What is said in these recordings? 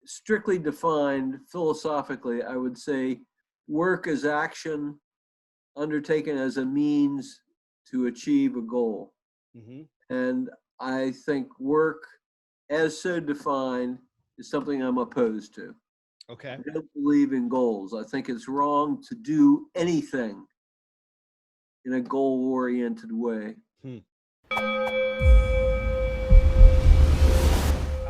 strictly defined philosophically, I would say work is action undertaken as a means to achieve a goal. Mm-hmm. And I think work as so defined is something I'm opposed to. Okay. I don't believe in goals. I think it's wrong to do anything in a goal-oriented way.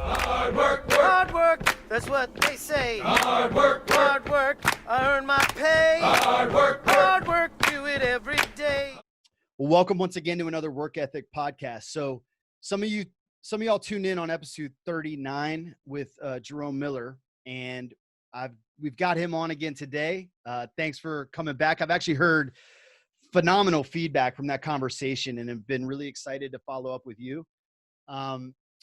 Hard work, hard work, that's what they say. Hard work, I earn my pay. Hard work, do it every day. Well, welcome once again to another Work Ethic podcast. So some of y'all tuned in on episode 39 with Jerome Miller, and we've got him on again today. Thanks for coming back. I've actually heard phenomenal feedback from that conversation and have been really excited to follow up with you.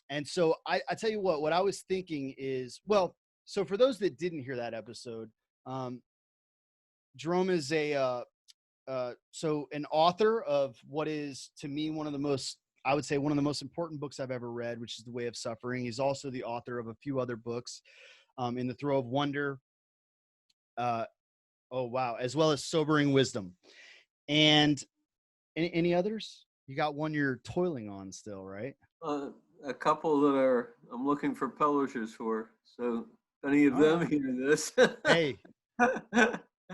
And so I tell you what I was thinking is, well, so for those that didn't hear that episode, Jerome is so an author of what is, to me, one of the most important books I've ever read, which is The Way of Suffering. He's also the author of a few other books, In the Throe of Wonder, as well as Sobering Wisdom. And any others? You got one you're toiling on still, right? A couple that I'm looking for publishers for. So if any of them hear this. Hey.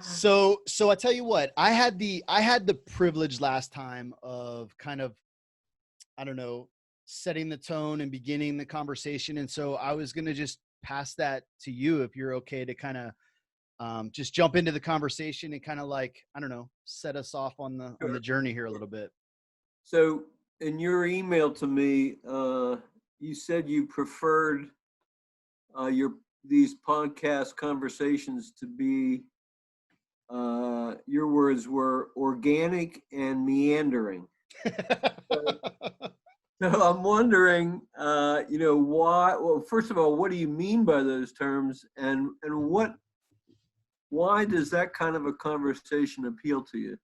So I tell you what, I had the privilege last time of kind of, I don't know, setting the tone and beginning the conversation. And so I was going to just pass that to you, if you're okay to kind of just jump into the conversation and kind of, like, I don't know, set us off on the journey here a little bit. So in your email to me, you said you preferred these podcast conversations to be, your words were organic and meandering. So I'm wondering, why? Well, first of all, what do you mean by those terms, and why does that kind of a conversation appeal to you?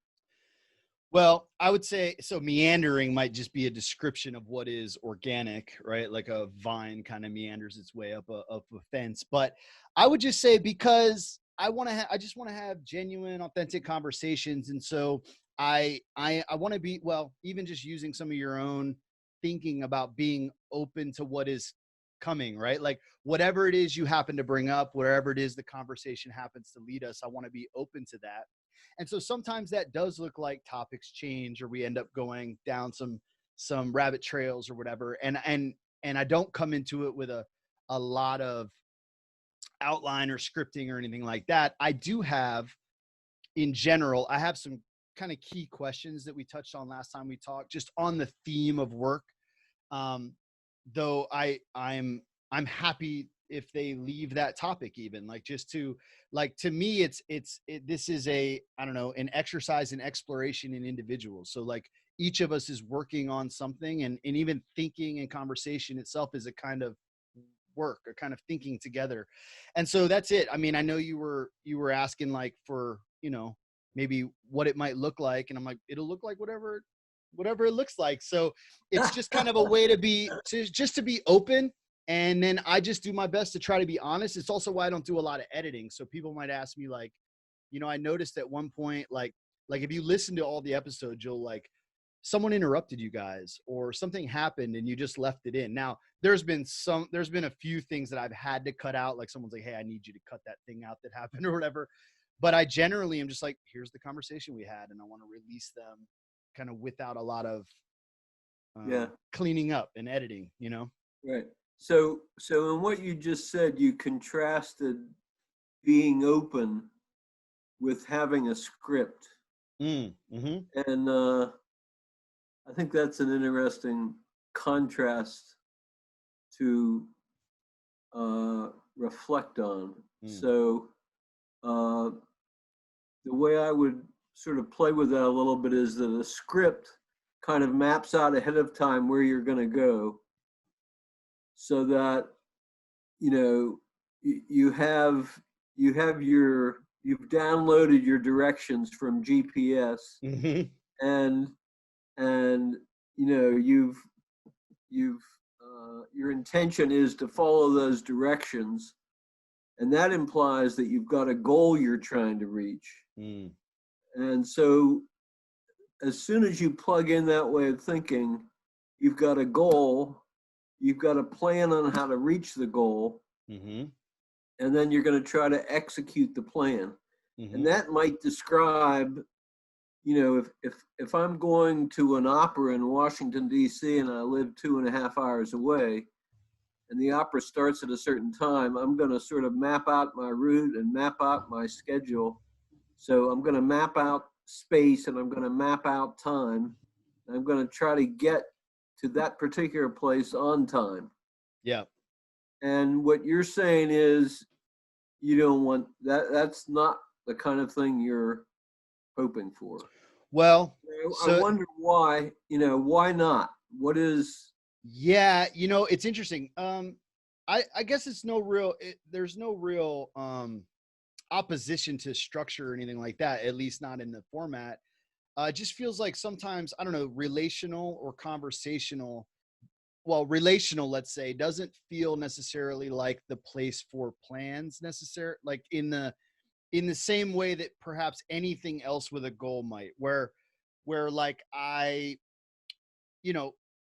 Well, I would say, so meandering might just be a description of what is organic, right? Like a vine kind of meanders its way up a fence. But I would just say, because I just want to have genuine, authentic conversations. And so I want to be, well, even just using some of your own thinking about being open to what is coming, right? Like whatever it is you happen to bring up, wherever it is the conversation happens to lead us, I want to be open to that. And so sometimes that does look like topics change, or we end up going down some rabbit trails or whatever. And I don't come into it with a lot of outline or scripting or anything like that. I do have, in general, I have some kind of key questions that we touched on last time we talked, just on the theme of work. Though I'm happy if they leave that topic, even like, just to, like, to me, this is I don't know, an exercise in exploration in individuals. So like each of us is working on something, and even thinking and conversation itself is a kind of work, or kind of thinking together. And so that's it. I mean, I know you were asking, like, for, maybe what it might look like. And I'm like, it'll look like whatever it looks like. So it's just kind of a way to be open. And then I just do my best to try to be honest. It's also why I don't do a lot of editing. So people might ask me, like, I noticed at one point, like if you listen to all the episodes, you'll, like, someone interrupted you guys or something happened and you just left it in. Now there's been a few things that I've had to cut out. Like someone's like, hey, I need you to cut that thing out that happened or whatever. But I generally am just like, here's the conversation we had, and I want to release them kind of without a lot of cleaning up and editing, Right. So in what you just said, you contrasted being open with having a script. Mm-hmm. And I think that's an interesting contrast to reflect on. So the way I would sort of play with that a little bit is that a script kind of maps out ahead of time where you're going to go, so that you've downloaded your directions from GPS, mm-hmm. and your intention is to follow those directions And that implies that you've got a goal you're trying to reach. Mm. And so as soon as you plug in that way of thinking, you've got a goal, you've got a plan on how to reach the goal, Mm-hmm. and then you're going to try to execute the plan. Mm-hmm. And that might describe, if I'm going to an opera in Washington, D.C., and I live 2.5 hours away, and the opera starts at a certain time, I'm going to sort of map out my route and map out my schedule. So I'm going to map out space and I'm going to map out time. I'm going to try to get to that particular place on time. Yeah. And what you're saying is you don't want that. That's not the kind of thing you're hoping for. Well, I wonder why, why not? What is? Yeah, it's interesting. I guess there's no real opposition to structure or anything like that, at least not in the format. It just feels like sometimes, I don't know, relational or conversational. Well, relational, let's say, doesn't feel necessarily like the place for plans necessarily, like in the same way that perhaps anything else with a goal might, where like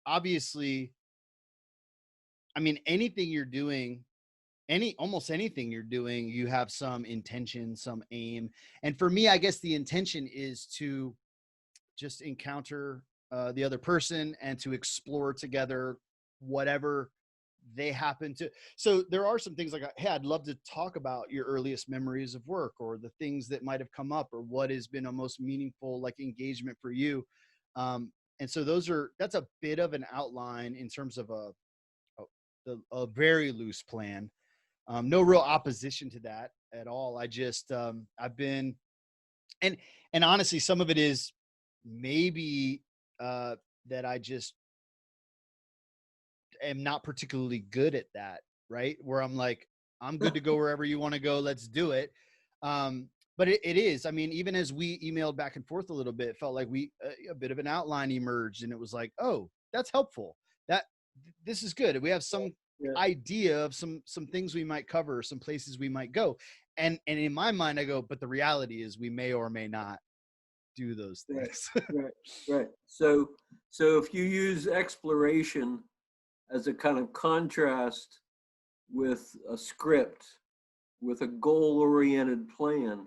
obviously, I mean, anything you're doing, almost anything you're doing, you have some intention, some aim. And for me, I guess the intention is to just encounter the other person and to explore together whatever they happen to. So there are some things like, hey, I'd love to talk about your earliest memories of work, or the things that might have come up, or what has been a most meaningful like engagement for you. And so that's a bit of an outline in terms of a very loose plan. No real opposition to that at all. I just, I've been, and honestly, some of it is maybe that I just am not particularly good at that, right? Where I'm like, I'm good to go wherever you want to go. Let's do it. But it is, I mean, even as we emailed back and forth a little bit, it felt like a bit of an outline emerged, and it was like, oh, that's helpful. This is good. We have some idea of some things we might cover, some places we might go. And in my mind, I go, but the reality is we may or may not do those things. Right. So if you use exploration as a kind of contrast with a script, with a goal-oriented plan,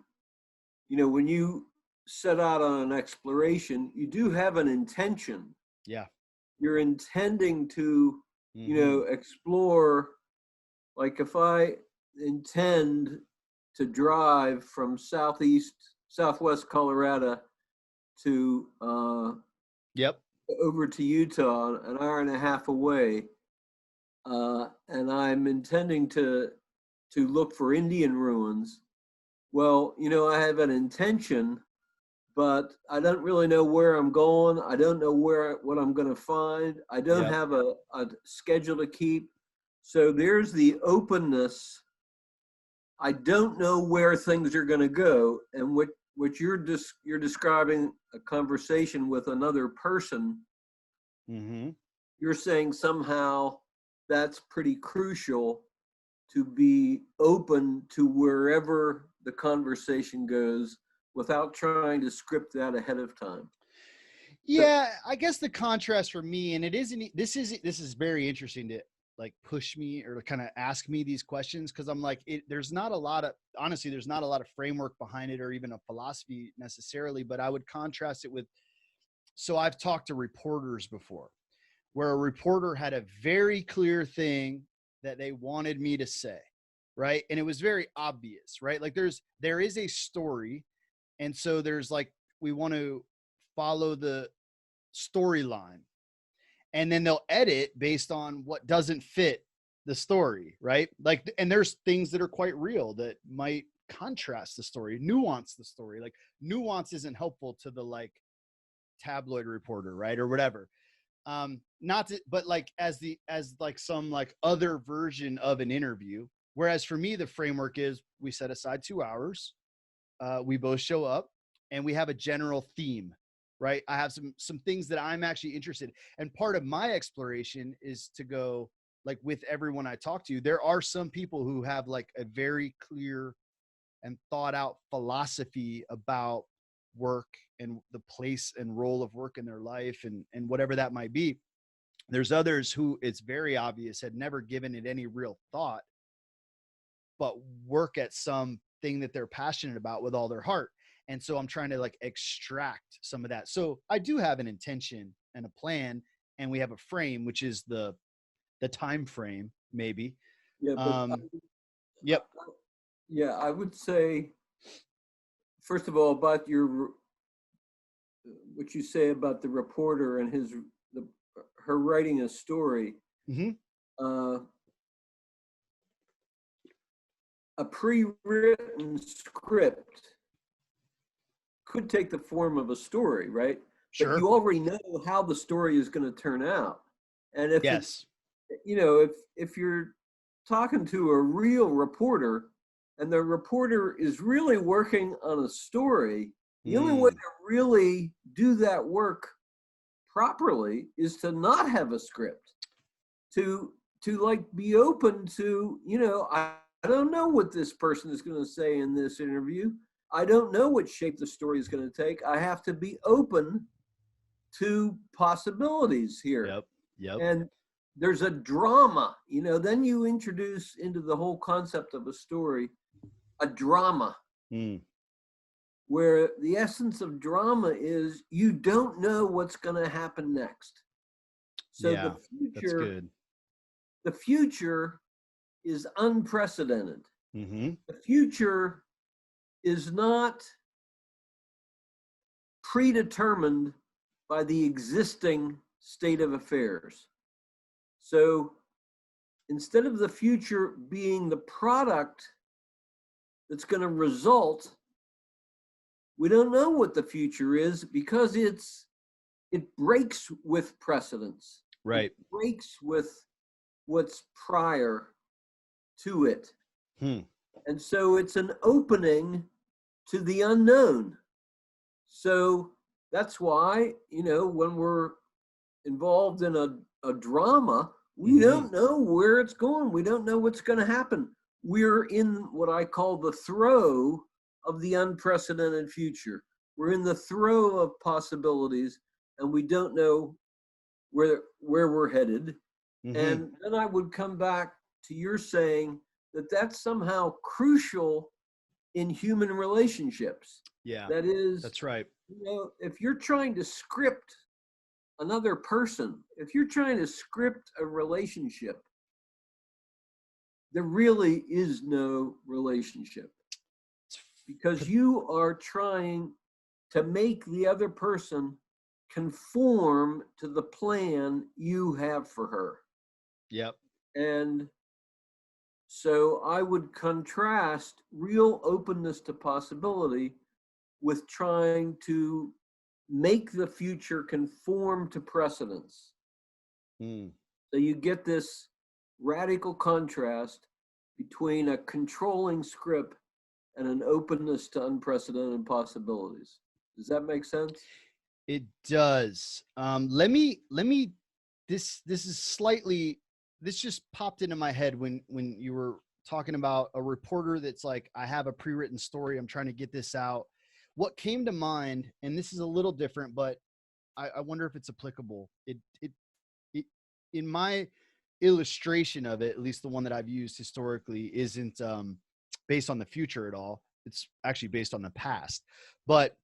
when you set out on an exploration, you do have an intention. Yeah. You're intending to, explore. Like if I intend to drive from southwest Colorado to over to Utah, an hour and a half away, and I'm intending to look for Indian ruins. Well, I have an intention, but I don't really know where I'm going. I don't know what I'm going to find. I don't have a schedule to keep. So there's the openness. I don't know where things are going to go, and what you're describing a conversation with another person. Mm-hmm. You're saying somehow that's pretty crucial, to be open to wherever the conversation goes without trying to script that ahead of time. Yeah, I guess the contrast for me, and this is very interesting to like push me or kind of ask me these questions, because I'm like, there's not a lot of framework behind it or even a philosophy necessarily, but I would contrast it with, so I've talked to reporters before where a reporter had a very clear thing that they wanted me to say, right? And it was very obvious, right? Like there is a story, and so there's like, we want to follow the storyline, and then they'll edit based on what doesn't fit the story, right? Like, and there's things that are quite real that might contrast the story, nuance the story. Like nuance isn't helpful to the like tabloid reporter, right? Or whatever. But like as like some like other version of an interview. Whereas for me, the framework is we set aside 2 hours, we both show up, and we have a general theme, right? I have some things that I'm actually interested in. And part of my exploration is to go, like with everyone I talk to, there are some people who have like a very clear and thought out philosophy about work and the place and role of work in their life and whatever that might be. There's others who it's very obvious had never given it any real thought, but work at something that they're passionate about with all their heart. And so I'm trying to like extract some of that. So I do have an intention and a plan, and we have a frame, which is the time frame, maybe. Yeah, but Yep. yeah, I would say, first of all, about what you say about the reporter and her writing a story. Mm-hmm. A pre-written script could take the form of a story, right? Sure. But you already know how the story is going to turn out. And if yes, if you're talking to a real reporter and the reporter is really working on a story, the only way to really do that work properly is to not have a script, to like be open to, I don't know what this person is going to say in this interview. I don't know what shape the story is going to take. I have to be open to possibilities here. Yep. And there's a drama, then you introduce into the whole concept of a story, a drama, where the essence of drama is you don't know what's going to happen next. So yeah, that's good. The future is unprecedented. Mm-hmm. The future is not predetermined by the existing state of affairs. So instead of the future being the product that's going to result, we don't know what the future is because it breaks with precedence. Right. It breaks with what's prior to it. And so it's an opening to the unknown. So that's why, when we're involved in a drama, we don't know where it's going. We don't know what's going to happen. We're in what I call the throe of the unprecedented future. We're in the throe of possibilities, and we don't know where we're headed. And then I would come back to your saying that that's somehow crucial in human relationships. Yeah, that is, that's right. If you're trying to script another person, if you're trying to script a relationship, there really is no relationship, because you are trying to make the other person conform to the plan you have for her. Yep. And so I would contrast real openness to possibility with trying to make the future conform to precedence. So you get this radical contrast between a controlling script and an openness to unprecedented possibilities. Does that make sense? It does. Let me, this just popped into my head when you were talking about a reporter that's like, I have a pre-written story, I'm trying to get this out. What came to mind, and this is a little different, but I wonder if it's applicable. It in my illustration of it, at least the one that I've used historically, isn't based on the future at all. It's actually based on the past. But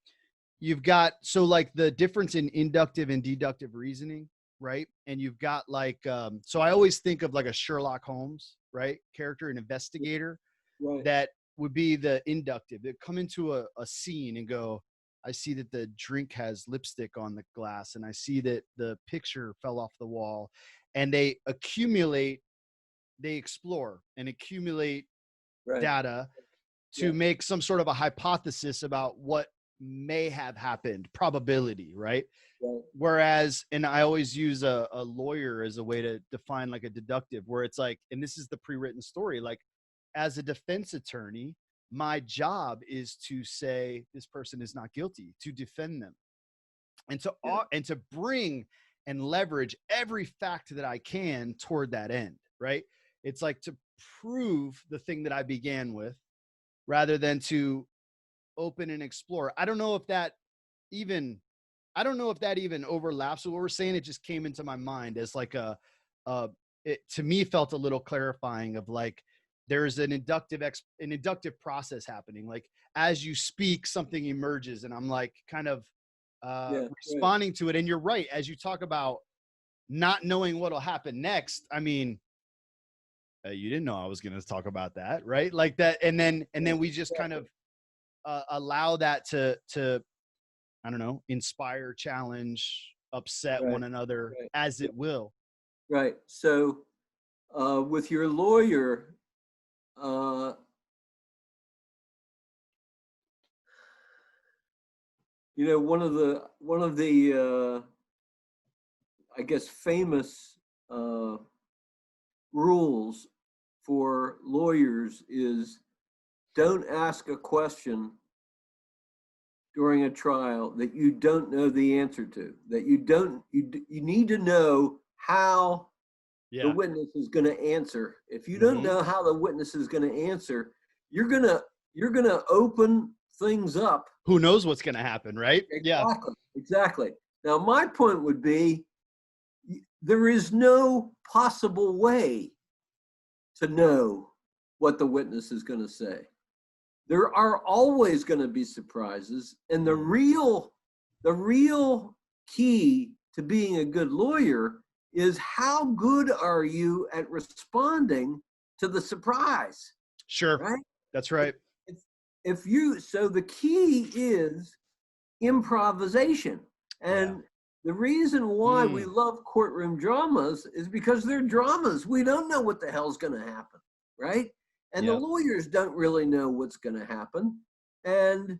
you've got, so like the difference in inductive and deductive reasoning, right? And you've got like, so I always think of like a Sherlock Holmes, right? Character, an investigator, Right. that would be the inductive. They come into a scene and go, I see that the drink has lipstick on the glass, and I see that the picture fell off the wall, and they explore and accumulate data to make some sort of a hypothesis about what may have happened, probability, right? Whereas, and I always use a lawyer as a way to define like a deductive, where it's like, and this is the pre-written story, like as a defense attorney, my job is to say this person is not guilty, to defend them, and to bring and leverage every fact that I can toward that end. right? It's like to prove the thing that I began with rather than to open and explore. I don't know if that even overlaps with what we're saying. It just came into my mind as like it to me felt a little clarifying of like, there's an inductive process happening. Like as you speak, something emerges and I'm like kind of Yeah, right. responding to it. And you're right. As you talk about not knowing what'll happen next, I mean, you didn't know I was going to talk about that, right? Like that. And then we just kind of allow that to I don't know, inspire, challenge, upset Right, one another right, as it will. right. So with your lawyer, uh, you know, one of the I guess famous rules for lawyers is don't ask a question during a trial that you don't know the answer to, that you need to know how the Yeah. witness is going to answer. If you don't Mhm. know how the witness is going to answer, you're going to open things up. Who knows what's going to happen, right? Yeah. Exactly. Now, my point would be there is no possible way to know what the witness is going to say. There are always going to be surprises, and the real key to being a good lawyer is how good are you at responding to the surprise. Sure. Right? That's right. So the key is improvisation. And the reason why we love courtroom dramas is because they're dramas. We don't know what the hell's going to happen, right? And the lawyers don't really know what's going to happen. And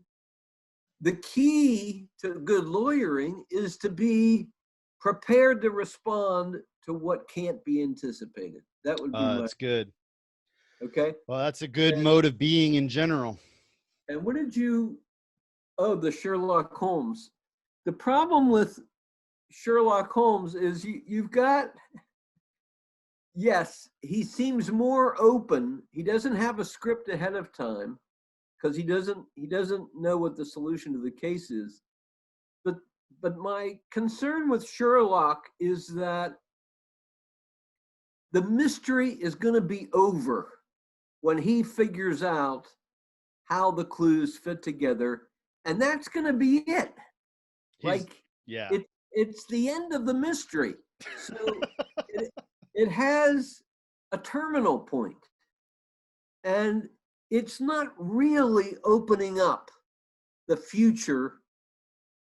the key to good lawyering is to be prepared to respond to what can't be anticipated. That would be That's good. okay. Well, that's a good mode of being in general. And what did you, the Sherlock Holmes. The problem with Sherlock Holmes is you've got, yes, he seems more open. He doesn't have a script ahead of time because he doesn't know what the solution to the case is. But my concern with Sherlock is that the mystery is going to be over when he figures out how the clues fit together, and that's going to be it. It's the end of the mystery. So it has a terminal point, and it's not really opening up the future,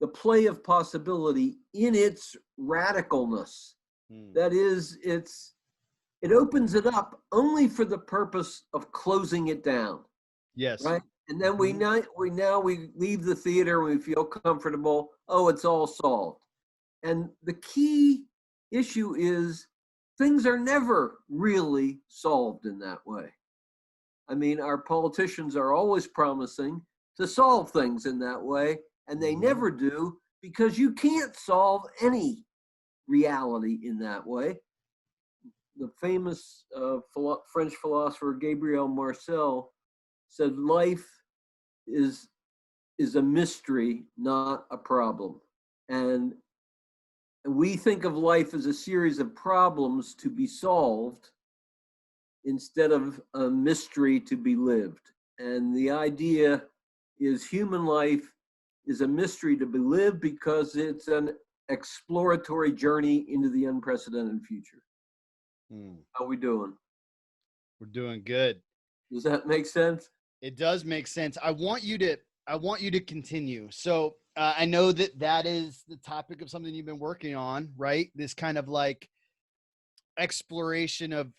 the play of possibility in its radicalness. That is, it opens it up only for the purpose of closing it down. Yes. Right. And then we leave the theater and we feel comfortable. Oh, it's all solved. And the key issue is things are never really solved in that way. I mean, our politicians are always promising to solve things in that way, and they never do, because you can't solve any reality in that way. The famous French philosopher Gabriel Marcel said life is a mystery, not a problem. And we think of life as a series of problems to be solved instead of a mystery to be lived. And the idea is human life is a mystery to be lived because it's an exploratory journey into the unprecedented future. How we doing? We're doing good. Does that make sense? It does make sense. I want you to continue. So I know that is the topic of something you've been working on, right? This kind of like exploration of,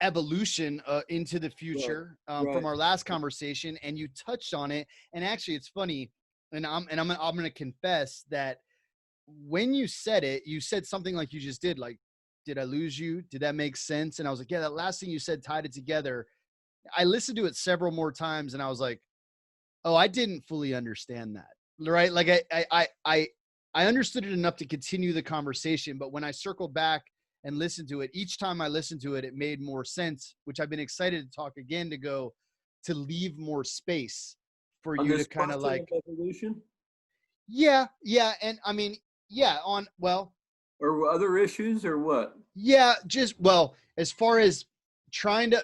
evolution into the future from our last conversation, and you touched on it. And actually, it's funny, and I'm going to confess that when you said it, you said something like you just did, like, did I lose you? Did that make sense? And I was like, yeah, that last thing you said tied it together. I listened to it several more times, and I was like, oh, I didn't fully understand that, right? Like I understood it enough to continue the conversation, but when I circled back and listened to it, each time I listened to it, it made more sense, which I've been excited to talk again to leave more space for On you to this kind of question like, of evolution yeah. And I mean, yeah, or other issues or what? yeah, just, well, as far as trying to,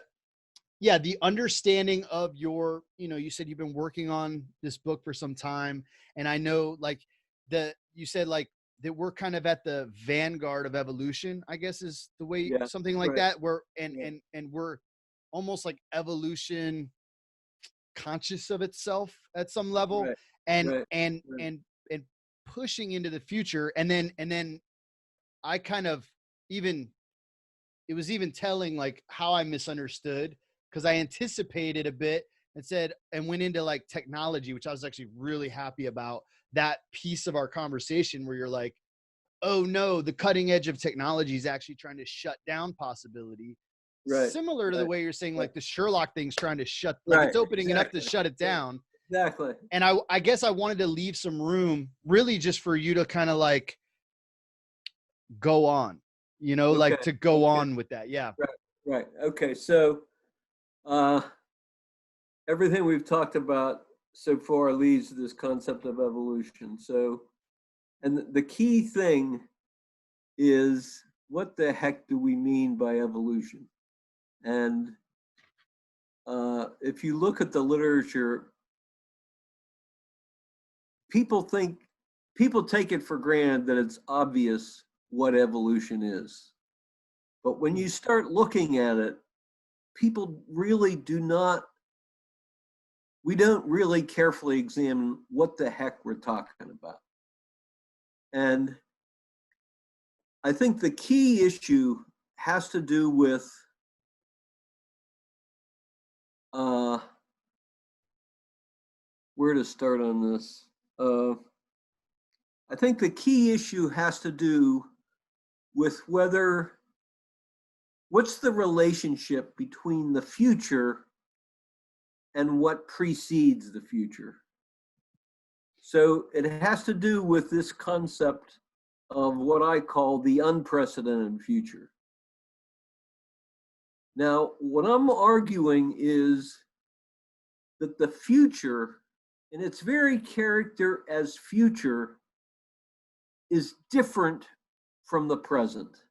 yeah, the understanding of your, you said you've been working on this book for some time. And I know like you said like that we're kind of at the vanguard of evolution, I guess is the way, Yeah, something like right. that, where, Yeah. and we're almost like evolution conscious of itself at some level, Right, and, right, and, right. and, and pushing into the future. And then I kind of even, it was even telling like how I misunderstood, because I anticipated a bit and said, and went into like technology, which I was actually really happy about that piece of our conversation where you're like, oh no, the cutting edge of technology is actually trying to shut down possibility. Right, Similar to the right, way you're saying, right, like the Sherlock thing's trying to shut, like right, it's opening enough to exactly. shut it Right, down. exactly. And I guess I wanted to leave some room really just for you to kind of like go on, Okay, like to go okay, on with that. Yeah. right, right. Okay, so uh, everything we've talked about so far leads to this concept of evolution. So, and the key thing is, what the heck do we mean by evolution? And if you look at the literature, people think, people take it for granted that it's obvious what evolution is. But when you start looking at it, people really do not, we don't really carefully examine what the heck we're talking about. And I think the key issue has to do with where to start on this. I think the key issue has to do with what's the relationship between the future and what precedes the future. So it has to do with this concept of what I call the unprecedented future. Now, what I'm arguing is that the future, in its very character as future, is different from the present.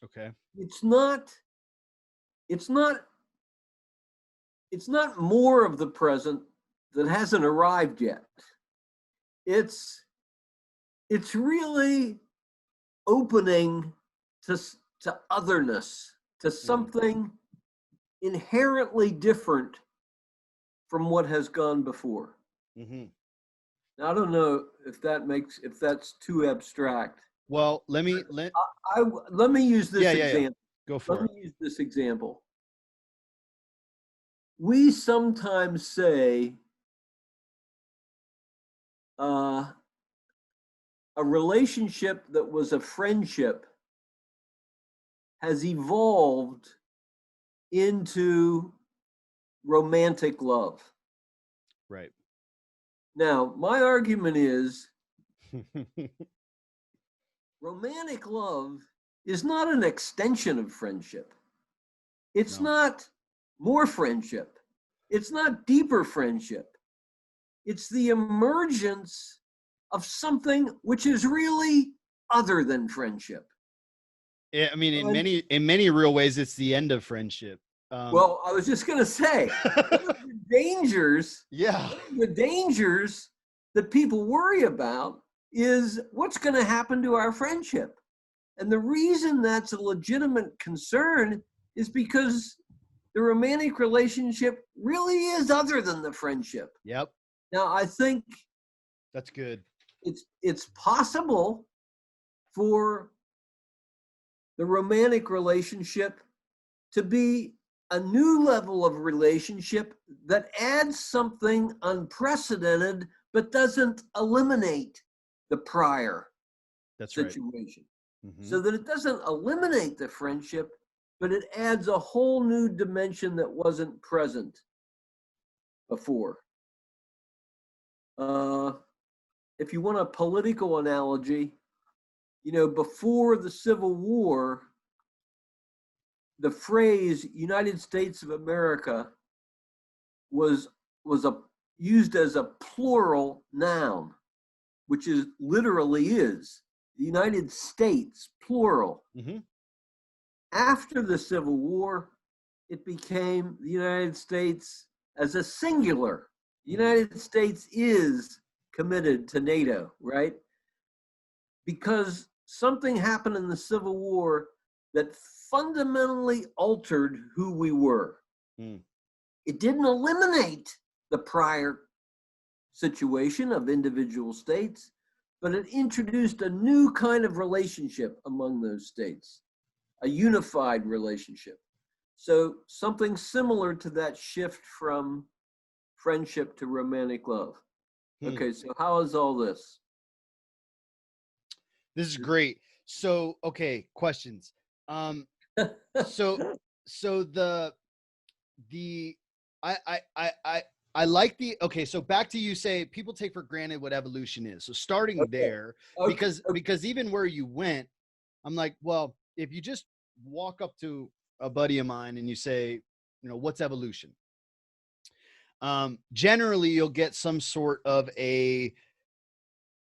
Okay. It's not, it's not, it's not more of the present that hasn't arrived yet. It's really opening to otherness, to something inherently different from what has gone before. Mm-hmm. Now, I don't know if that's too abstract. Well, let me use this example. Go for Let me use this example. We sometimes say a relationship that was a friendship has evolved into romantic love. Right. Now, my argument is romantic love is not an extension of friendship. It's not more friendship. It's not deeper friendship. It's the emergence of something which is really other than friendship. Yeah, I mean, in many real ways, it's the end of friendship. Well, I was just going to say, one of the dangers, yeah, the dangers that people worry about is what's going to happen to our friendship. And the reason that's a legitimate concern is because the romantic relationship really is other than the friendship. Yep. Now, I think that's good. It's possible for the romantic relationship to be a new level of relationship that adds something unprecedented, but doesn't eliminate the prior situation. Right. Mm-hmm. So that it doesn't eliminate the friendship, but it adds a whole new dimension that wasn't present before. If you want a political analogy, before the Civil War, the phrase United States of America was used as a plural noun, which is literally is the United States, plural. Mm-hmm. After the Civil War, it became the United States as a singular. The United States is committed to NATO, right? Because something happened in the Civil War that fundamentally altered who we were. Mm. It didn't eliminate the prior situation of individual states, but it introduced a new kind of relationship among those states, a unified relationship. So something similar to that shift from friendship to romantic love. Okay, so how is all this? This is great. So, okay, questions. So I like the, okay, so back to you say people take for granted what evolution is. So starting there, because even where you went, I'm like, well, if you just walk up to a buddy of mine and you say, what's evolution? Generally you'll get some sort of a,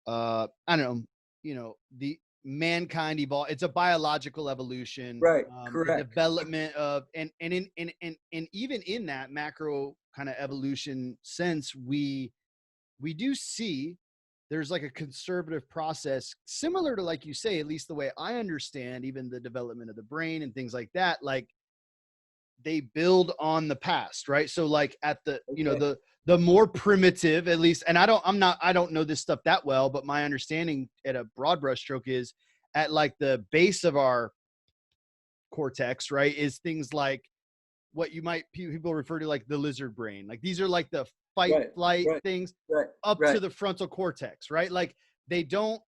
I don't know, the mankind evolved. It's a biological evolution, right? The Correct. development of, and even in that macro kind of evolution sense, we do see there's like a conservative process similar to, like you say, at least the way I understand, even the development of the brain and things like that. Like they build on the past, right? So like at the, the more primitive, at least, and I don't know this stuff that well, but my understanding at a broad brush stroke is at like the base of our cortex, right, is things like what you might, people refer to like the lizard brain. Like these are like the fight, flight things up to the frontal cortex, right? Like they don't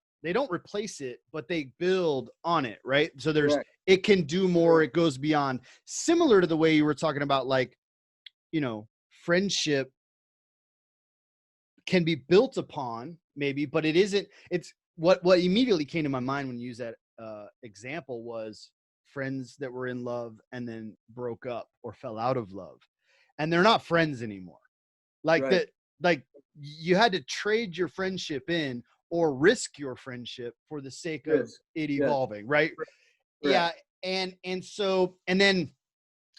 replace it, but they build on it, right? So there's, it can do more, it goes beyond, similar to the way you were talking about, like, friendship can be built upon maybe, but it isn't. It's what immediately came to my mind when you used that example was friends that were in love and then broke up or fell out of love, and they're not friends anymore. Like that, like you had to trade your friendship in or risk your friendship for the sake of it evolving, right? Yeah. And so, and then,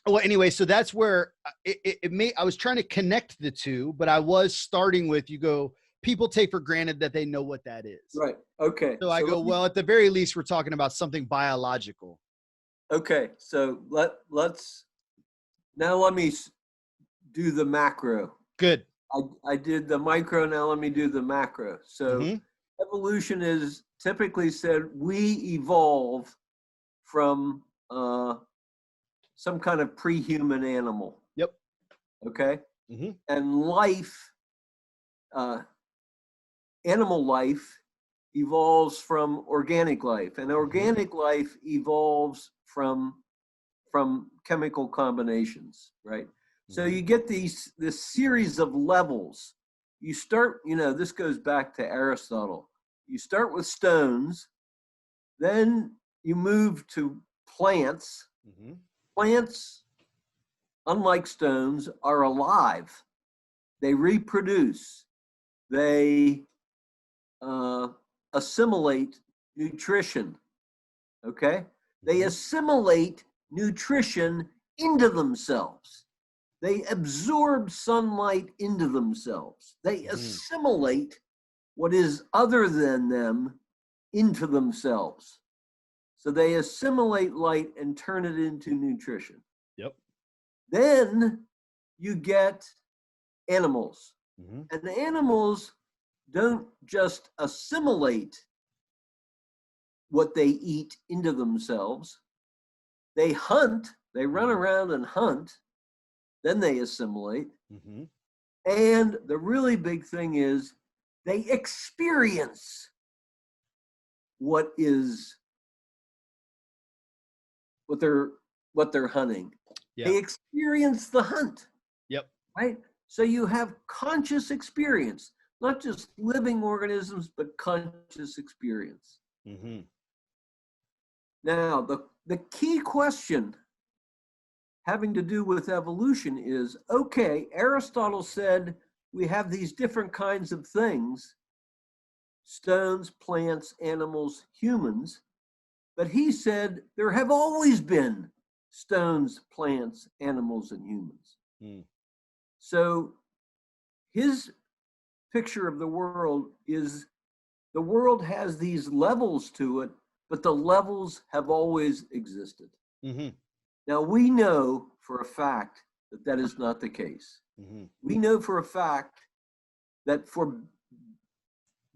well, anyway, so that's where I was trying to connect the two, but I was starting with, you go, people take for granted that they know what that is. Right. Okay. So I go, well, at the very least, we're talking about something biological. Okay. So let's now let me do the macro. Good. I did the micro. Now let me do the macro. So evolution is typically said we evolve from some kind of pre-human animal. Yep. Okay. And life, animal life evolves from organic life, and organic life evolves from chemical combinations, right? So you get this series of levels. You start, this goes back to Aristotle. You start with stones, then you move to plants. Plants, unlike stones, are alive. They reproduce. They assimilate nutrition. Okay? They assimilate nutrition into themselves. They absorb sunlight into themselves. They assimilate what is other than them into themselves. So they assimilate light and turn it into nutrition. Yep. Then you get animals. And the animals don't just assimilate what they eat into themselves. They hunt, they run around and hunt, then they assimilate. And the really big thing is they experience what they're hunting. They experience the hunt. Right? So you have conscious experience, not just living organisms, but conscious experience. Now, the key question having to do with evolution is, okay, Aristotle said we have these different kinds of things, stones, plants, animals, humans, but he said there have always been stones, plants, animals, and humans. Mm. So his picture of the world is the world has these levels to it, but the levels have always existed. Mm-hmm. Now, we know for a fact that that is not the case. Mm-hmm. We know for a fact that for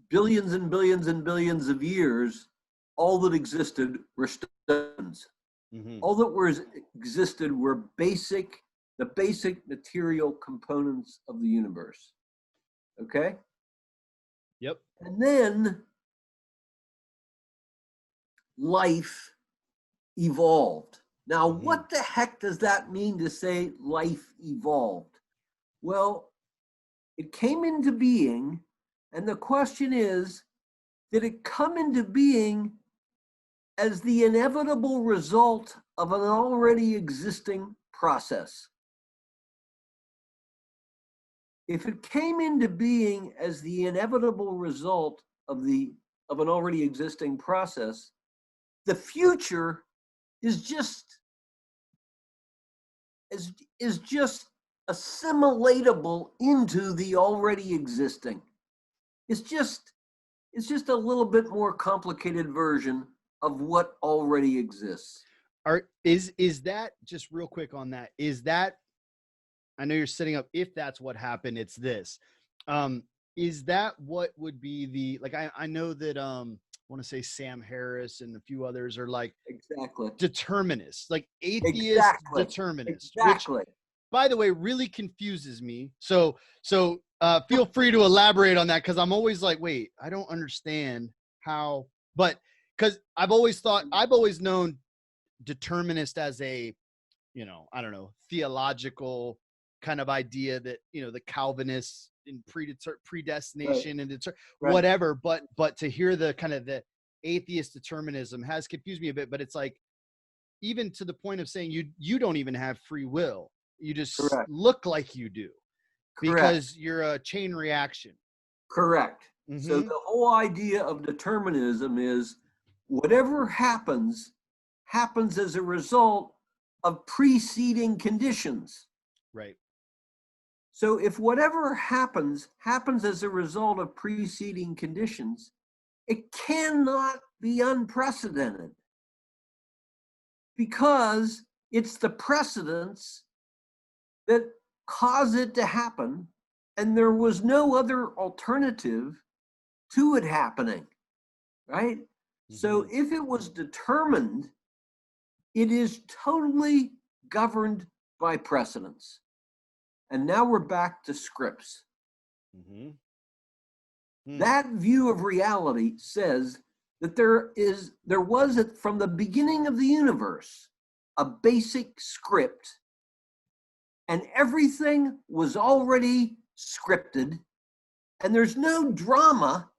billions and billions and billions of years, all that existed were stones. Mm-hmm. All that existed were the basic material components of the universe. Okay? Yep. And then life evolved. Now, what the heck does that mean to say life evolved? Well, it came into being, and the question is, did it come into being as the inevitable result of an already existing process? If it came into being as the inevitable result of an already existing process, the future is just assimilatable into the already existing. It's just a little bit more complicated version of what already exists. Is that, just real quick on that, is that, I know you're setting up, if that's what happened, it's this. Is that what would be the, like, I know that I want to say Sam Harris and a few others are like Exactly. determinists, like atheist determinists, which, by the way, really confuses me. So feel free to elaborate on that, because I'm always like, wait, I don't understand how, but because I've always known determinist as a, I don't know, theological kind of idea that, the Calvinists in predestination and whatever, but to hear the kind of the atheist determinism has confused me a bit. But it's like, even to the point of saying you don't even have free will. You just look like you do because you're a chain reaction. Correct. Mm-hmm. So the whole idea of determinism is whatever happens as a result of preceding conditions. Right. So if whatever happens as a result of preceding conditions, it cannot be unprecedented, because it's the precedents that cause it to happen, and there was no other alternative to it happening, right? Mm-hmm. So if it was determined, it is totally governed by precedents. And now we're back to scripts. Mm-hmm. That view of reality says that there was, from the beginning of the universe, a basic script, and everything was already scripted, and there's no drama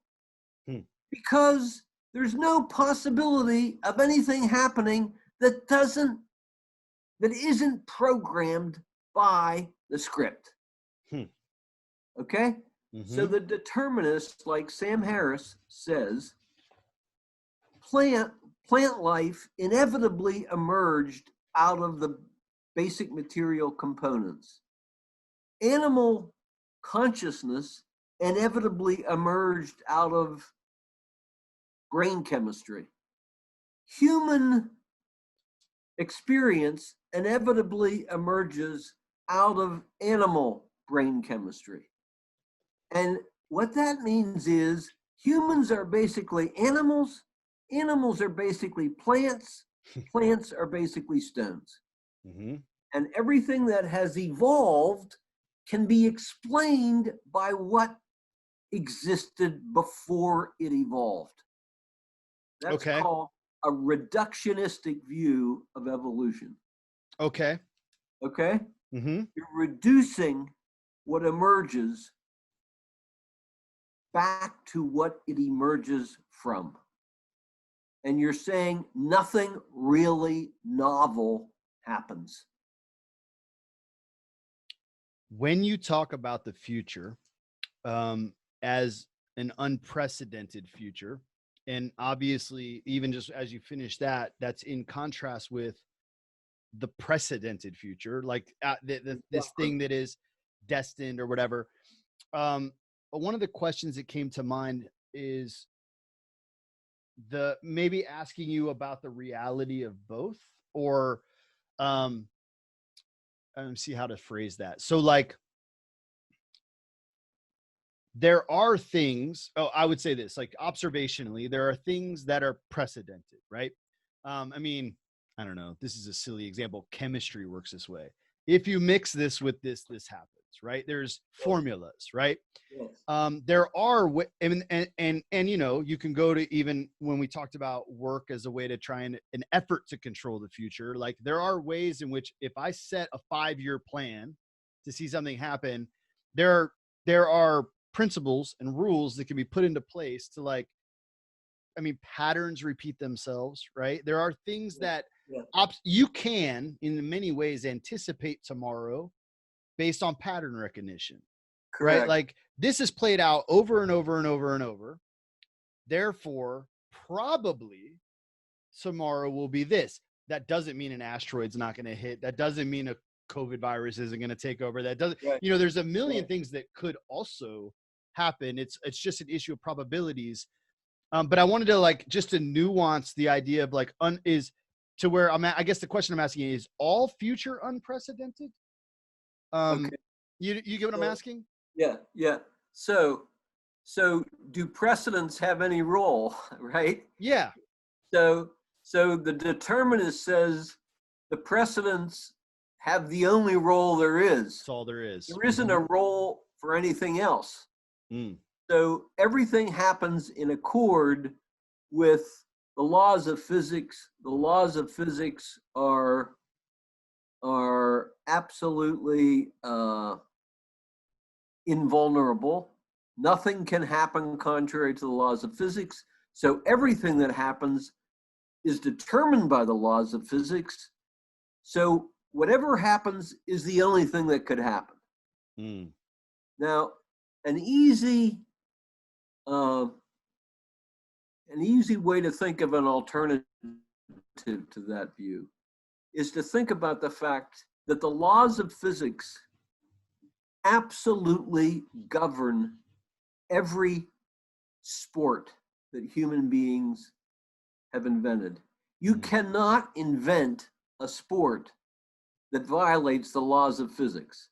because there's no possibility of anything happening that isn't programmed by the script. Okay? Mm-hmm. So the determinist, like Sam Harris says, plant life inevitably emerged out of the basic material components. Animal consciousness inevitably emerged out of brain chemistry. Human experience inevitably emerges out of animal brain chemistry. And what that means is humans are basically animals are basically plants are basically stones. Mm-hmm. And everything that has evolved can be explained by what existed before it evolved. That's called a reductionistic view of evolution. Okay? Mm-hmm. You're reducing what emerges back to what it emerges from. and you're saying nothing really novel happens. When you talk about the future as an unprecedented future, and obviously, even just as you finish that, that's in contrast with the precedented future, like this thing that is destined or whatever. But one of the questions that came to mind is maybe asking you about the reality of both, or see how to phrase that. So like, there are things, I would say this, like observationally, there are things that are precedented, right? I mean, I don't know, this is a silly example. Chemistry works this way. If you mix this with this happens, right? There's formulas, right? Yes. There are, and you know, you can go to, even when we talked about work as a way to try an effort to control the future, like there are ways in which if I set a 5-year plan to see something happen, there are principles and rules that can be put into place to, like, I mean, patterns repeat themselves, right? There are things that you can, in many ways, anticipate tomorrow based on pattern recognition. Correct. Right? Like this is played out over and over and over and over. Therefore, probably tomorrow will be this. That doesn't mean an asteroid's not going to hit. That doesn't mean a COVID virus isn't going to take over. That doesn't, you know, there's a million things that could also happen. It's just an issue of probabilities. But I wanted to, like, just to nuance the idea of like is to where I'm at. I guess the question I'm asking is all future unprecedented? Okay. You get what I'm asking? Yeah. So do precedents have any role, right? Yeah. So the determinist says the precedents have the only role there is. That's all there is. There isn't a role for anything else. Mm. So everything happens in accord with the laws of physics. The laws of physics are absolutely invulnerable. Nothing can happen contrary to the laws of physics. So everything that happens is determined by the laws of physics. So whatever happens is the only thing that could happen. Mm. Now, an easy way to think of an alternative to that view is to think about the fact that the laws of physics absolutely govern every sport that human beings have invented. You cannot invent a sport that violates the laws of physics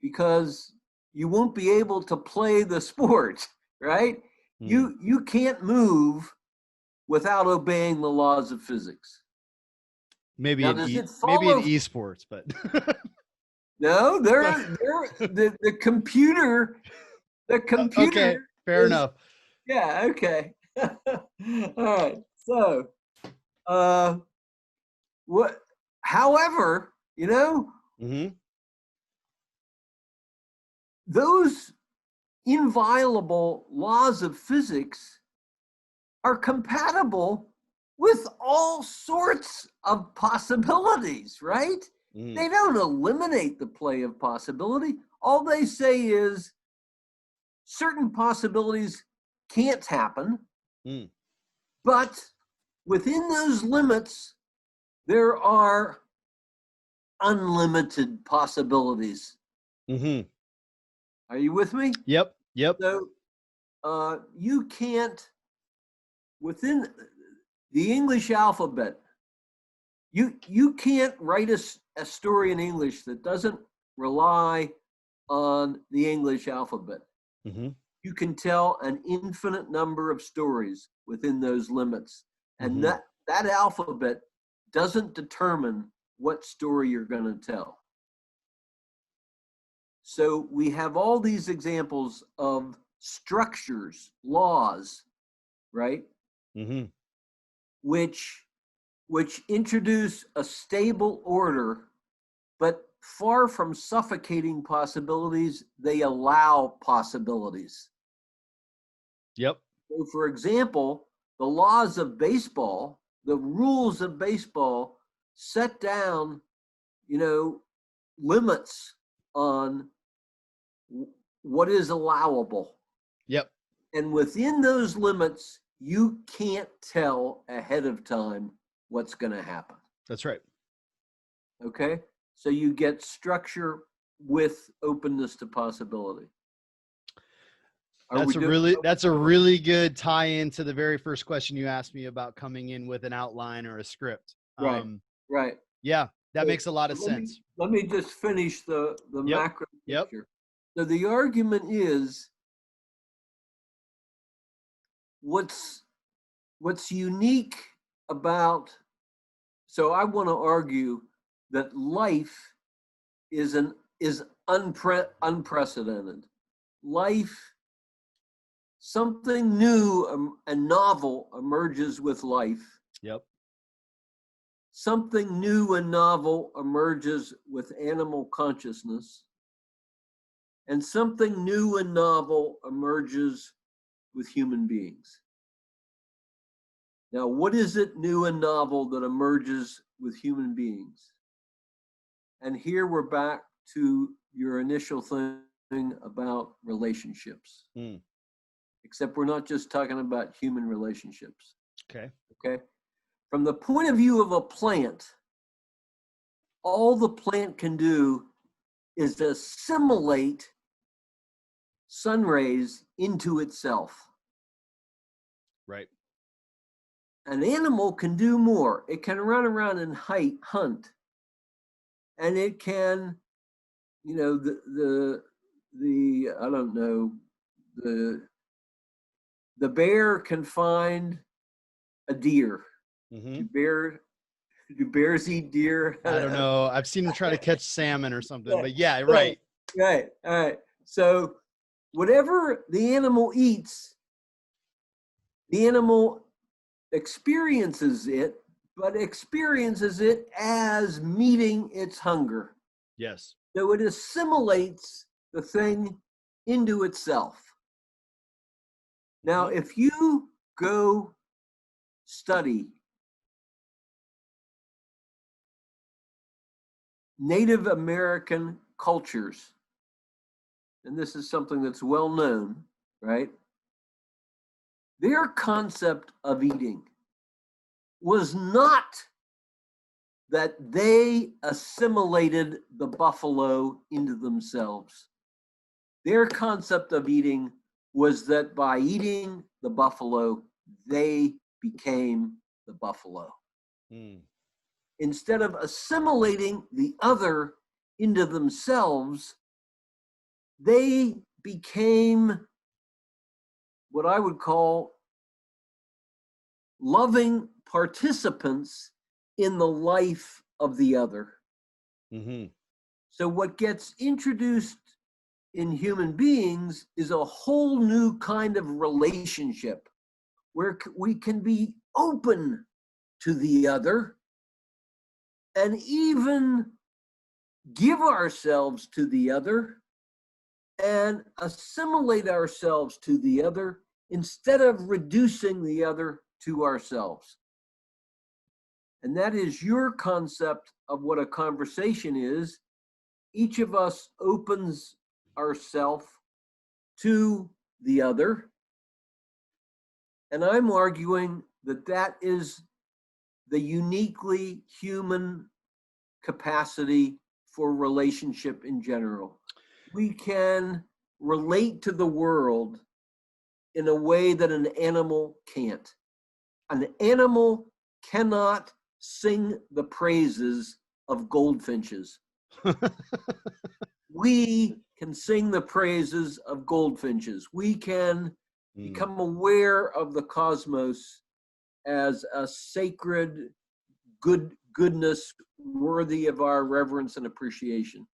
because you won't be able to play the sport, right? You can't move without obeying the laws of physics. Maybe now, in does it maybe in follow- esports, but no, the computer. The computer. Okay, fair enough. Yeah. Okay. All right. So, what? However, you know, those inviolable laws of physics are compatible with all sorts of possibilities, right? They don't eliminate the play of possibility. All they say is certain possibilities can't happen, but within those limits, there are unlimited possibilities. Are you with me? Yep. So you can't, within the English alphabet, you can't write a story in English that doesn't rely on the English alphabet. You can tell an infinite number of stories within those limits. And that alphabet doesn't determine what story you're going to tell. So we have all these examples of structures, laws, right? Which introduce a stable order, but far from suffocating possibilities, they allow possibilities. Yep. So for example, the laws of baseball, the rules of baseball set down, limits on what is allowable. Yep. And within those limits, you can't tell ahead of time what's going to happen. That's right. Okay? So you get structure with openness to possibility. That's a really good tie-in to the very first question you asked me about coming in with an outline or a script. Right. Right. Yeah, that makes a lot of sense. Let me just finish the macro picture. So the argument is what's unique about, so I want to argue that life is unprecedented. Life, something new and novel emerges with life. Yep. Something new and novel emerges with animal consciousness. And something new and novel emerges with human beings. Now, what is it new and novel that emerges with human beings? And here we're back to your initial thing about relationships. Except we're not just talking about human relationships. Okay. From the point of view of a plant, all the plant can do is assimilate sun rays into itself. Right. An animal can do more. It can run around and hunt. And it can, the bear can find a deer. Mm-hmm. Do bears eat deer? I don't know. I've seen them try to catch salmon or something, but yeah, right. Right. All right. So whatever the animal eats, the animal experiences it, but experiences it as meeting its hunger. Yes. So it assimilates the thing into itself. Now, if you go study Native American cultures, and this is something that's well known, right? Their concept of eating was not that they assimilated the buffalo into themselves. Their concept of eating was that by eating the buffalo, they became the buffalo. Instead of assimilating the other into themselves, they became what I would call loving participants in the life of the other. So what gets introduced in human beings is a whole new kind of relationship where we can be open to the other and even give ourselves to the other and assimilate ourselves to the other instead of reducing the other to ourselves. And that is your concept of what a conversation is. Each of us opens ourselves to the other. And I'm arguing that that is the uniquely human capacity for relationship in general. We can relate to the world in a way that an animal can't. An animal cannot sing the praises of goldfinches. We can sing the praises of goldfinches. We can become aware of the cosmos as a sacred goodness worthy of our reverence and appreciation.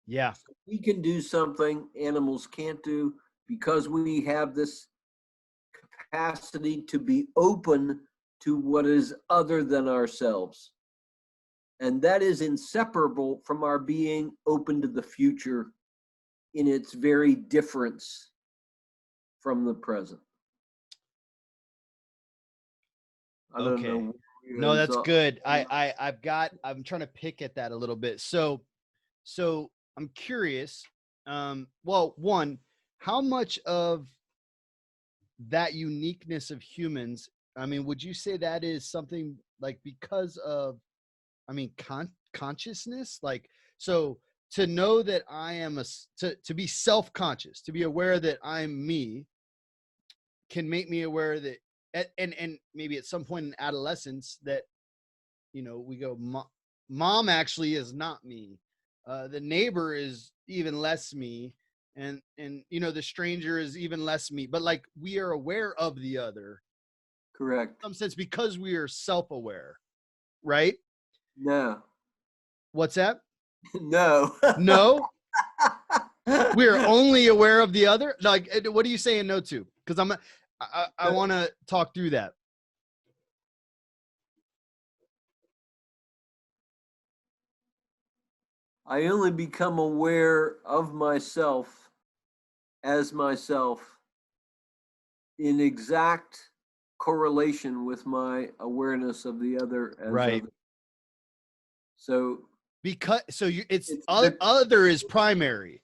Yeah. We can do something animals can't do because we have this capacity to be open to what is other than ourselves. And that is inseparable from our being open to the future in its very difference from the present. I don't Okay. know. No, that's So, good. I'm trying to pick at that a little bit. So I'm curious. Well, one, how much of that uniqueness of humans, I mean, would you say that is something like because of, I mean, consciousness? Like, so to know that I am to be self-conscious, to be aware that I'm me, can make me aware that, and maybe at some point in adolescence that, we go, mom actually is not me. The neighbor is even less me. And the stranger is even less me, but like we are aware of the other correct. in some sense because we are self-aware, right? No. What's that? No. No, we're only aware of the other. Like, what are you saying no to? Because I want to talk through that. I only become aware of myself as myself in exact correlation with my awareness of the other as Right. other. So Because it's it's other is primary.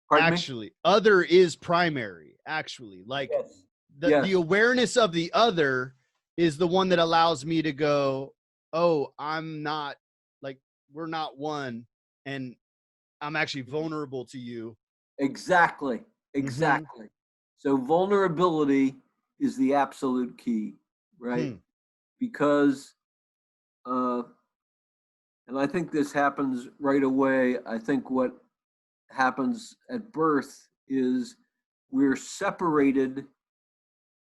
pardon me? Actually, other is primary. Actually, like Yes. the Yes. awareness of the other is the one that allows me to go, oh, I'm not, like, we're not one, and I'm actually vulnerable to you. Exactly. Mm-hmm. Exactly. So vulnerability is the absolute key, right? Hmm. Because and I think this happens right away. I think what happens at birth is we're separated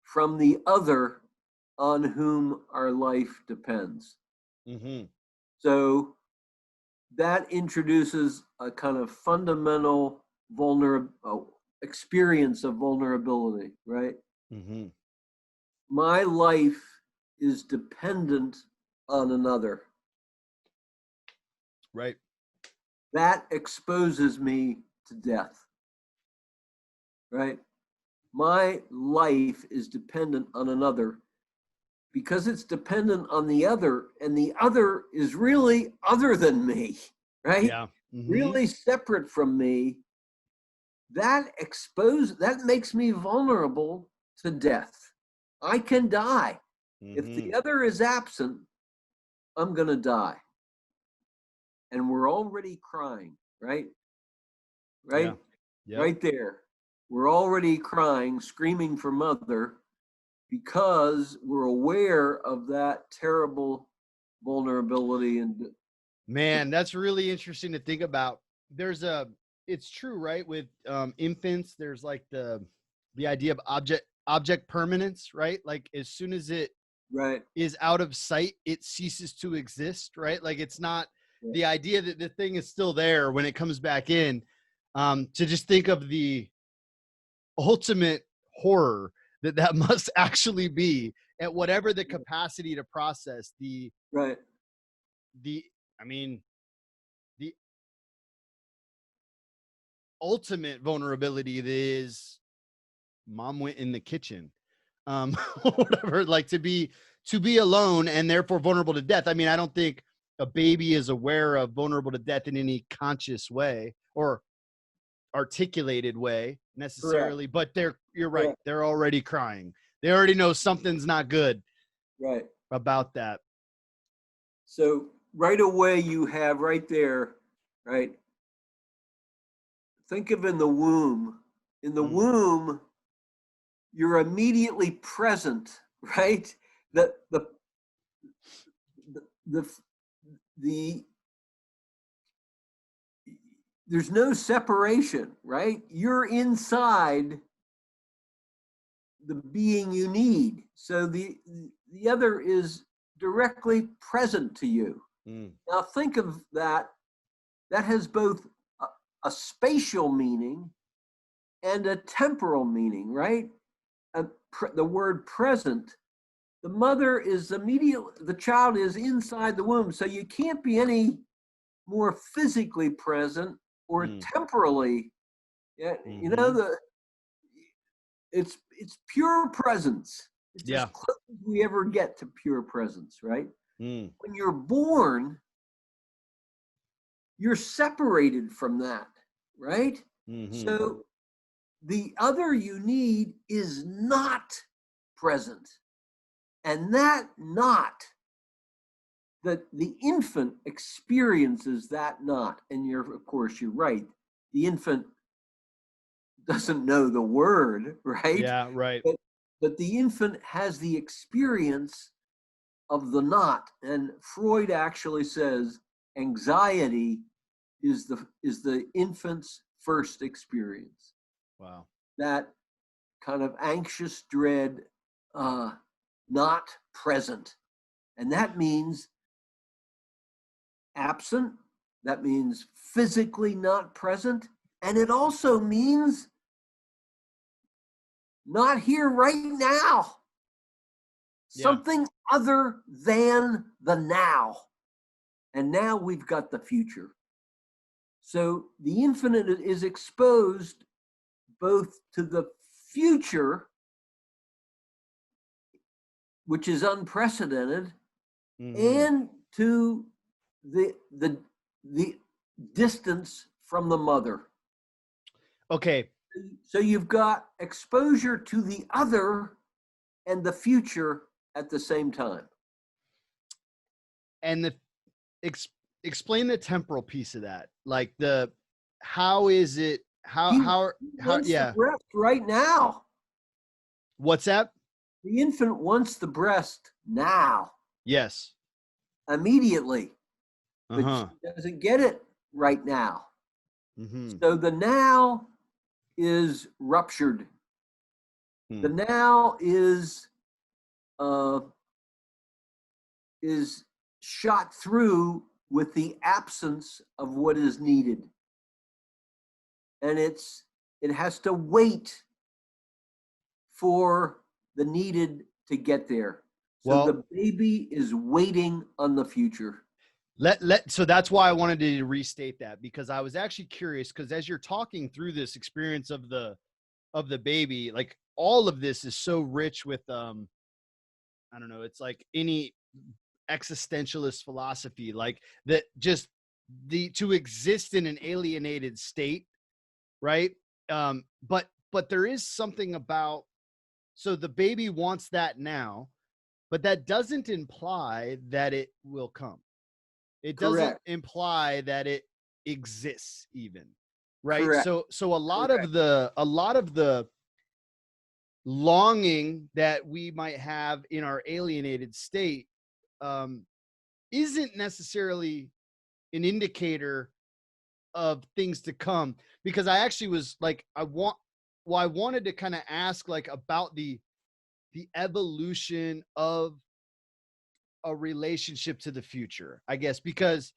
from the other on whom our life depends. Mm-hmm. So that introduces a kind of fundamental experience of vulnerability, right? Mm-hmm. My life is dependent on another. Right. That exposes me to death, right? My life is dependent on another because it's dependent on the other, and the other is really other than me, right? Yeah. Mm-hmm. Really separate from me. That makes me vulnerable to death. I can die. If Mm-hmm. the other is absent, I'm going to die. And we're already crying, right? Yeah. Right? Yep. Right there. We're already crying, screaming for mother because we're aware of that terrible vulnerability and Man, that's really interesting to think about. It's true, right? With infants, there's like the idea of object permanence, right? Like as soon as it right. is out of sight, it ceases to exist, right? Like it's not Yeah. the idea that the thing is still there when it comes back in. To just think of the ultimate horror that must actually be at whatever the capacity to process Right. the I mean the ultimate vulnerability that is mom went in the kitchen, whatever, like to be alone and therefore vulnerable to death. I mean, I don't think a baby is aware of vulnerable to death in any conscious way or articulated way Correct. necessarily, but you're right, Correct. they're already crying. They already know something's not good Right. about that. So right away you have right there, right? Think of in the womb. In the Mm, womb, you're immediately present, right? The the the the there's no separation, right? You're inside the being you need. So the other is directly present to you. mm, Now think of that. That has both a spatial meaning and a temporal meaning, right? The word present, the mother is the child is inside the womb. So you can't be any more physically present or mm, temporally. Yeah, mm-hmm. it's pure presence. It's as Yeah. close as we ever get to pure presence, right? Mm. When you're born, you're separated from that, right? Mm-hmm. So the other you need is not present. And that not, that the infant experiences that not. And of course, you're right. The infant doesn't know the word, right? Yeah, right. But the infant has the experience of the not. And Freud actually says anxiety is the infant's first experience. Wow. That kind of anxious dread, not present. And that means absent, that means physically not present, and it also means not here right now. Yeah. Something other than the now. And now we've got the future. So the infinite is exposed both to the future, which is unprecedented, and to the distance from the mother. Okay. So you've got exposure to the other and the future at the same time. And explain the temporal piece of that. Like how is it? How? Yeah. The breast right now. What's that? The infant wants the breast now, Yes. immediately, but Uh-huh. she doesn't get it right now. Mm-hmm. So the now is ruptured. The now is shot through with the absence of what is needed, and it has to wait for the needed to get there. So Well, the baby is waiting on the future. So that's why I wanted to restate that, because I was actually curious, because as you're talking through this experience of the baby, like all of this is so rich with I don't know, it's like any existentialist philosophy, like that, just to exist in an alienated state, right? But there is something about, so the baby wants that now, but that doesn't imply that it will come. It doesn't Correct. imply that it exists even, right? Correct. So a lot of the longing that we might have in our alienated state isn't necessarily an indicator of things to come, because I actually was like, I wanted to kind of ask like about the evolution of a relationship to the future, I guess, because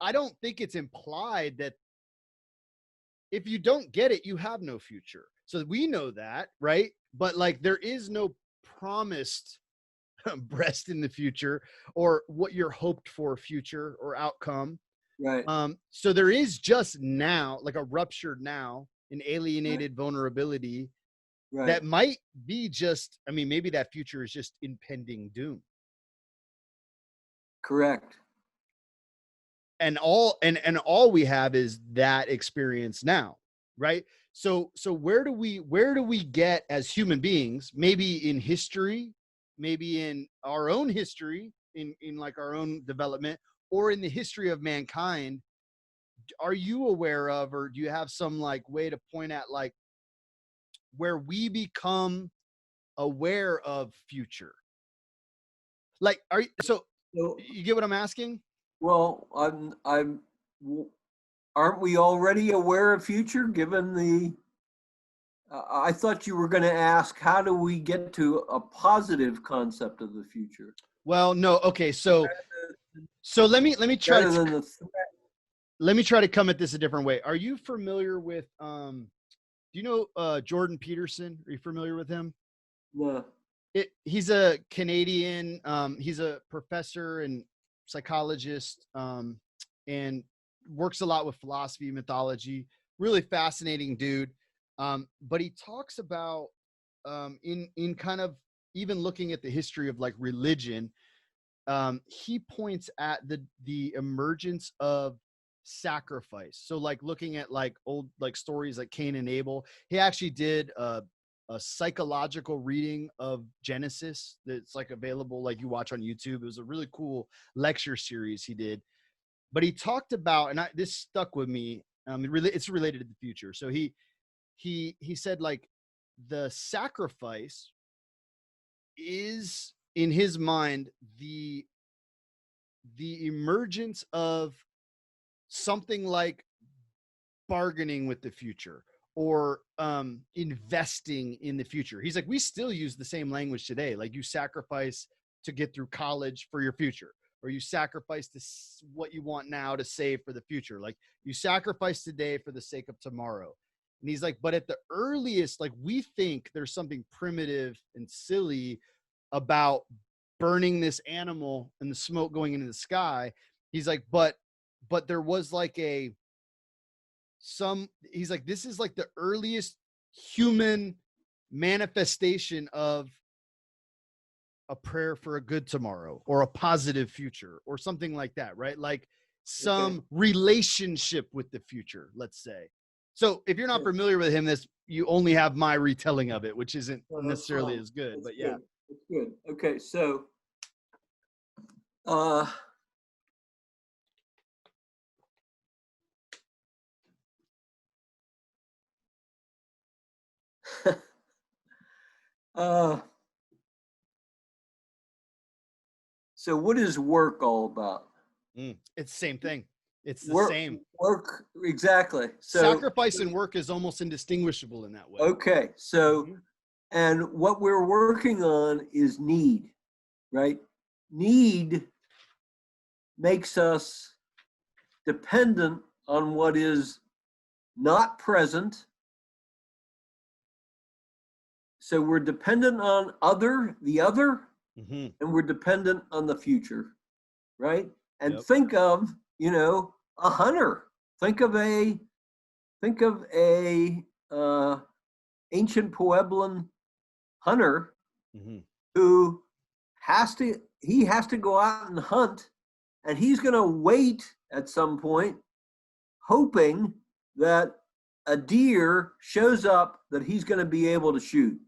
I don't think it's implied that if you don't get it, you have no future. So we know that, right? But like, there is no promised breast in the future, or what you're hoped for future or outcome. Right. So there is just now, like a ruptured now, an alienated vulnerability that might be just, I mean, maybe that future is just impending doom. Correct. And all we have is that experience now, right? So where do we get as human beings, maybe in history, maybe in our own history, in like our own development, or in the history of mankind, are you aware of, or do you have some like way to point at like where we become aware of future? Like, so you get what I'm asking? Well, aren't we already aware of future given the, I thought you were going to ask, how do we get to a positive concept of the future? Well, no. Okay. So let me try Rather to, than the threat. let me try to come at this a different way. Are you familiar with, do you know Jordan Peterson? Are you familiar with him? No. He's a Canadian, he's a professor and psychologist, and works a lot with philosophy, mythology, really fascinating dude. But he talks about, in kind of even looking at the history of like religion, he points at the emergence of sacrifice. So like looking at like old like stories like Cain and Abel, he actually did a psychological reading of Genesis that's like available, like you watch on YouTube. It was a really cool lecture series he did, but he talked about, and this stuck with me. It's related to the future. So he said like the sacrifice is in his mind the emergence of something like bargaining with the future or investing in the future. He's like, we still use the same language today. Like you sacrifice to get through college for your future, or you sacrifice to what you want now to save for the future. Like you sacrifice today for the sake of tomorrow. And he's like, but at the earliest, like we think there's something primitive and silly about burning this animal and the smoke going into the sky. He's like, but there was like he's like, this is like the earliest human manifestation of a prayer for a good tomorrow or a positive future or something like that, right? Like some relationship with the future, let's say. So if you're not familiar with him, you only have my retelling of it, which isn't necessarily as good, but yeah. It's good. Okay, so so what is work all about? It's the same thing. It's the same. Work, exactly. So sacrifice and work is almost indistinguishable in that way. Okay, so and what we're working on is need, right? Need makes us dependent on what is not present. So we're dependent on the other, and we're dependent on the future, right? And think of, a hunter. Think of a ancient Pueblan hunter who has to go out and hunt, and he's going to wait at some point, hoping that a deer shows up that he's going to be able to shoot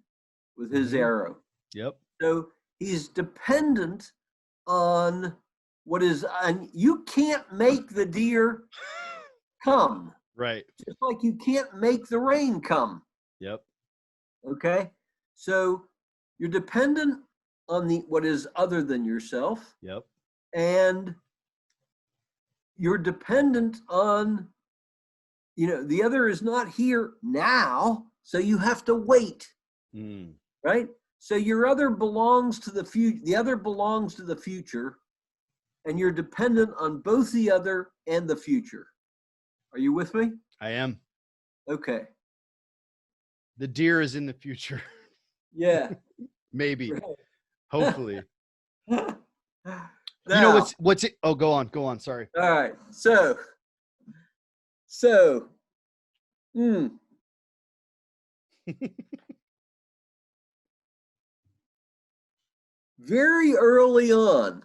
with his arrow. Yep. So he's dependent on and you can't make the deer come. Right. Just like you can't make the rain come. Yep. Okay. So you're dependent on what is other than yourself. Yep. And you're dependent on, the other is not here now, so you have to wait. Right? So your other belongs to the future. The other belongs to the future, and you're dependent on both the other and the future. Are you with me? I am. Okay. The deer is in the future. Yeah. Maybe. Right. Hopefully. Now, what's it? Oh, go on. Sorry. All right. Very early on,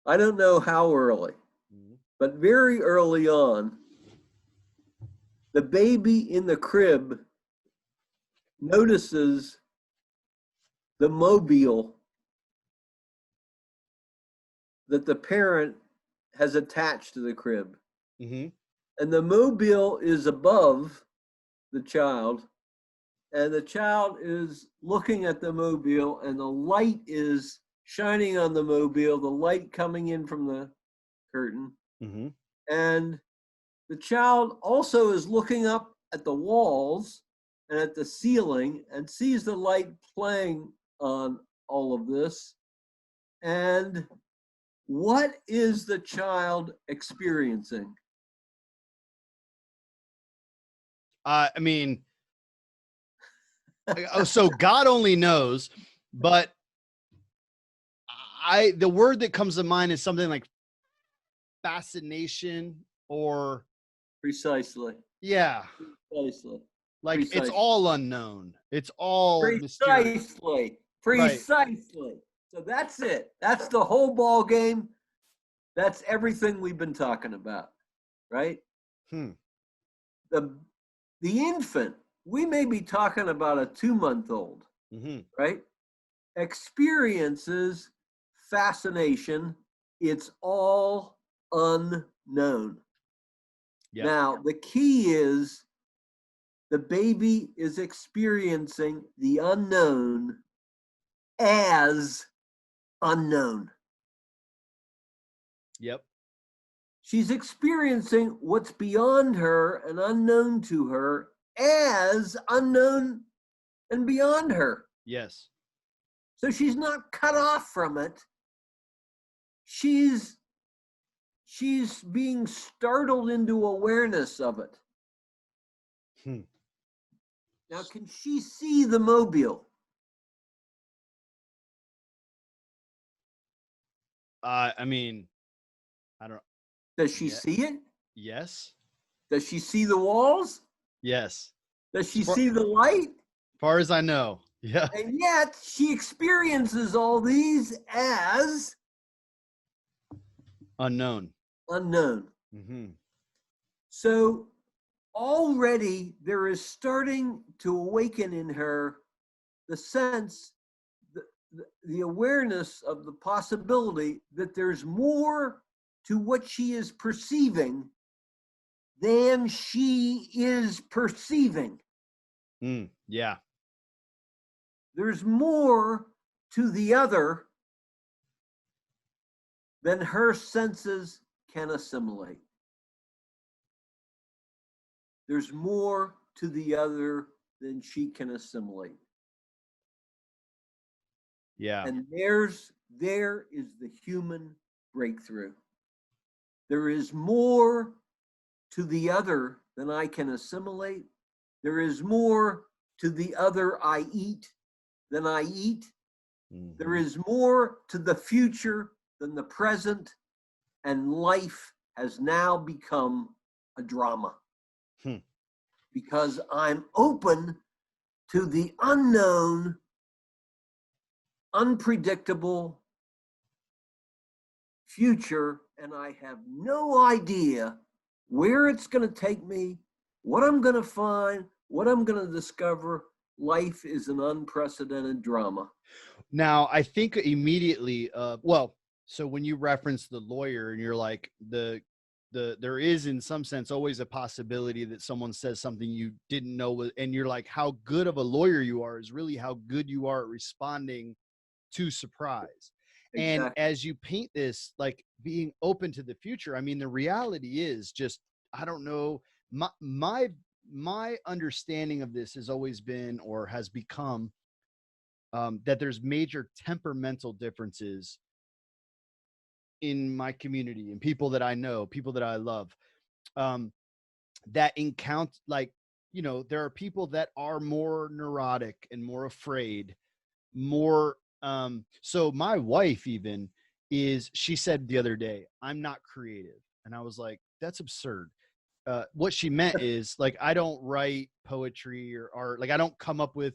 I don't know how early, but very early on, the baby in the crib notices the mobile that the parent has attached to the crib. And the mobile is above the child, and the child is looking at the mobile, and the light is shining on the mobile, the light coming in from the curtain. And the child also is looking up at the walls and at the ceiling and sees the light playing on all of this. And what is the child experiencing? I mean, so God only knows, but the word that comes to mind is something like fascination or Precisely. Yeah. Precisely. Like it's Precisely. all unknown. It's all mysterious. Precisely. Right. Precisely. So that's it. That's the whole ball game. That's everything we've been talking about, right? Hmm. The infant, we may be talking about a 2-month-old, Mm-hmm. right? Experiences fascination. It's all unknown. Yep. Now, the key is the baby is experiencing the unknown as unknown. Yep. She's experiencing what's beyond her and unknown to her as unknown and beyond her. Yes. So she's not cut off from it. She's being startled into awareness of it. Hmm. Now, can she see the mobile? I mean, I don't. Does she Yeah. see it? Yes. Does she see the walls? Yes. Does she As far, see the light? far as I know. Yeah. And yet she experiences all these as Unknown. unknown. Mm-hmm. So already there is starting to awaken in her the sense, the awareness of the possibility that there's more to what she is perceiving than she is perceiving. Yeah. There's more to the other than her senses can assimilate. There's more to the other than she can assimilate. Yeah. And there is the human breakthrough. There is more to the other than I can assimilate. There is more to the other I eat than I eat. Mm-hmm. There is more to the future than the present. And life has now become a drama. Because I'm open to the unknown, unpredictable future, and I have no idea where it's going to take me, what I'm going to find, what I'm going to discover. Life is an unprecedented drama. Now, I think immediately, so when you reference the lawyer and you're like, there is in some sense always a possibility that someone says something you didn't know, and you're like, how good of a lawyer you are is really how good you are at responding to surprise. Exactly. And as you paint this, like being open to the future, I mean, the reality is just, I don't know, my understanding of this has always been, or has become, that there's major temperamental differences in my community and people that I know, people that I love, that encounter, like, there are people that are more neurotic and more afraid, more. So my wife even she said the other day, I'm not creative. And I was like, that's absurd. What she meant is, like, I don't write poetry or art. Like, I don't come up with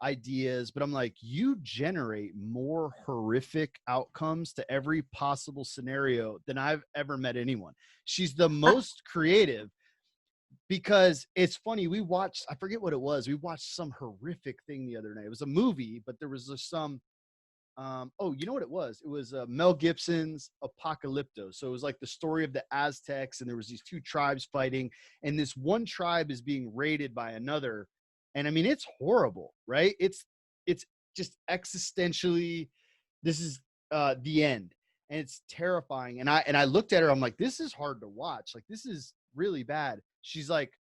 ideas, but I'm like, you generate more horrific outcomes to every possible scenario than I've ever met anyone. She's the most creative, because it's funny. I forget what it was. We watched some horrific thing the other night. It was a movie, but there was some, you know what it was? It was Mel Gibson's Apocalypto. So it was like the story of the Aztecs, and there was these two tribes fighting, and this one tribe is being raided by another. And I mean, it's horrible, right? It's just existentially, this is the end, and it's terrifying. And I looked at her, I'm like, this is hard to watch. Like, this is really bad. She's like,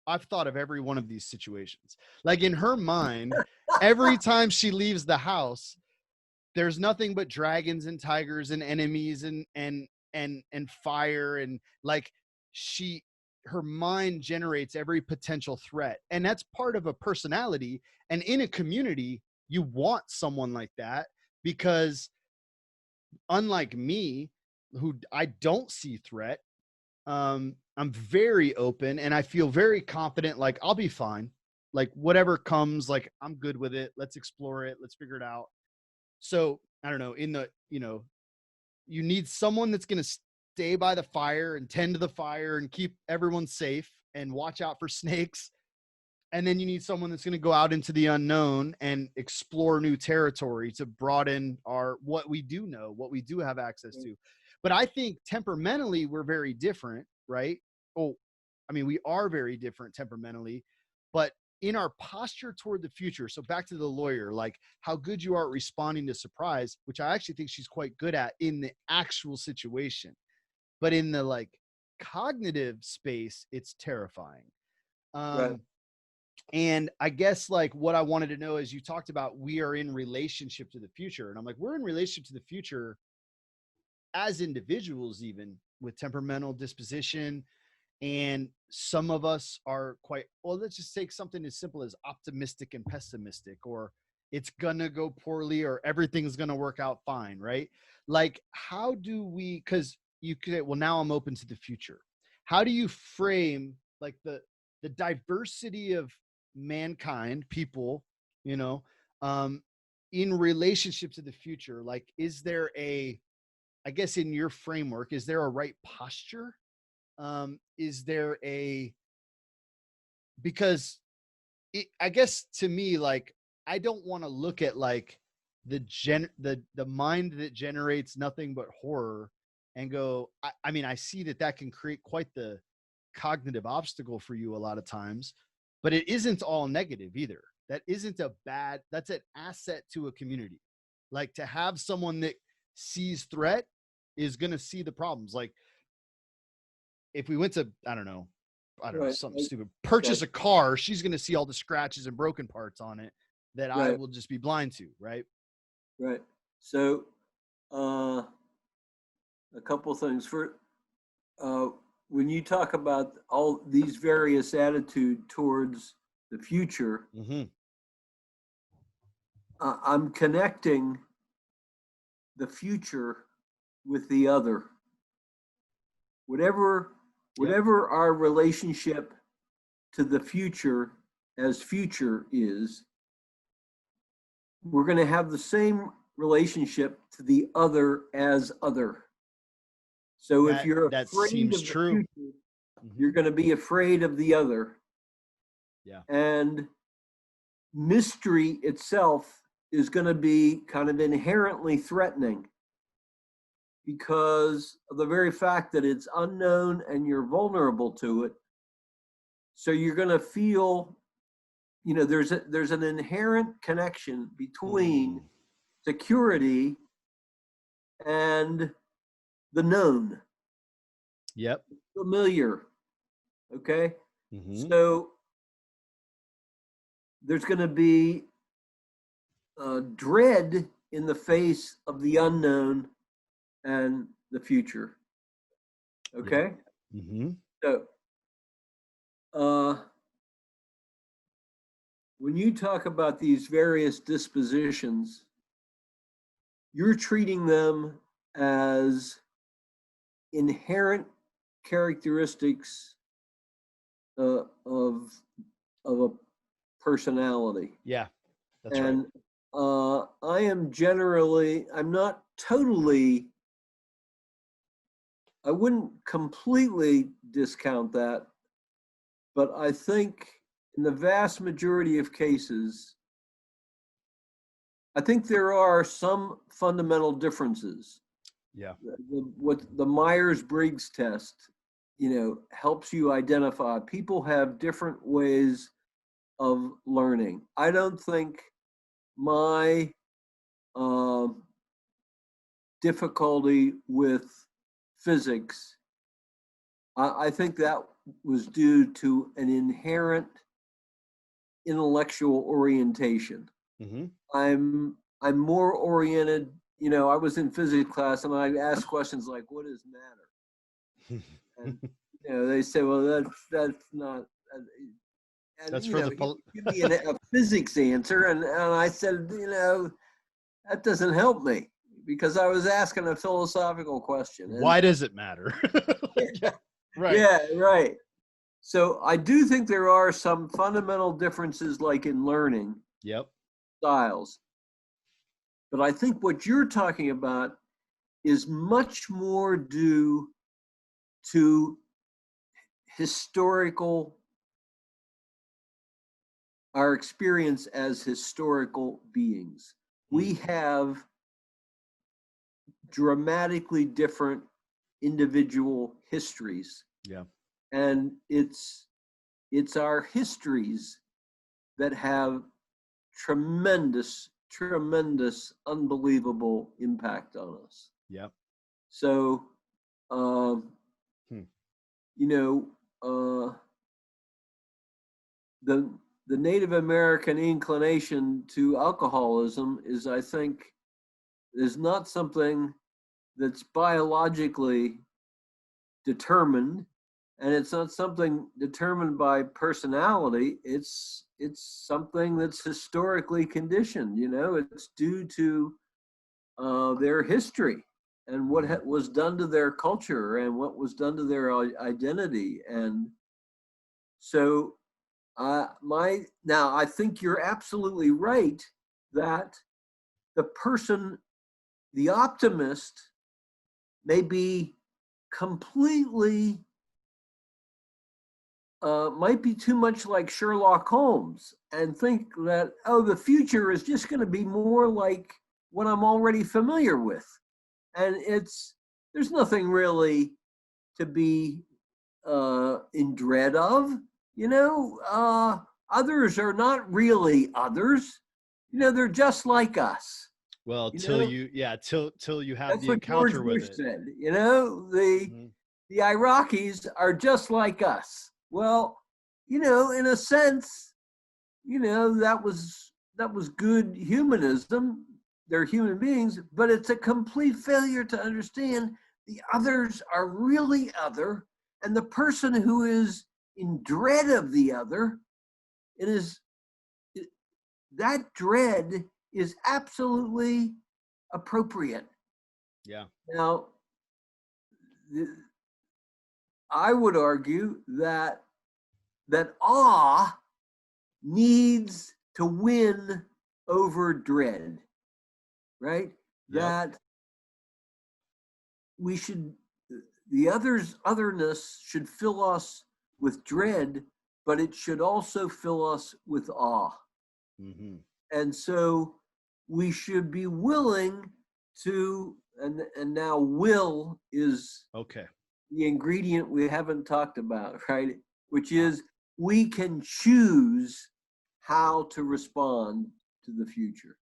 I've thought of every one of these situations. Like, in her mind, every time she leaves the house, there's nothing but dragons and tigers and enemies and fire, and like, her mind generates every potential threat. And that's part of a personality. And in a community, you want someone like that, because unlike me, who I don't see threat, I'm very open and I feel very confident, like, I'll be fine. like whatever comes, like I'm good with it. Let's explore it. Let's figure it out. So I don't know, you need someone that's going to stay by the fire and tend to the fire and keep everyone safe and watch out for snakes. And then you need someone that's going to go out into the unknown and explore new territory to broaden what we do know, what we do have access to. But I think temperamentally, we're very different, right? We are very different temperamentally, but in our posture toward the future. So back to the lawyer, like how good you are at responding to surprise, which I actually think she's quite good at in the actual situation. But in the like cognitive space, it's terrifying. Right. And I guess like what I wanted to know is you talked about we are in relationship to the future. And I'm like, we're in relationship to the future as individuals, even with temperamental disposition. And some of us are quite, well, let's just take something as simple as optimistic and pessimistic, or it's gonna go poorly, or everything's gonna work out fine, right? Like, how do we, because you could, well, now I'm open to the future. How do you frame like the diversity of mankind, people, in relationship to the future? Like, is there I guess in your framework, is there a right posture? Is there because I guess to me, like, I don't want to look at like the mind that generates nothing but horror and go, I see that can create quite the cognitive obstacle for you a lot of times, but it isn't all negative either. That isn't that's an asset to a community. Like, to have someone that sees threat is going to see the problems. Like, if we went to, I don't know, something stupid, purchase a car, she's going to see all the scratches and broken parts on it that I will just be blind to. Right. Right. So, a couple of things. When you talk about all these various attitude towards the future, I'm connecting the future with the other. Whatever our relationship to the future as future is, we're going to have the same relationship to the other as other. So if you're afraid of the future, you're going to be afraid of the other. Yeah. And mystery itself is going to be kind of inherently threatening because of the very fact that it's unknown and you're vulnerable to it. So you're going to feel, there's an inherent connection between security and the known. Yep. Familiar. Okay. So there's going to be dread in the face of the unknown and the future. Okay. So when you talk about these various dispositions, you're treating them as inherent characteristics of a personality. Yeah, that's right. I wouldn't completely discount that, but I think in the vast majority of cases, I think there are some fundamental differences. Yeah. What the Myers-Briggs test, helps you identify. People have different ways of learning. I don't think my difficulty with physics, I think that was due to an inherent intellectual orientation. I'm more oriented, I was in physics class and I'd ask questions like, what is matter? And, they say, well, that's not, and, that's for give me a physics answer. And I said, that doesn't help me because I was asking a philosophical question. Why does it matter? Yeah. Right. Yeah, right. So I do think there are some fundamental differences, like in learning Yep. styles. But I think what you're talking about is much more due to historical, our experience as historical beings. We have dramatically different individual histories. Yeah. And it's our histories that have tremendous, unbelievable impact on us. Yep. So, you know, the Native American inclination to alcoholism is, I think, is not something that's biologically determined, and it's not something determined by personality. It's something that's historically conditioned. You know, it's due to their history and what was done to their culture and what was done to their identity. And so now I think you're absolutely right that the person, the optimist, may be completely might be too much like Sherlock Holmes and think that, oh, the future is just going to be more like what I'm already familiar with. And there's nothing really to be in dread of. You know, others are not really others. You know, they're just like us. Well, You till know? you have That's the what George encounter with Bush it. said. You know, the Iraqis are just like us. Well, you know, in a sense, you know, that was good humanism. They're human beings, but it's a complete failure to understand the others are really other, and the person who is in dread of the other, that dread is absolutely appropriate. Yeah. Now, I would argue that awe needs to win over dread, right? Yep. That the otherness should fill us with dread, but it should also fill us with awe. Mm-hmm. And so we should be willing to, and now will is Okay. the ingredient we haven't talked about, right? Which is we can choose how to respond to the future.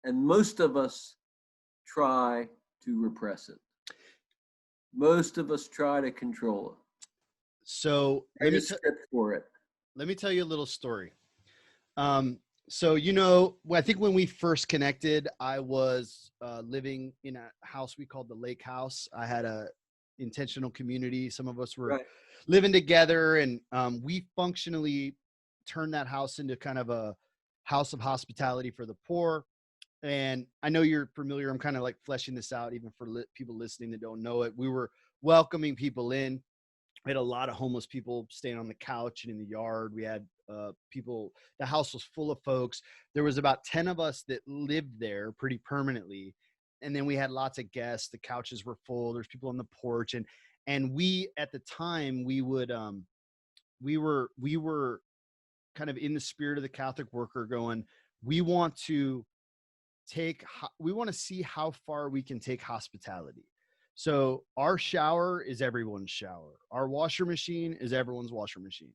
And most of us try to repress it. Most of us try to control it. So Let me script for it. Let me tell you a little story. So, you know, I think when we first connected, I was living in a house we called the Lake House. I had a intentional community. Some of us were living together, and we functionally turned that house into kind of a house of hospitality for the poor. And I know you're familiar. I'm kind of like fleshing this out, even for people listening that don't know it. We were welcoming people in. We had a lot of homeless people staying on the couch and in the yard. We had people, the house was full of folks. There was about 10 of us that lived there pretty permanently. And then we had lots of guests. The couches were full. There's people on the porch. And we, at the time, we were kind of in the spirit of the Catholic worker going, we want to see how far we can take hospitality. So our shower is everyone's shower. Our washer machine is everyone's washer machine.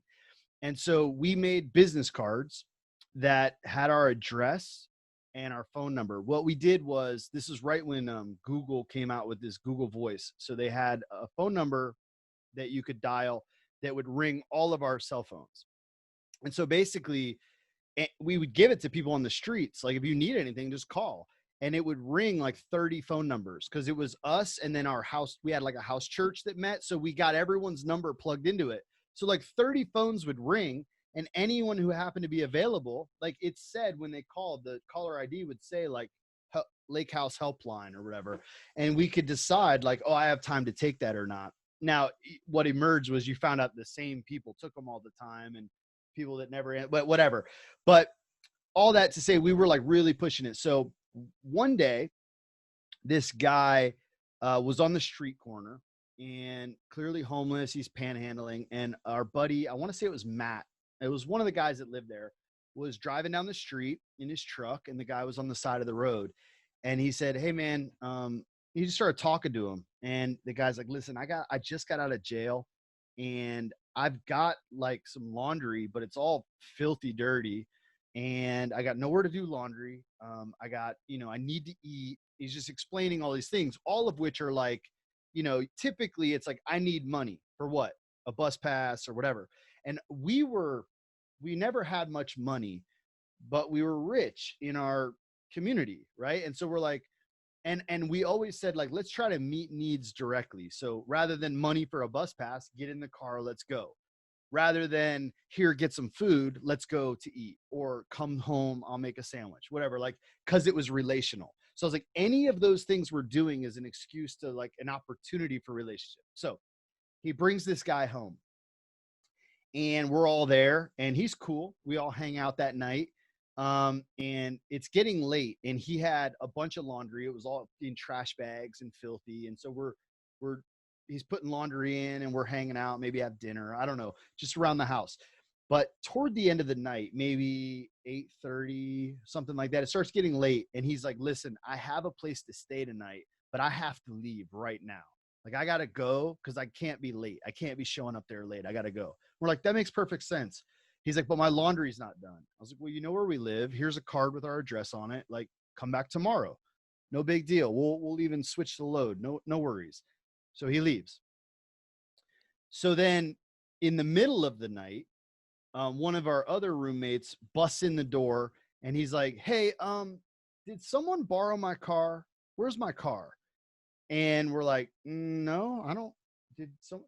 And so we made business cards that had our address and our phone number. What we did was, this is right when Google came out with this Google Voice. So they had a phone number that you could dial that would ring all of our cell phones. And so basically, we would give it to people on the streets. Like, if you need anything, just call. And it would ring like 30 phone numbers, because it was us. And then our house, we had like a house church that met. So we got everyone's number plugged into it. So like 30 phones would ring, and anyone who happened to be available, like it said when they called, the caller ID would say like Lake House Helpline or whatever. And we could decide like, oh, I have time to take that or not. now what emerged was you found out the same people took them all the time, and people that never, but whatever. But all that to say, we were like really pushing it. So one day, this guy was on the street corner and clearly homeless. He's panhandling. And our buddy, I want to say it was Matt. It was one of the guys that lived there, was driving down the street in his truck. And the guy was on the side of the road. And he said, hey, man, he just started talking to him. And the guy's like, listen, I just got out of jail and I've got like some laundry, but it's all filthy dirty. And I got nowhere to do laundry. I got, I need to eat. He's just explaining all these things, all of which are like, typically it's like, I need money for what? A bus pass or whatever. And we never had much money, but we were rich in our community. Right. And so we're like, and we always said, like, let's try to meet needs directly. So rather than money for a bus pass, get in the car, let's go. Rather than here, get some food, let's go to eat, or come home, I'll make a sandwich, whatever, like, cause it was relational. So I was like, any of those things we're doing is an excuse to like an opportunity for relationship. So he brings this guy home and we're all there and he's cool. We all hang out that night. And it's getting late and he had a bunch of laundry. It was all in trash bags and filthy. And so he's putting laundry in and we're hanging out, maybe have dinner. I don't know, just around the house. But toward the end of the night, maybe 8:30, something like that, it starts getting late. And he's like, listen, I have a place to stay tonight, but I have to leave right now. Like, I got to go because I can't be late. I can't be showing up there late. I got to go. We're like, that makes perfect sense. He's like, but my laundry's not done. I was like, well, you know where we live. Here's a card with our address on it. Like, come back tomorrow. No big deal. We'll even switch the load. No worries. So he leaves. So then in the middle of the night, one of our other roommates busts in the door and he's like, hey, did someone borrow my car? Where's my car? And we're like, no, I don't. Did some,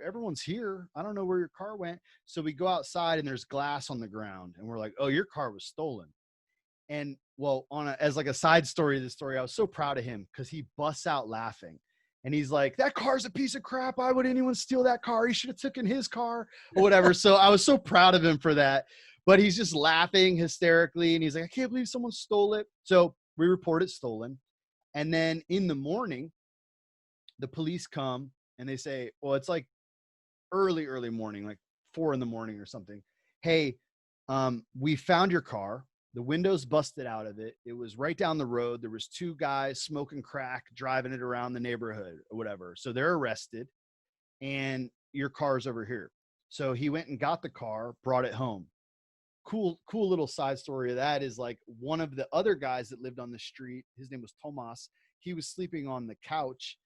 everyone's here. I don't know where your car went. So we go outside and there's glass on the ground and we're like, oh, your car was stolen. And well, as like a side story of this story, I was so proud of him because he busts out laughing. And he's like, that car's a piece of crap. Why would anyone steal that car? He should have taken his car or whatever. So I was so proud of him for that. But he's just laughing hysterically. And he's like, I can't believe someone stole it. So we report it stolen. And then in the morning, the police come and they say, well, it's like early morning, like 4 a.m. or something. Hey, we found your car. The windows busted out of it. It was right down the road. There was 2 guys smoking crack, driving it around the neighborhood or whatever. So they're arrested and your car's over here. So he went and got the car, brought it home. Cool little side story of that is like one of the other guys that lived on the street, his name was Tomas. He was sleeping on the couch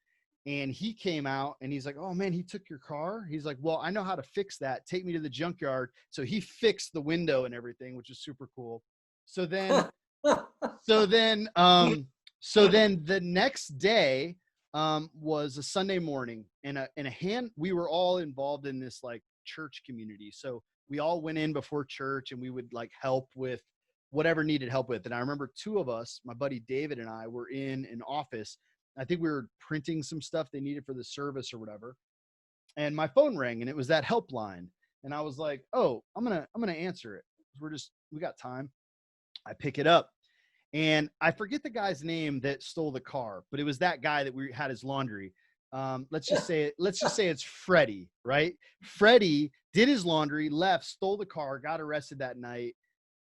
and he came out and he's like, oh man, he took your car. He's like, well, I know how to fix that. Take me to the junkyard. So he fixed the window and everything, which is super cool. So then the next day was a Sunday morning and we were all involved in this like church community. So we all went in before church and we would like help with whatever needed help with. And I remember 2 of us, my buddy David and I, were in an office. I think we were printing some stuff they needed for the service or whatever. And my phone rang and it was that helpline. And I was like, oh, I'm going to answer it. We got time. I pick it up and I forget the guy's name that stole the car, but it was that guy that we had his laundry. Let's just say it's Freddie, right? Freddie did his laundry, left, stole the car, got arrested that night.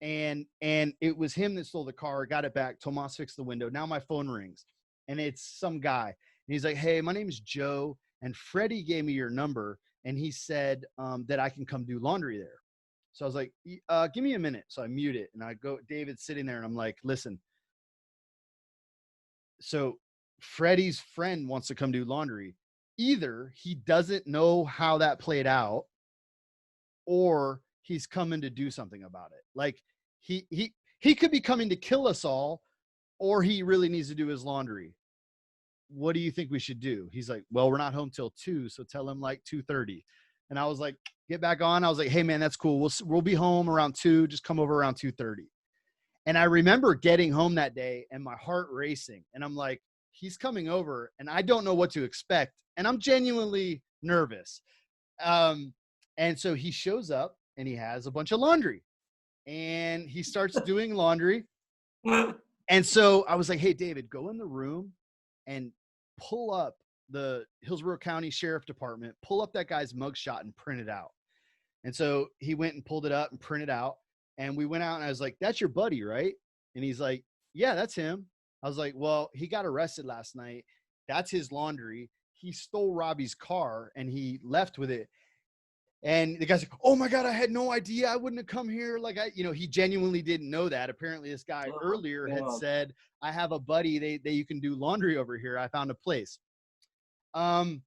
And it was him that stole the car, got it back. Tomas fixed the window. Now my phone rings and it's some guy. And he's like, hey, my name is Joe. And Freddie gave me your number. And he said that I can come do laundry there. So I was like, give me a minute. So I mute it and I go, David's sitting there and I'm like, listen, so Freddie's friend wants to come do laundry. Either he doesn't know how that played out or he's coming to do something about it. Like he could be coming to kill us all or he really needs to do his laundry. What do you think we should do? He's like, well, we're not home till 2. So tell him like 2:30. And I was like, get back on. I was like, hey man, that's cool. We'll be home around 2. Just come over around 2:30. And I remember getting home that day and my heart racing. And I'm like, he's coming over and I don't know what to expect. And I'm genuinely nervous. And so he shows up and he has a bunch of laundry and he starts doing laundry. And so I was like, hey, David, go in the room and pull up the Hillsborough County Sheriff Department, pull up that guy's mugshot and print it out. And so he went and pulled it up and printed out. And we went out and I was like, that's your buddy, right? And he's like, yeah, that's him. I was like, well, he got arrested last night. That's his laundry. He stole Robbie's car and he left with it. And the guy's like, oh my God, I had no idea. I wouldn't have come here. Like, he genuinely didn't know that. Apparently this guy earlier had said, I have a buddy, you can do laundry over here. I found a place. And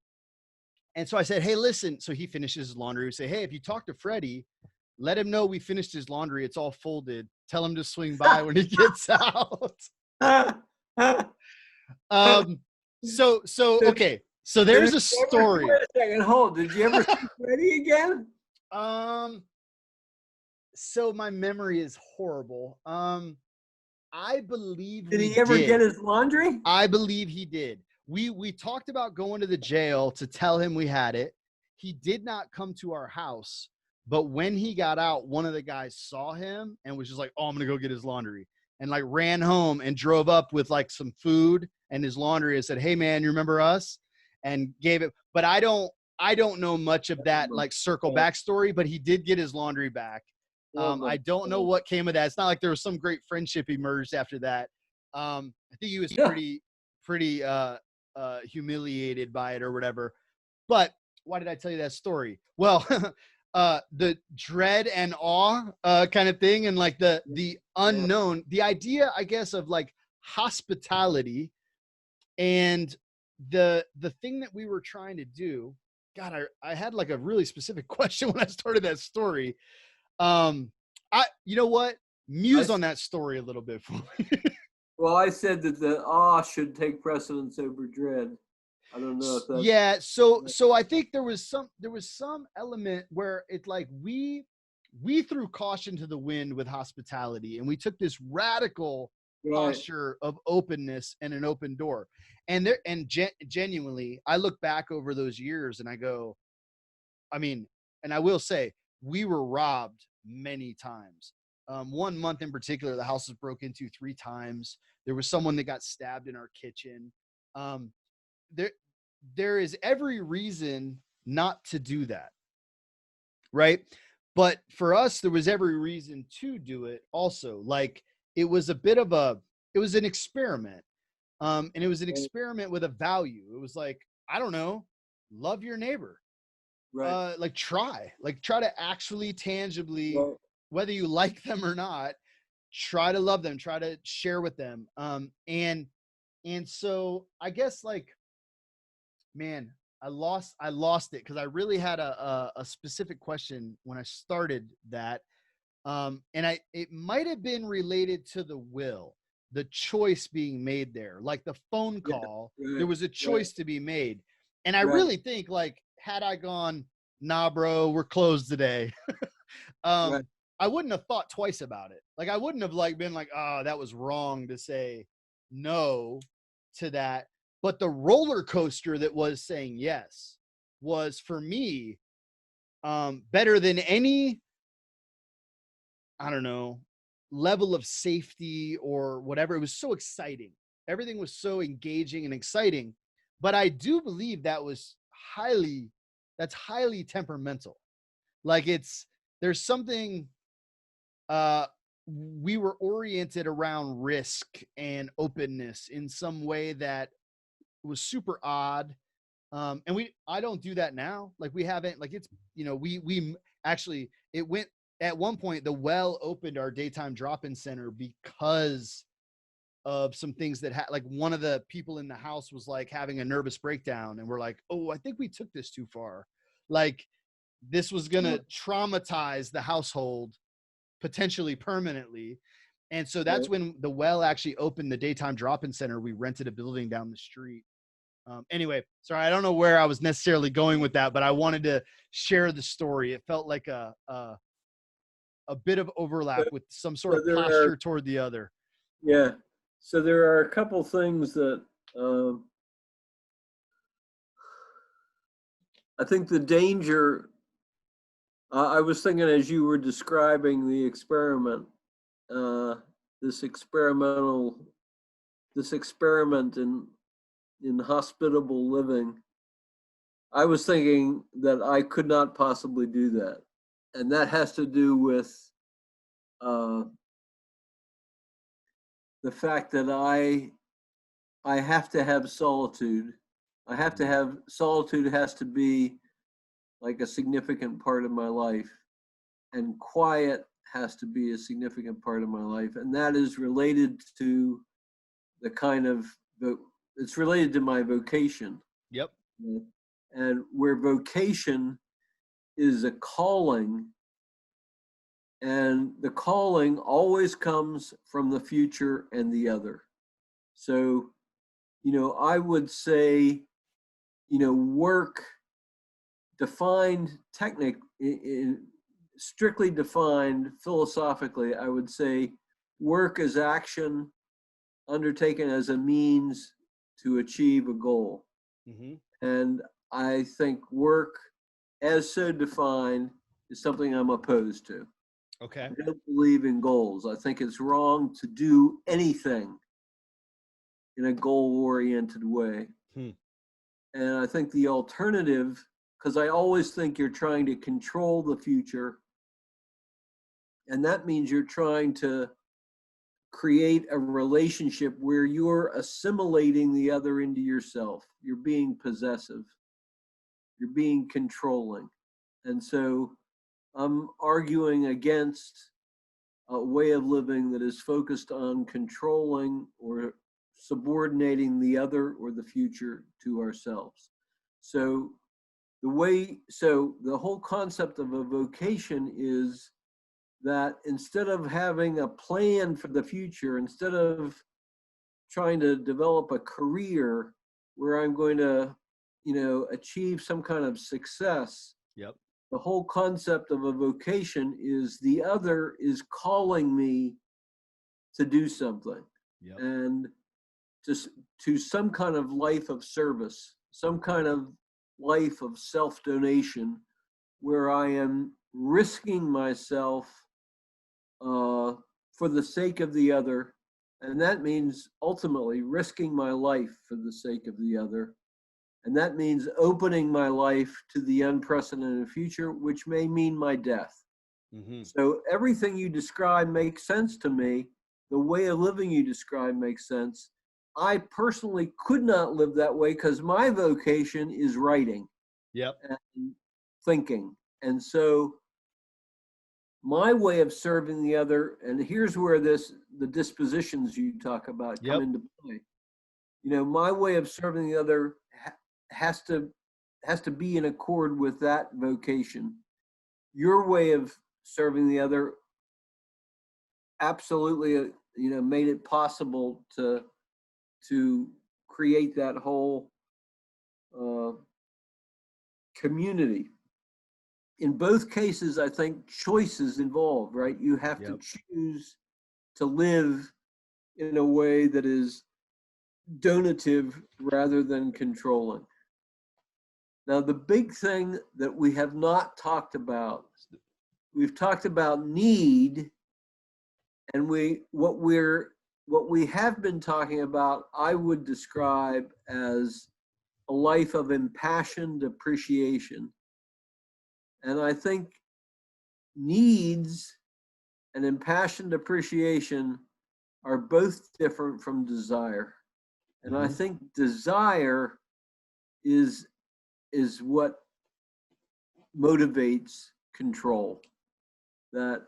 so I said, hey, listen. So he finishes his laundry. We say, hey, if you talk to Freddie, let him know we finished his laundry. It's all folded. Tell him to swing by when he gets out. Okay. So there's a story. Wait a second, hold. Did you ever see Freddie again? So my memory is horrible. I believe did he ever get his laundry? I believe he did. We talked about going to the jail to tell him we had it. He did not come to our house, but when he got out, one of the guys saw him and was just like, oh, I'm gonna go get his laundry, and like ran home and drove up with like some food and his laundry and said, hey man, you remember us? And gave it. But I don't know much of that like circle back story, but he did get his laundry back. I don't know what came of that. It's not like there was some great friendship emerged after that. I think he was pretty humiliated by it or whatever. But why did I tell you that story? Well, the dread and awe kind of thing, and like the unknown, the idea, I guess, of like hospitality, and the thing that we were trying to do. God, I had like a really specific question when I started that story. You know what? Muse on that story a little bit for me. Well, I said that the awe should take precedence over dread. I don't know if that's... Yeah. So I think there was some element where it's like we threw caution to the wind with hospitality, and we took this radical posture of openness and an open door. And genuinely, I look back over those years and I go, I mean, and I will say, we were robbed many times. One month in particular, the house was broke into 3 times. There was someone that got stabbed in our kitchen. There is every reason not to do that, right? But for us, there was every reason to do it also. Like, it was an experiment. And it was an experiment with a value. It was like, I don't know, love your neighbor. Right. Try to actually tangibly, whether you like them or not, try to love them, try to share with them. And so I guess, like, man, I lost it because I really had a specific question when I started that. And it might have been related to the will, the choice being made there, like the phone call, there was a choice to be made. And I really think, like, had I gone, nah, bro, we're closed today, I wouldn't have thought twice about it. Like, I wouldn't have like been like, oh, that was wrong to say no to that. But the roller coaster that was saying yes was, for me, better than any, I don't know, level of safety or whatever. It was so exciting. Everything was so engaging and exciting. But I do believe that's highly temperamental. Like, there's something, we were oriented around risk and openness in some way that was super odd. And I don't do that now. Like, we haven't, like, it's, we actually, it went, at one point, the Well opened our daytime drop-in center because of some things that like one of the people in the house was like having a nervous breakdown, and we're like, oh, I think we took this too far. Like, this was going to traumatize the household potentially permanently. And so that's when the Well actually opened the daytime drop-in center. We rented a building down the street. Anyway, sorry, I don't know where I was necessarily going with that, but I wanted to share the story. It felt like a bit of overlap with some sort of posture toward the other. Yeah. So there are a couple things that I think the danger, I was thinking as you were describing the experiment, uh, this experimental, this experiment in hospitable living, I was thinking that I could not possibly do that. And that has to do with uh, the fact that I have to have solitude. I have to have solitude has to be like a significant part of my life, and quiet has to be a significant part of my life, and that is related to the kind of it's related to my vocation. Yep. And where vocation is a calling, and the calling always comes from the future and the other. So, I would say, work defined strictly defined philosophically, I would say work is action undertaken as a means to achieve a goal. Mm-hmm. And I think work as so defined is something I'm opposed to. Okay. I don't believe in goals. I think it's wrong to do anything in a goal-oriented way. And I think the alternative, because I always think you're trying to control the future, and that means you're trying to create a relationship where you're assimilating the other into yourself. You're being possessive. You're being controlling. And so I'm arguing against a way of living that is focused on controlling or subordinating the other or the future to ourselves. So the whole concept of a vocation is that instead of having a plan for the future, instead of trying to develop a career where I'm going to, achieve some kind of success, Yep. the whole concept of a vocation is the other is calling me to do something. Yep. And just to some kind of life of service, some kind of life of self-donation, where I am risking myself for the sake of the other. And that means ultimately risking my life for the sake of the other. And that means opening my life to the unprecedented future, which may mean my death. Mm-hmm. So everything you describe makes sense to me. The way of living you describe makes sense. I personally could not live that way because my vocation is writing. Yep. And thinking. And so my way of serving the other, and here's where the dispositions you talk about come into play. My way of serving the other has to be in accord with that vocation. Your way of serving the other absolutely, made it possible to create that whole community. In both cases, I think choice is involved, right? You have to choose to live in a way that is donative rather than controlling. Now, the big thing that we have not talked about, we've talked about need, and what we have been talking about, I would describe as a life of impassioned appreciation. And I think needs and impassioned appreciation are both different from desire. And I think desire is what motivates control. That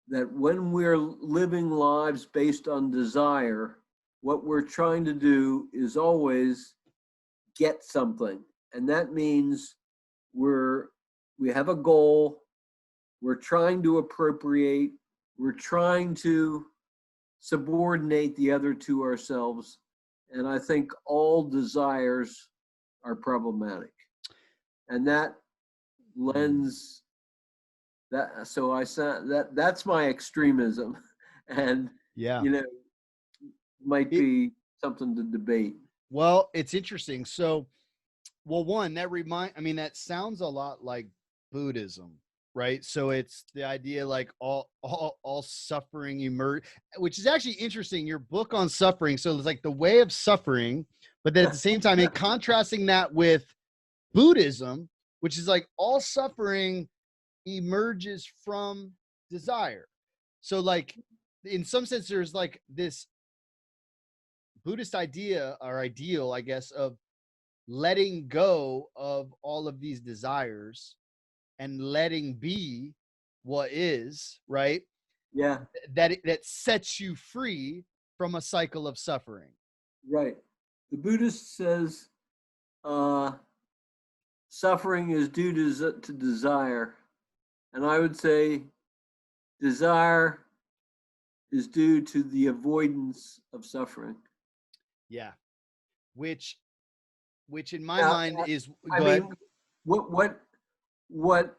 when we're living lives based on desire, what we're trying to do is always get something. And that means we have a goal, we're trying to appropriate, we're trying to subordinate the other to ourselves. And I think all desires are problematic. And that lends that, so I said that's my extremism. And might be something to debate. Well, it's interesting. So Well, one that sounds a lot like Buddhism, right? So it's the idea like all suffering emerge, which is actually interesting. Your book on suffering, so it's like the way of suffering, but then at the same time, in contrasting that with Buddhism, which is like all suffering emerges from desire. So like in some sense, there's like this Buddhist idea or ideal, I guess, of letting go of all of these desires and letting be what is, right? Yeah, That sets you free from a cycle of suffering. right. The Buddhist says suffering is due to desire. And I would say desire is due to the avoidance of suffering. Yeah. Which in my Now, mind is I go mean, ahead. what,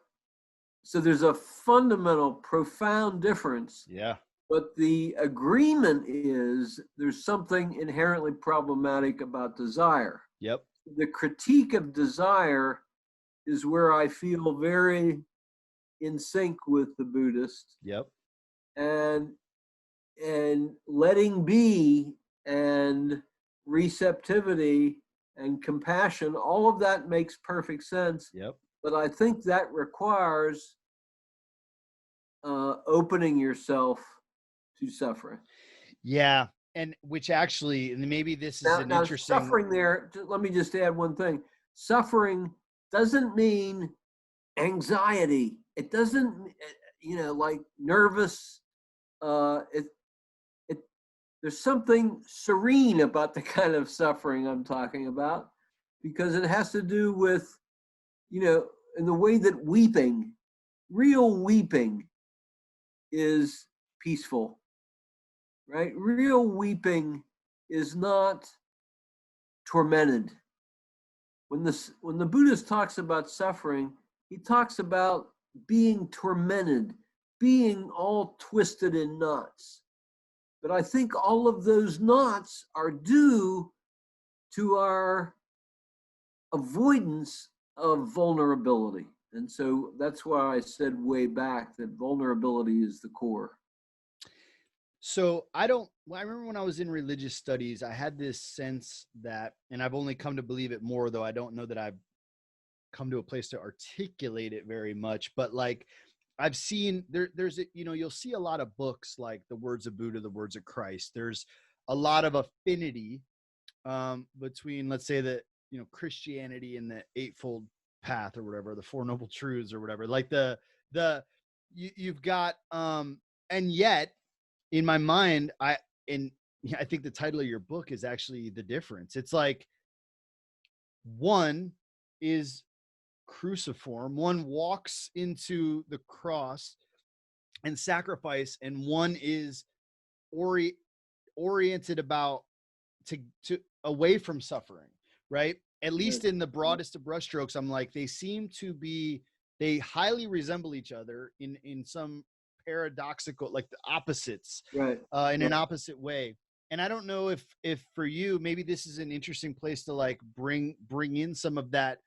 so there's a fundamental, profound difference, Yeah. but the agreement is there's something inherently problematic about desire. Yep. The critique of desire is where I feel very in sync with the Buddhist, Yep. and letting be and receptivity and compassion, all of that makes perfect sense. Yep. But I think that requires opening yourself to suffering. Yeah. And which actually, and maybe this is an Now interesting suffering there, let me just add one thing. Suffering doesn't mean anxiety. It doesn't, like nervous. There's something serene about the kind of suffering I'm talking about, because it has to do with, in the way that real weeping is peaceful, right? Real weeping is not tormented. When the Buddhist talks about suffering, he talks about being tormented, being all twisted in knots. But I think all of those knots are due to our avoidance of vulnerability. And so that's why I said way back that vulnerability is the core. So I remember when I was in religious studies, I had this sense that, and I've only come to believe it more, though I don't know that I've come to a place to articulate it very much, but like I've seen there's you'll see a lot of books like the words of Buddha, the words of Christ. There's a lot of affinity between, let's say, the Christianity and the Eightfold Path or whatever, the Four Noble Truths or whatever. Like you've got and yet in my mind, I think the title of your book is actually the difference. It's like one is cruciform, one walks into the cross and sacrifice, and one is oriented about to away from suffering, right? At least in the broadest of brushstrokes, I'm like, they highly resemble each other in some paradoxical, like the opposites, right? In an opposite way. And I don't know if for you, maybe this is an interesting place to like bring in some of that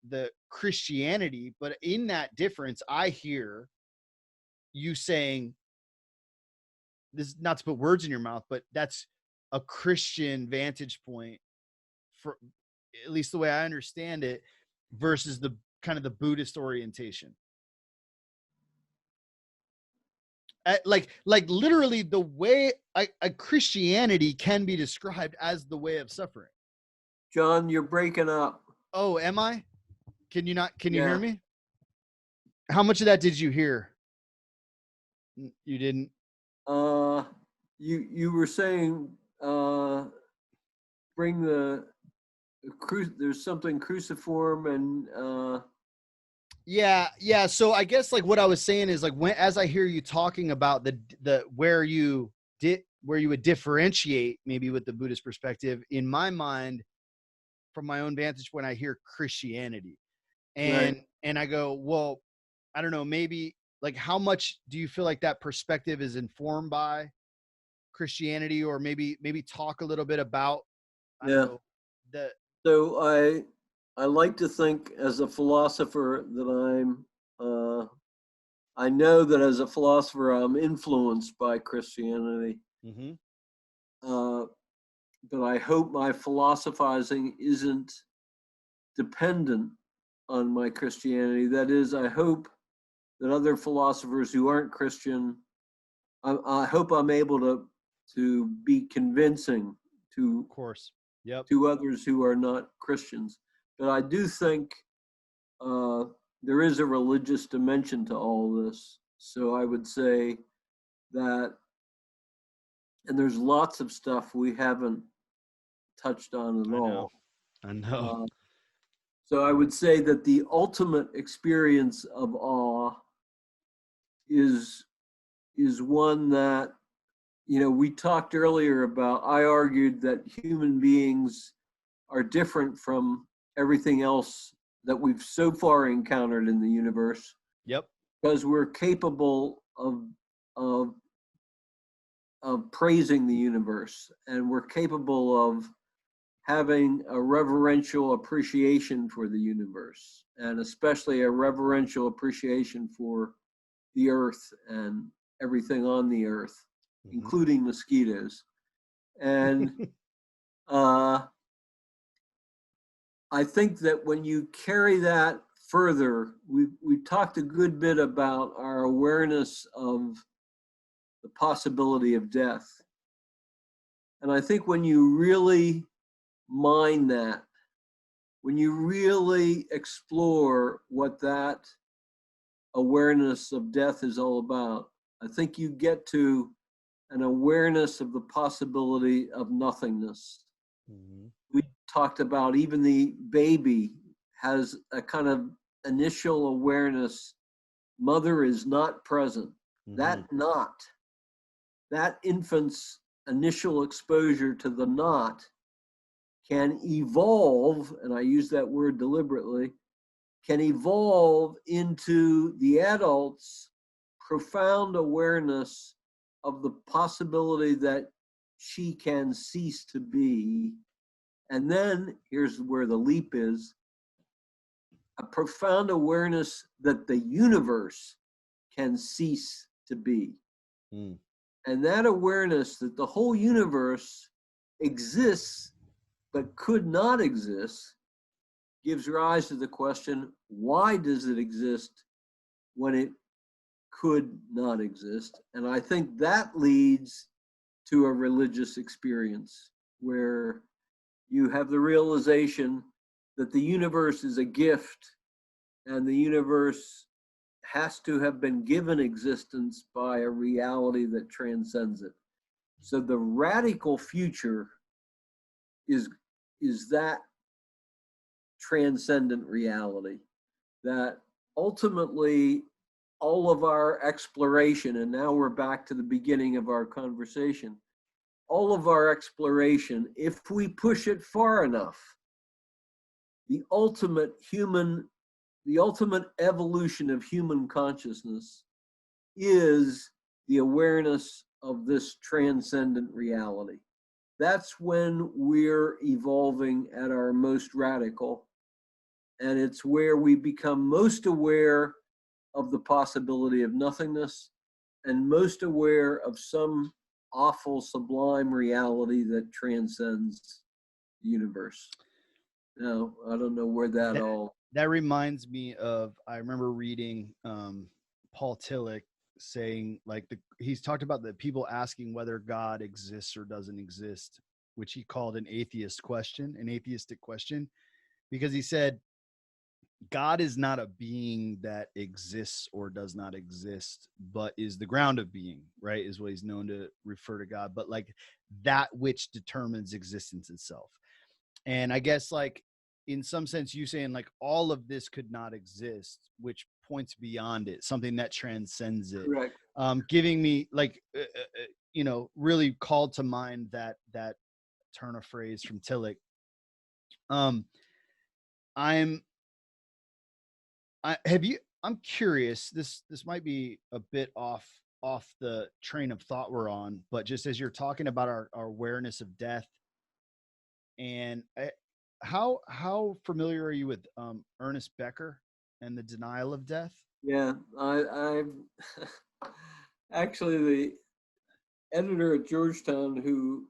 the Christianity, but in that difference, I hear you saying, this is not to put words in your mouth, but that's a Christian vantage point, for at least the way I understand it, versus the kind of the Buddhist orientation. Like literally the way a Christianity can be described as the way of suffering. John, you're breaking up. Oh, am I? Can you Yeah. hear me? How much of that did you hear? You didn't? You were saying bring there's something cruciform and Yeah. So I guess like what I was saying is like as I hear you talking about the where you would differentiate maybe with the Buddhist perspective, in my mind, from my own vantage point, I hear Christianity, and right. and I go, well, I don't know, maybe like how much do you feel like that perspective is informed by Christianity, or maybe talk a little bit about, I don't know, So I like to think as a philosopher that I know that as a philosopher I'm influenced by Christianity. Mm-hmm. But I hope my philosophizing isn't dependent on my Christianity. That is, I hope that other philosophers who aren't Christian, I hope I'm able to be convincing to Of course. Yep. to others who are not Christians. But I do think uh, there is a religious dimension to all this. So I would say that, and there's lots of stuff we haven't touched on at I know. all. I know. So I would say that the ultimate experience of awe is one that, you know, we talked earlier about. I argued that human beings are different from everything else that we've so far encountered in the universe Yep. because we're capable of praising the universe, and we're capable of having a reverential appreciation for the universe, and especially a reverential appreciation for the earth and everything on the earth, Mm-hmm. including mosquitoes. And I think that when you carry that further, we talked a good bit about our awareness of the possibility of death. And I think when you really mine that, when you really explore what that awareness of death is all about, I think you get to an awareness of the possibility of nothingness. Mm-hmm. We talked about even the baby has a kind of initial awareness. Mother is not present. Mm-hmm. That infant's initial exposure to the not can evolve, and I use that word deliberately, can evolve into the adult's profound awareness of the possibility that she can cease to be. And then here's where the leap is: a profound awareness that the universe can cease to be. Mm. And that awareness that the whole universe exists but could not exist gives rise to the question, why does it exist when it could not exist? And I think that leads to a religious experience where you have the realization that the universe is a gift and the universe has to have been given existence by a reality that transcends it. So the radical future is that transcendent reality that ultimately all of our exploration, and now we're back to the beginning of our conversation, all of our exploration, if we push it far enough, the ultimate evolution of human consciousness is the awareness of this transcendent reality. That's when we're evolving at our most radical. And it's where we become most aware of the possibility of nothingness and most aware of some awful, sublime reality that transcends the universe. Now, I don't know where that all. That reminds me of, I remember reading Paul Tillich saying, like, he's talked about the people asking whether God exists or doesn't exist, which he called an atheistic question, because he said, God is not a being that exists or does not exist, but is the ground of being, right? Is what he's known to refer to God, but like that which determines existence itself. And I guess, like, in some sense, you saying like all of this could not exist, which points beyond it, something that transcends it. Correct. Giving me like, really called to mind that turn of phrase from Tillich. I'm curious, this might be a bit off the train of thought we're on, but just as you're talking about our awareness of death, and how familiar are you with Ernest Becker and the denial of death? Yeah, I've actually the editor at Georgetown who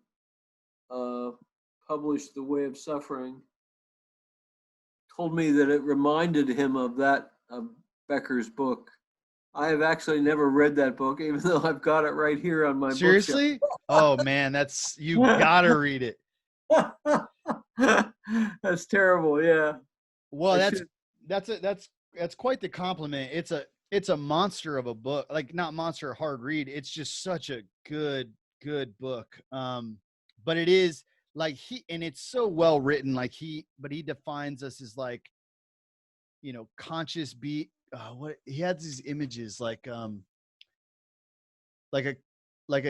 published The Way of Suffering told me that it reminded him of Becker's book. I have actually never read that book, even though I've got it right here on my Seriously? Oh man, you gotta read it. bookshelf. That's terrible. Yeah. Well, that's quite the compliment. It's a monster of a book. Like, not monster, hard read. It's just such a good book. But it is like and it's so well written. Like but he defines us as like, conscious what he has these images like a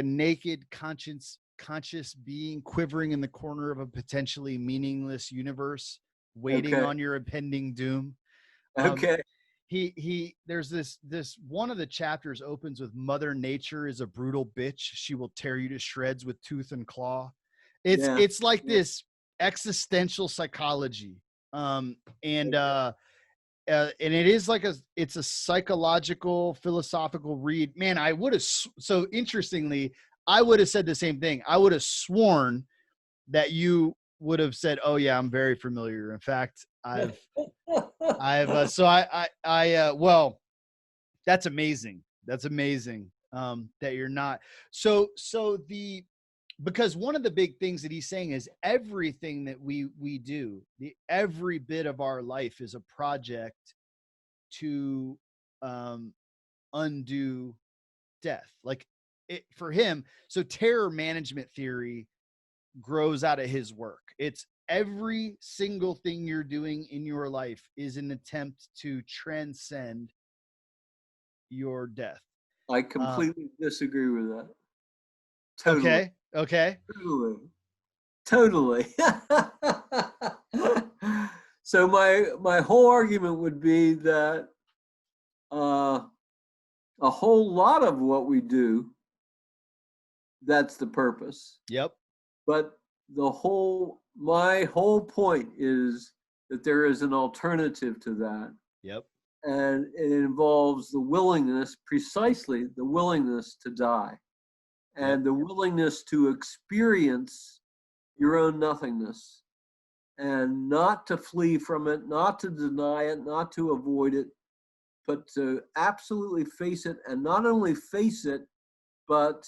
naked conscious being quivering in the corner of a potentially meaningless universe, waiting on your impending doom. Okay. There's this one of the chapters opens with Mother Nature is a brutal bitch. She will tear you to shreds with tooth and claw. It's like this existential psychology. And it is like it's a psychological, philosophical read. Man, so interestingly, I would have said the same thing. I would have sworn that you would have said, "Oh yeah, I'm very familiar." In fact, well, that's amazing. That's amazing. That you're not. Because one of the big things that he's saying is everything that we do, every bit of our life is a project to undo death. Like for him, so terror management theory grows out of his work. It's every single thing you're doing in your life is an attempt to transcend your death. I completely disagree with that. Totally. Okay. Totally. So my whole argument would be that a whole lot of what we do, that's the purpose. Yep. But my whole point is that there is an alternative to that. Yep. And it involves precisely the willingness to die, and the willingness to experience your own nothingness, and not to flee from it, not to deny it, not to avoid it, but to absolutely face it, and not only face it, but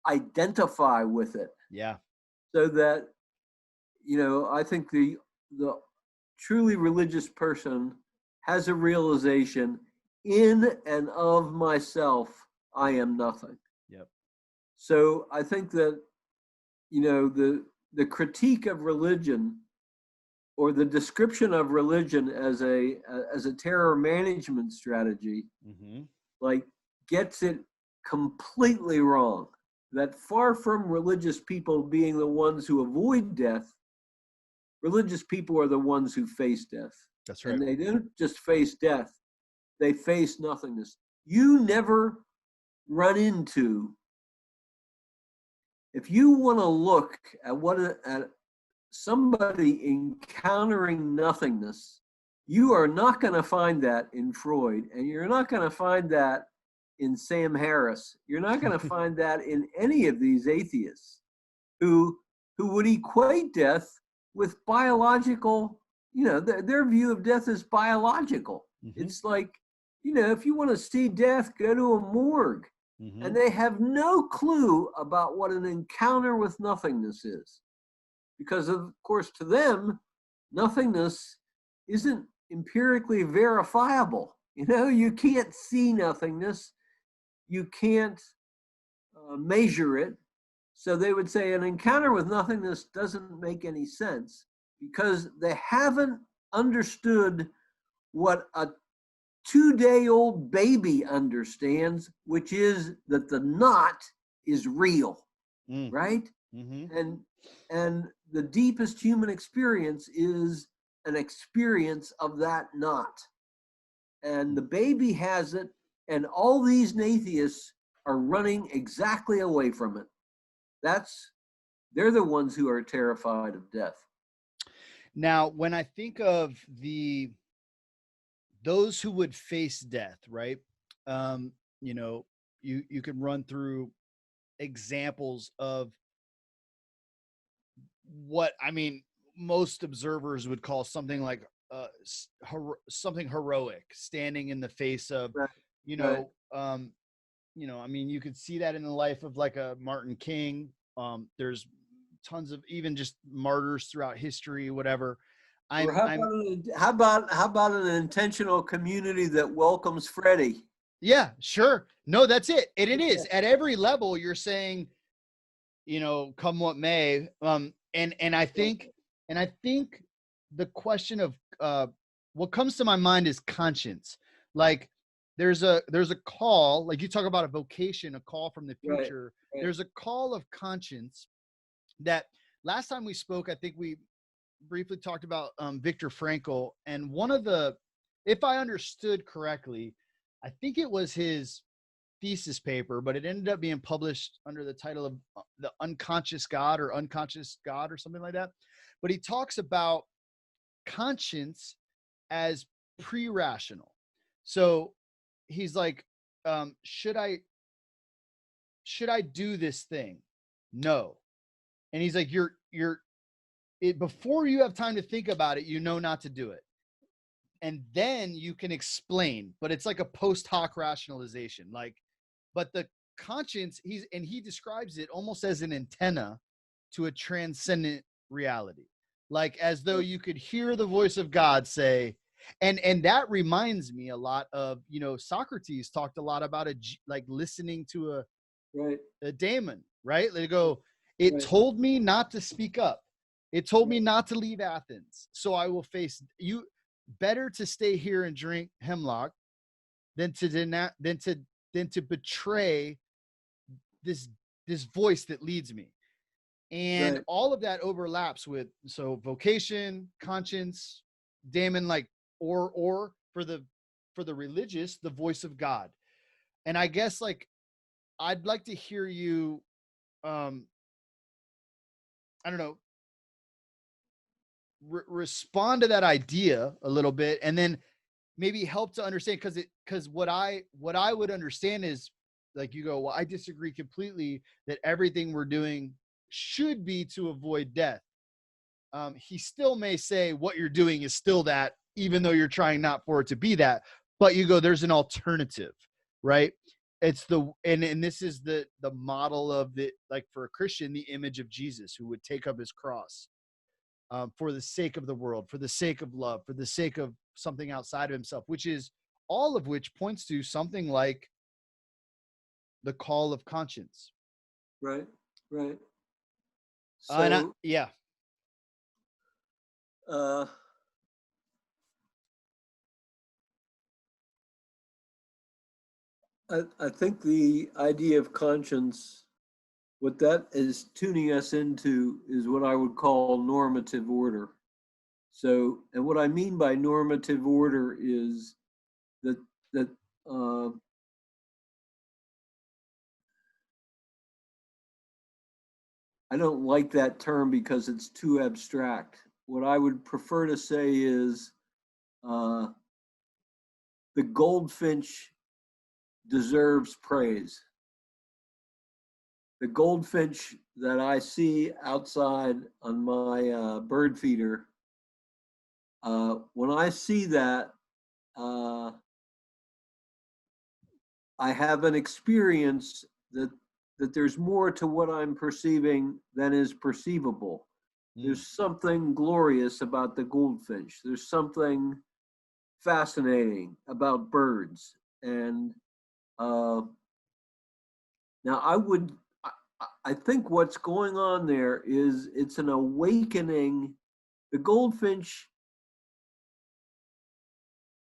identify with it. Yeah. So that, I think the truly religious person has a realization, in and of myself, I am nothing. Yep. So I think that, the critique of religion, or the description of religion as a terror management strategy, like gets it completely wrong. That far from religious people being the ones who avoid death, religious people are the ones who face death. That's right. And they don't just face death, they face nothingness. You never run into, if you want to look at somebody encountering nothingness, you are not going to find that in Freud, and you're not going to find that in Sam Harris. You're not going to find that in any of these atheists who would equate death with biological, their view of death is biological. It's like, if you want to see death, go to a morgue. And they have no clue about what an encounter with nothingness is. Because, of course, to them, nothingness isn't empirically verifiable. You can't see nothingness. You can't measure it. So they would say an encounter with nothingness doesn't make any sense, because they haven't understood what a 2-day-old baby understands, which is that the not is real, right? And the deepest human experience is an experience of that not. And the baby has it, and all these atheists are running exactly away from it. They're the ones who are terrified of death. Now, when I think of those who would face death, right? You know, you can run through examples of what I mean. Most observers would call something like something heroic, standing in the face of, Right. you Right. know, I mean, you could see that in the life of like a Martin King. There's tons of even just martyrs throughout history, whatever. Or I'm how about an intentional community that welcomes Freddie? Yeah, sure. No, that's it. And it is at every level. You're saying, come what may. And I think the question of what comes to my mind is conscience. Like there's a call, like you talk about a vocation, a call from the Right. future. Right. There's a call of conscience that last time we spoke, I think we briefly talked about Viktor Frankl, and one of the, if I understood correctly, I think it was his thesis paper, but it ended up being published under the title of The Unconscious God or Unconscious God or something like that. But he talks about conscience as pre-rational. So he's like, should I do this thing? No. And he's like, before you have time to think about it, not to do it. And then you can explain, but it's like a post hoc rationalization. Like, but the conscience, he describes it almost as an antenna to a transcendent reality, like as though you could hear the voice of God say, and that reminds me a lot of, Socrates talked a lot about like listening to a daemon, right? They go, it told me not to speak up. It told me not to leave Athens. So I will face you. Better to stay here and drink hemlock than to betray this voice that leads me. And all of that overlaps with vocation, conscience, daemon, like or for the religious, the voice of God. And I guess like I'd like to hear you I don't know, respond to that idea a little bit, and then maybe help to understand, because what I would understand is, like, you go, well, I disagree completely that everything we're doing should be to avoid death. He still may say what you're doing is still that, even though you're trying not for it to be that. But you go, there's an alternative, right? It's and this is the model of the, like, for a Christian, the image of Jesus, who would take up his cross for the sake of the world, for the sake of love, for the sake of something outside of himself, all of which points to something like the call of conscience. Right. So, I think the idea of conscience, what that is tuning us into, is what I would call normative order. So, and what I mean by normative order is that I don't like that term because it's too abstract. What I would prefer to say is the goldfinch deserves praise. The goldfinch that I see outside on my bird feeder, when I see that, I have an experience that there's more to what I'm perceiving than is perceivable. There's something glorious about the goldfinch. There's something fascinating about birds. And now I think what's going on there is it's an awakening. The goldfinch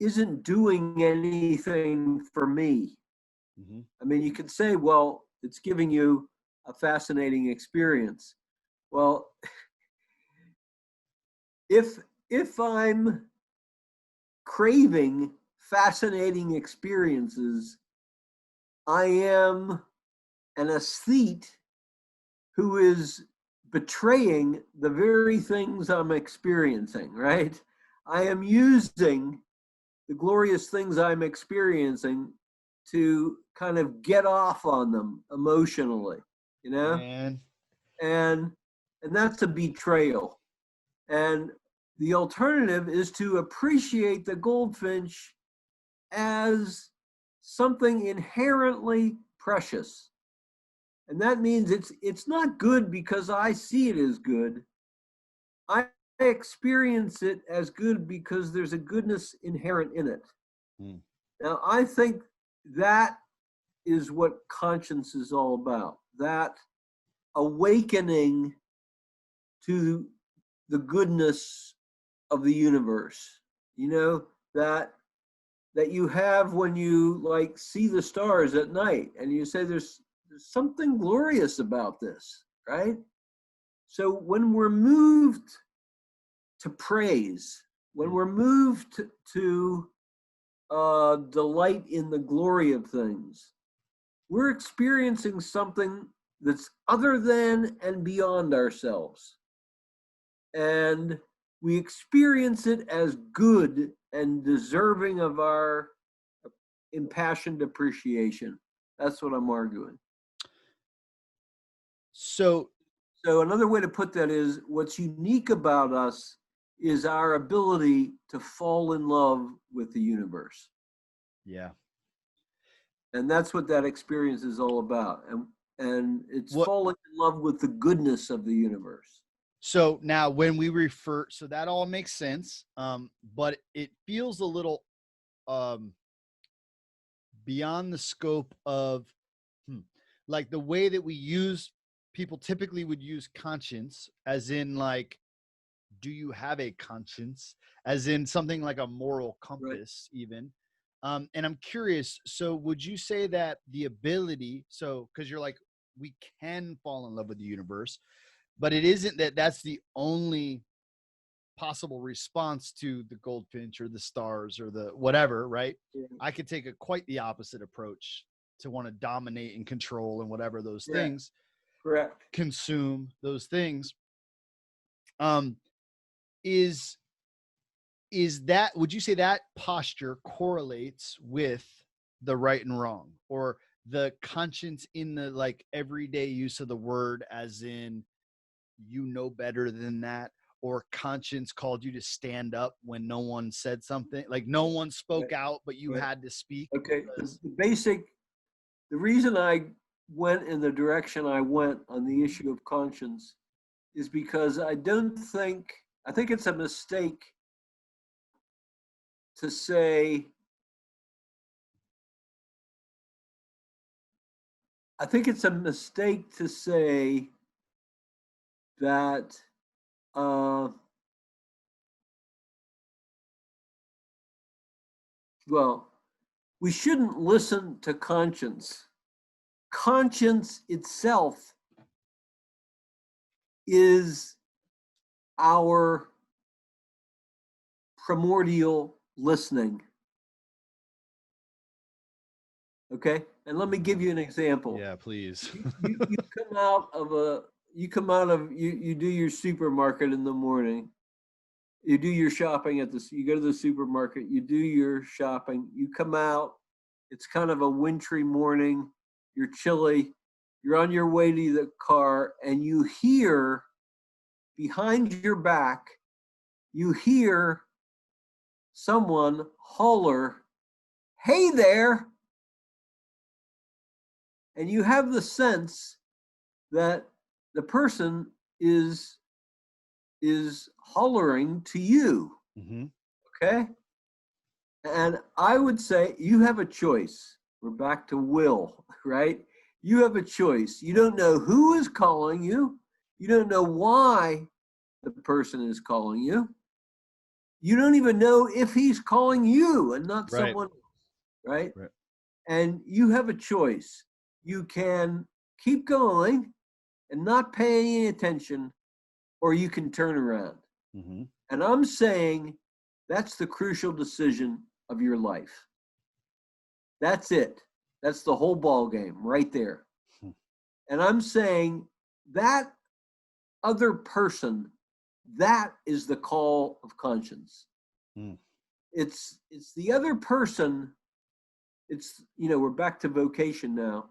isn't doing anything for me. Mm-hmm. I mean, you could say, well, it's giving you a fascinating experience. Well, if I'm craving fascinating experiences, I am an aesthete who is betraying the very things I'm experiencing, right? I am using the glorious things I'm experiencing to kind of get off on them emotionally, you know? Man. And that's a betrayal. And the alternative is to appreciate the goldfinch as something inherently precious. And that means it's not good because I see it as good. I experience it as good because there's a goodness inherent in it. Hmm. Now, I think that is what conscience is all about. That awakening to the goodness of the universe, you know, that you have when you like see the stars at night and you say there's something glorious about this, right? So when we're moved to praise, when we're moved to delight in the glory of things, we're experiencing something that's other than and beyond ourselves. And we experience it as good and deserving of our impassioned appreciation. That's what I'm arguing. So another way to put that is what's unique about us is our ability to fall in love with the universe. yeah. And that's what that experience is all about. And it's What falling in love with the goodness of the universe. So now when we refer, so that all makes sense. But it feels a little beyond the scope of like the way that we use, people typically would use conscience as in like, do you have a conscience, as in something like a moral compass, right, even. And I'm curious, so would you say that the ability, so because you're like, we can fall in love with the universe, but it isn't that that's the only possible response to the goldfinch or the stars or the whatever, right? Yeah. I could take quite the opposite approach to want to dominate and control and whatever those things. Correct. Consume those things. Is that, would you say that posture correlates with the right and wrong, or the conscience in the like everyday use of the word, as in, you know better than that, or conscience called you to stand up when no one said something, like no one spoke out, but you had to speak? Okay. The reason I went in the direction I went on the issue of conscience is because I think it's a mistake to say, that well, we shouldn't listen to conscience. Conscience itself is our primordial listening. Okay, and let me give you an example. Yeah, please. you do your supermarket in the morning. You do your shopping you go to the supermarket, you do your shopping, you come out, it's kind of a wintry morning, you're chilly, you're on your way to the car, and you hear behind your back, you hear someone holler, "Hey there!" And you have the sense that the person is hollering to you. Mm-hmm. Okay? And I would say you have a choice. We're back to will, right? You have a choice. You don't know who is calling you. You don't know why the person is calling you. You don't even know if he's calling you and not someone else, right? And you have a choice. You can keep going and not pay any attention, or you can turn around. Mm-hmm. And I'm saying that's the crucial decision of your life. That's it. That's the whole ball game right there. And I'm saying that other person, that is the call of conscience. Mm. It's the other person. It's, we're back to vocation now.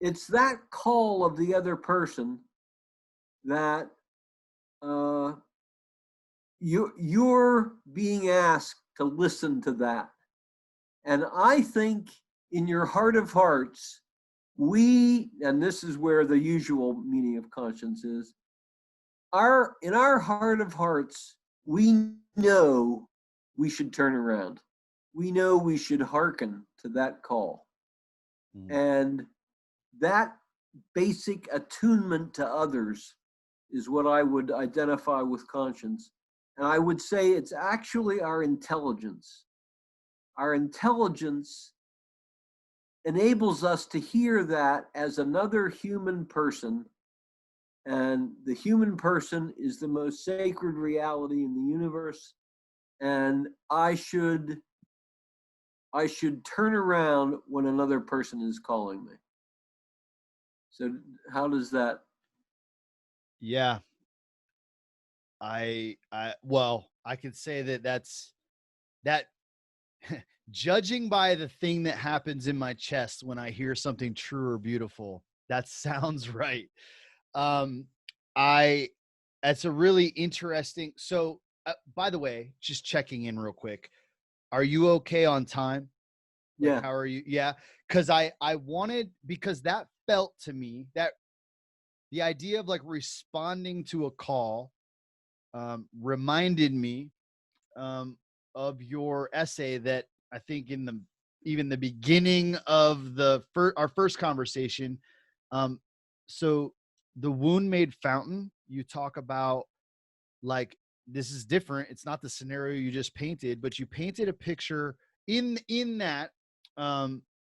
It's that call of the other person that you're being asked to listen to that. And I think in your heart of hearts, and this is where the usual meaning of conscience is, in our heart of hearts, we know we should turn around. We know we should hearken to that call. And that basic attunement to others is what I would identify with conscience. And I would say it's actually our intelligence. Our intelligence enables us to hear that as another human person. And the human person is the most sacred reality in the universe. And I should turn around when another person is calling me. So how does that? Yeah. I could say that judging by the thing that happens in my chest when I hear something true or beautiful, that sounds right. That's a really interesting. So, by the way, just checking in real quick. Are you okay on time? Like, Yeah. how are you? Yeah. Because that felt to me that the idea of like responding to a call reminded me of your essay that I think in even the beginning of our first conversation. So the wound made fountain, you talk about like, this is different. It's not the scenario you just painted, but you painted a picture in that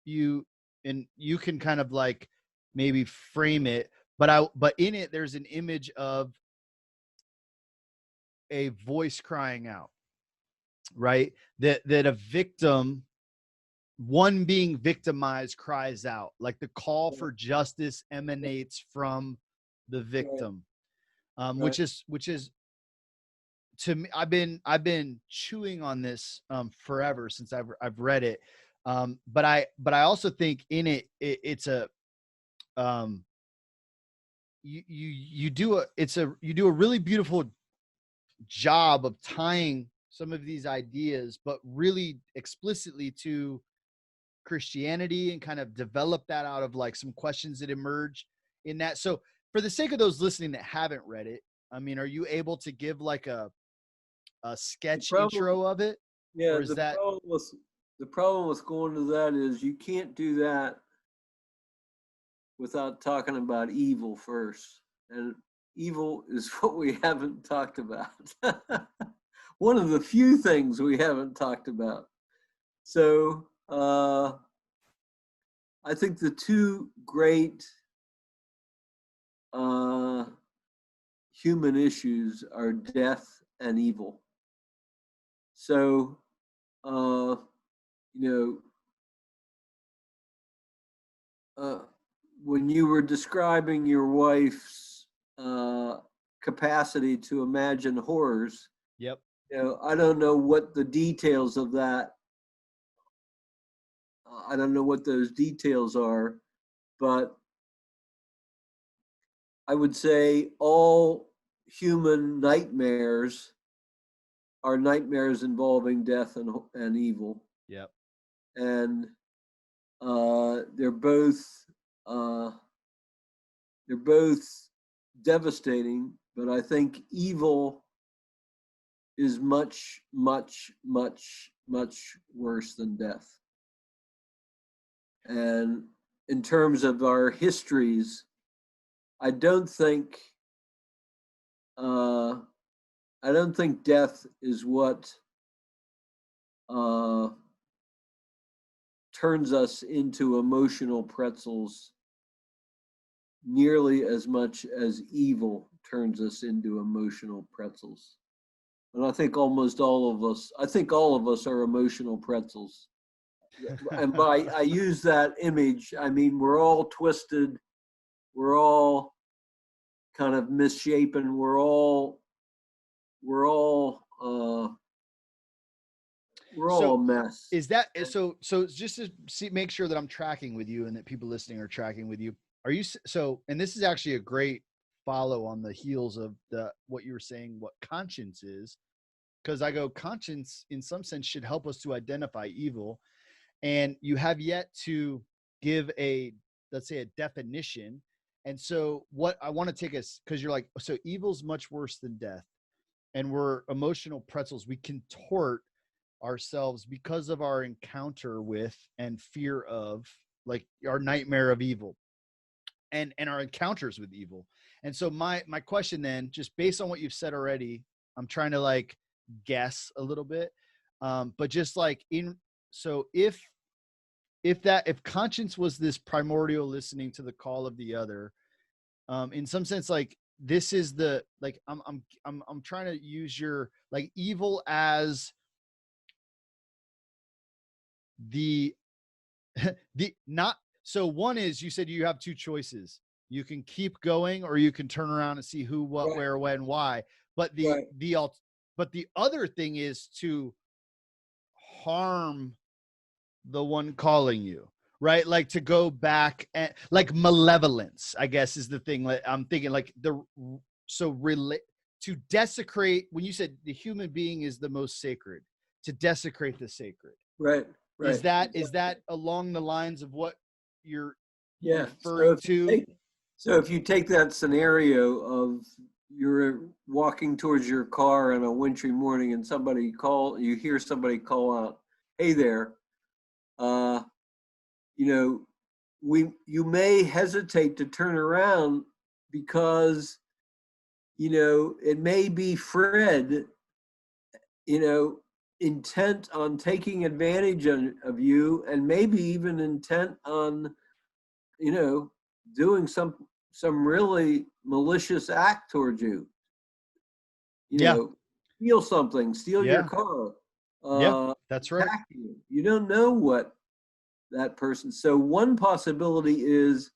you can kind of like maybe frame it, but in it, there's an image of a voice crying out, right? That a victim, one being victimized, cries out, like the call for justice emanates from the victim. Which is to me, I've been chewing on this forever since I've read it. But I also think in it's a you do a really beautiful job of tying some of these ideas, but really explicitly to Christianity, and kind of develop that out of like some questions that emerge in that. So for the sake of those listening that haven't read it, I mean, are you able to give like a sketch intro of it? Yeah, Or is that the problem with going to that is you can't do that without talking about evil first. And evil is what we haven't talked about. One of the few things we haven't talked about. So I think the two great human issues are death and evil. So, when you were describing your wife's capacity to imagine horrors, Yep. I don't know what the details of that. I don't know what those details are, but I would say all human nightmares are nightmares involving death and evil. Yep. And they're both devastating, but I think evil is much, much, much, much worse than death. And in terms of our histories, I don't think death is what turns us into emotional pretzels nearly as much as evil turns us into emotional pretzels. And I think all of us are emotional pretzels. And by I use that image, I mean we're all twisted, we're all kind of misshapen. We're all a mess. Is that so? So just to make sure that I'm tracking with you and that people listening are tracking with you. Are you so? And this is actually a great follow on the heels of what you were saying. What conscience is, because I go, conscience in some sense should help us to identify evil, and you have yet to give let's say a definition. And so what I want to take us, because you're like, so evil's much worse than death, and we're emotional pretzels. We contort ourselves because of our encounter with and fear of, like, our nightmare of evil and our encounters with evil. And so my question then, just based on what you've said already, I'm trying to like guess a little bit, but just like so if conscience was this primordial listening to the call of the other, in some sense, like, this is the, like, I'm trying to use your, like, evil as the not, so one is, you said you have two choices. You can keep going, or you can turn around and see who, what, Right. where, when, why. But the other thing is to harm the one calling you, right? Like, to go back and, like, malevolence, I guess, is the thing. Like, I'm thinking, like, to desecrate, when you said the human being is the most sacred, to desecrate the sacred. Right. Is that along the lines of what you're Yeah. referring to? So if you take that scenario of you're walking towards your car on a wintry morning and you hear somebody call out, "Hey there," you may hesitate to turn around because, it may be Fred, intent on taking advantage of you, and maybe even intent on, doing some really malicious act towards you. Steal something, steal your car. That's right. You. You don't know what that person. So one possibility is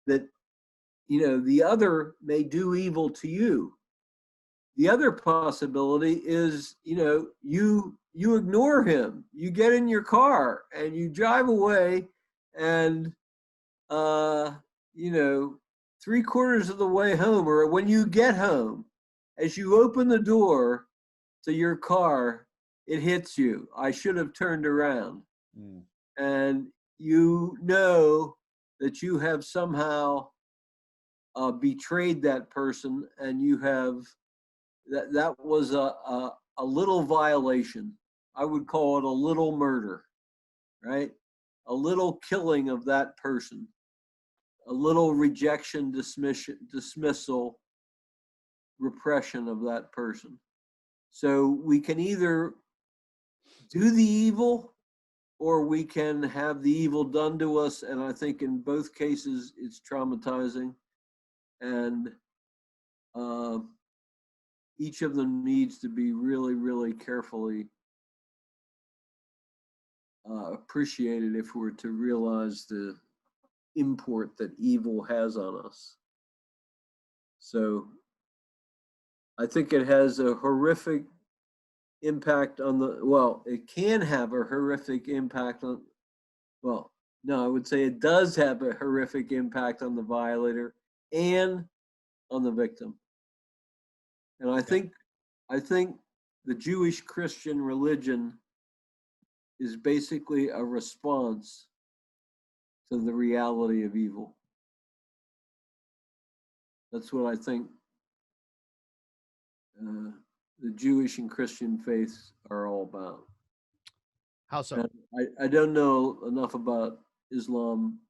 that, the other may do evil to you. The other possibility is, you ignore him. You get in your car and you drive away, and 3/4 of the way home, or when you get home, as you open the door to your car, it hits you. I should have turned around. And you know that you have somehow betrayed that person, and you have that was a little violation. I would call it a little murder, right? A little killing of that person, a little rejection, dismissal, repression of that person. So we can either do the evil, or we can have the evil done to us. And I think in both cases, it's traumatizing. And each of them needs to be really, really carefully appreciated if we're to realize the import that evil has on us. So I think it has a horrific impact on it can have a horrific impact on, I would say it does have a horrific impact on the violator and on the victim. And I think the Jewish Christian religion is basically a response to the reality of evil. That's what I think the Jewish and Christian faiths are all about. How so? And I don't know enough about Islam.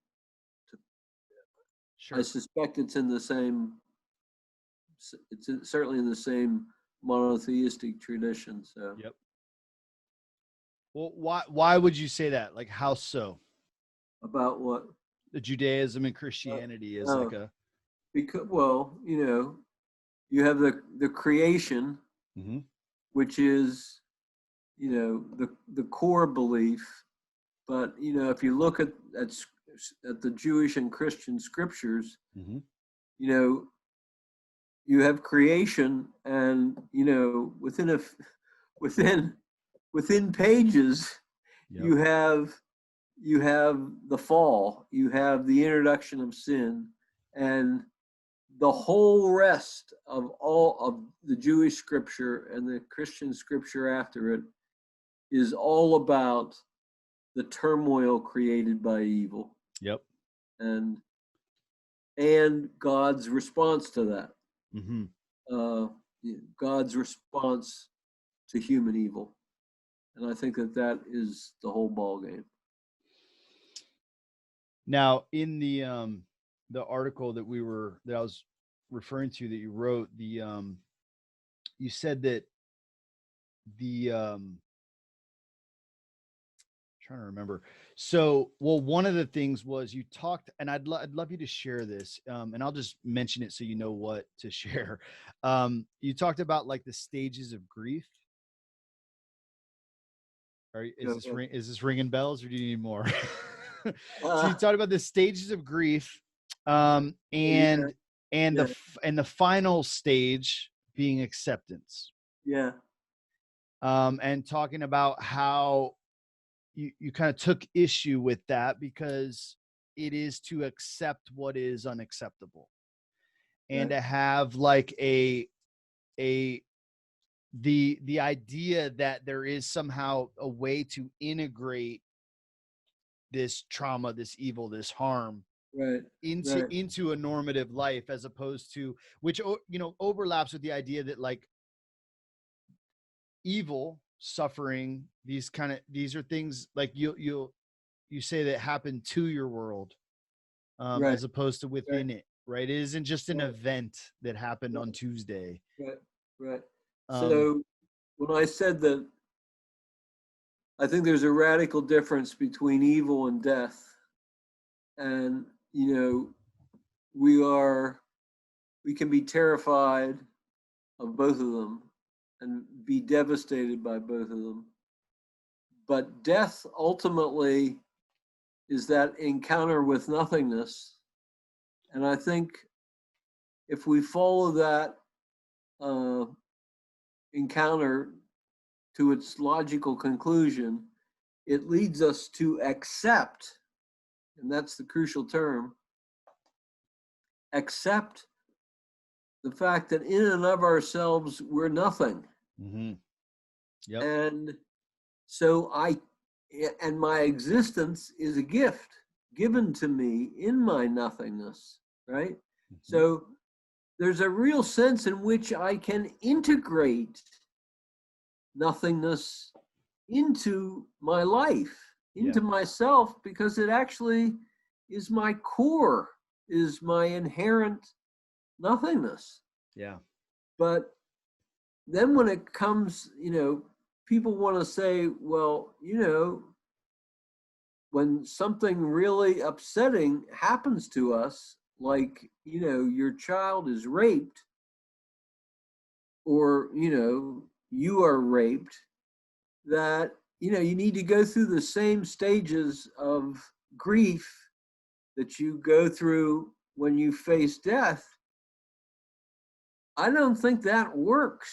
Sure. I suspect it's in the same. It's certainly in the same monotheistic tradition. So. Yep. Well, why would you say that? Like, how so? About what? The Judaism and Christianity is like a. Because, you have the creation, which is, the core belief. But if you look at the Jewish and Christian scriptures, you have creation, and within within pages, Yep. you have the fall, you have the introduction of sin, and the whole rest of all of the Jewish scripture and the Christian scripture after it is all about the turmoil created by evil Yep. and God's response to that. Mm-hmm. God's response to human evil, and I think that is the whole ball game. Now, in the article that I was referring to that you wrote, you said that the trying to remember. So, well, one of the things was you talked, and I'd love you to share this, and I'll just mention it so you know what to share. You talked about like the stages of grief. Is this ringing bells, or do you need more? So you talked about the stages of grief, and Yeah. the final stage being acceptance. Yeah. And talking about how you kind of took issue with that because it is to accept what is unacceptable, and Right. to have like the idea that there is somehow a way to integrate this trauma, this evil, this harm Right. into a normative life, as opposed to, which overlaps with the idea that like evil, suffering, these are things like you say that happen to your world, Right. as opposed to within it, right? It isn't just an Right. event that happened Right. on Tuesday. Right. Um, So when I said that, I think there's a radical difference between evil and death, and we can be terrified of both of them and be devastated by both of them. But death ultimately is that encounter with nothingness. And I think if we follow that encounter to its logical conclusion, it leads us to accept, and that's the crucial term, accept the fact that in and of ourselves, we're nothing. mm-hmm. Yep. And so my existence is a gift given to me in my nothingness, right? Mm-hmm. So there's a real sense in which I can integrate nothingness into my life, into myself, because it actually is my core, is my inherent nothingness. Yeah. But then when it comes, people want to say, well, when something really upsetting happens to us, like, your child is raped, or, you are raped, that, you need to go through the same stages of grief that you go through when you face death. I don't think that works,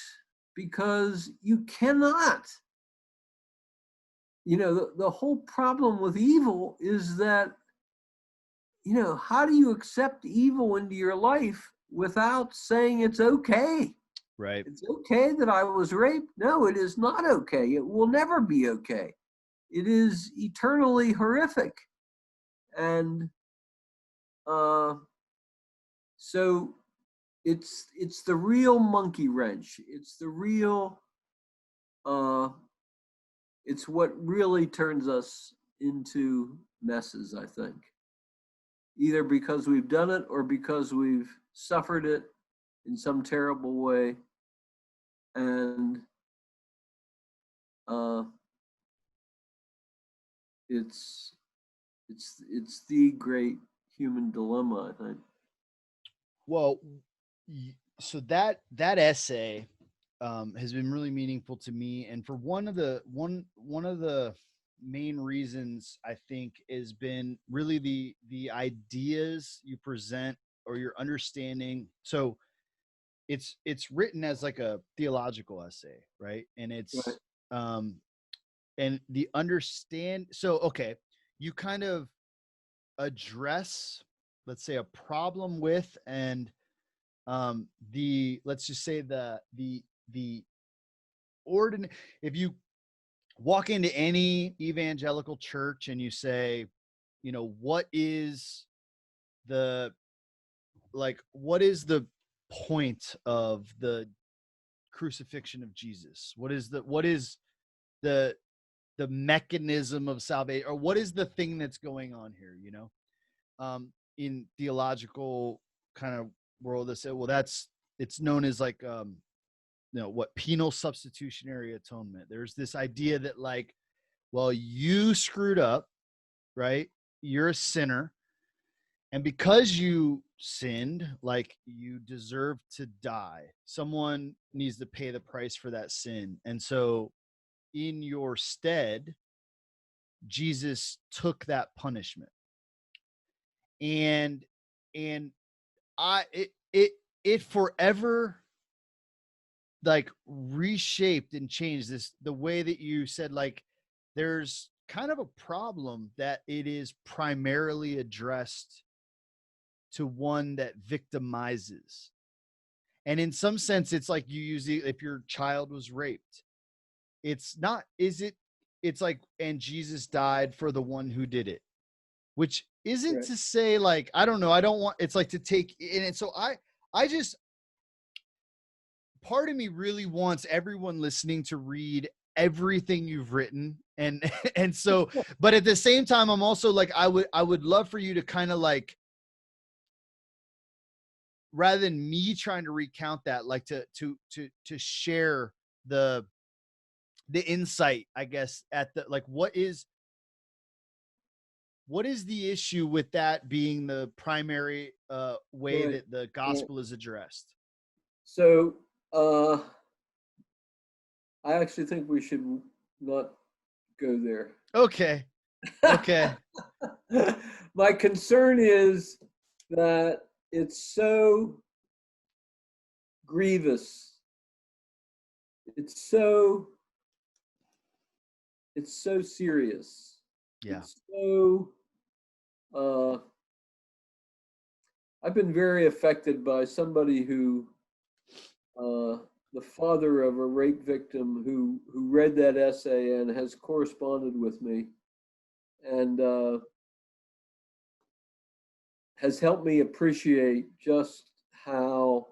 because you cannot. The whole problem with evil is that, how do you accept evil into your life without saying it's okay? Right. It's okay that I was raped? No, it is not okay. It will never be okay. It is eternally horrific. And so it's the real monkey wrench. It's the real, it's what really turns us into messes, I think. Either because we've done it or because we've suffered it in some terrible way. And it's the great human dilemma, I think. Well, so that essay has been really meaningful to me, and for one of the main reasons, I think, has been really the ideas you present, or your understanding. So it's written as like a theological essay, right? And Right. it's and the understand. So okay, you kind of address, let's say, a problem with, and the let's just say the ordinary. If you walk into any evangelical church and you say, what is the what is the point of the crucifixion of Jesus? The the mechanism of salvation, or what is the thing that's going on here? In theological kind of world, they say, well, it's known as like what penal substitutionary atonement. There's this idea that like, well, you screwed up, right? You're a sinner. And because you sinned, like you deserve to die. Someone needs to pay the price for that sin. And so in your stead, Jesus took that punishment. And it forever like reshaped and changed the way that you said, like, there's kind of a problem that it is primarily addressed to one that victimizes. And in some sense, it's like you use if your child was raped, it's like, and Jesus died for the one who did it, which isn't Right. to say like, I don't know, I don't want, it's like to take in it. So I just, part of me really wants everyone listening to read everything you've written. And so, but at the same time, I'm also like, I would love for you to kind of like, rather than me trying to recount that, like to share the insight, I guess, at the, like, what is the issue with that being the primary way Right. that the gospel is addressed? So I actually think we should not go there. Okay. My concern is that it's so grievous. It's so serious. Yeah. It's so I've been very affected by somebody who the father of a rape victim who read that essay and has corresponded with me, and has helped me appreciate just how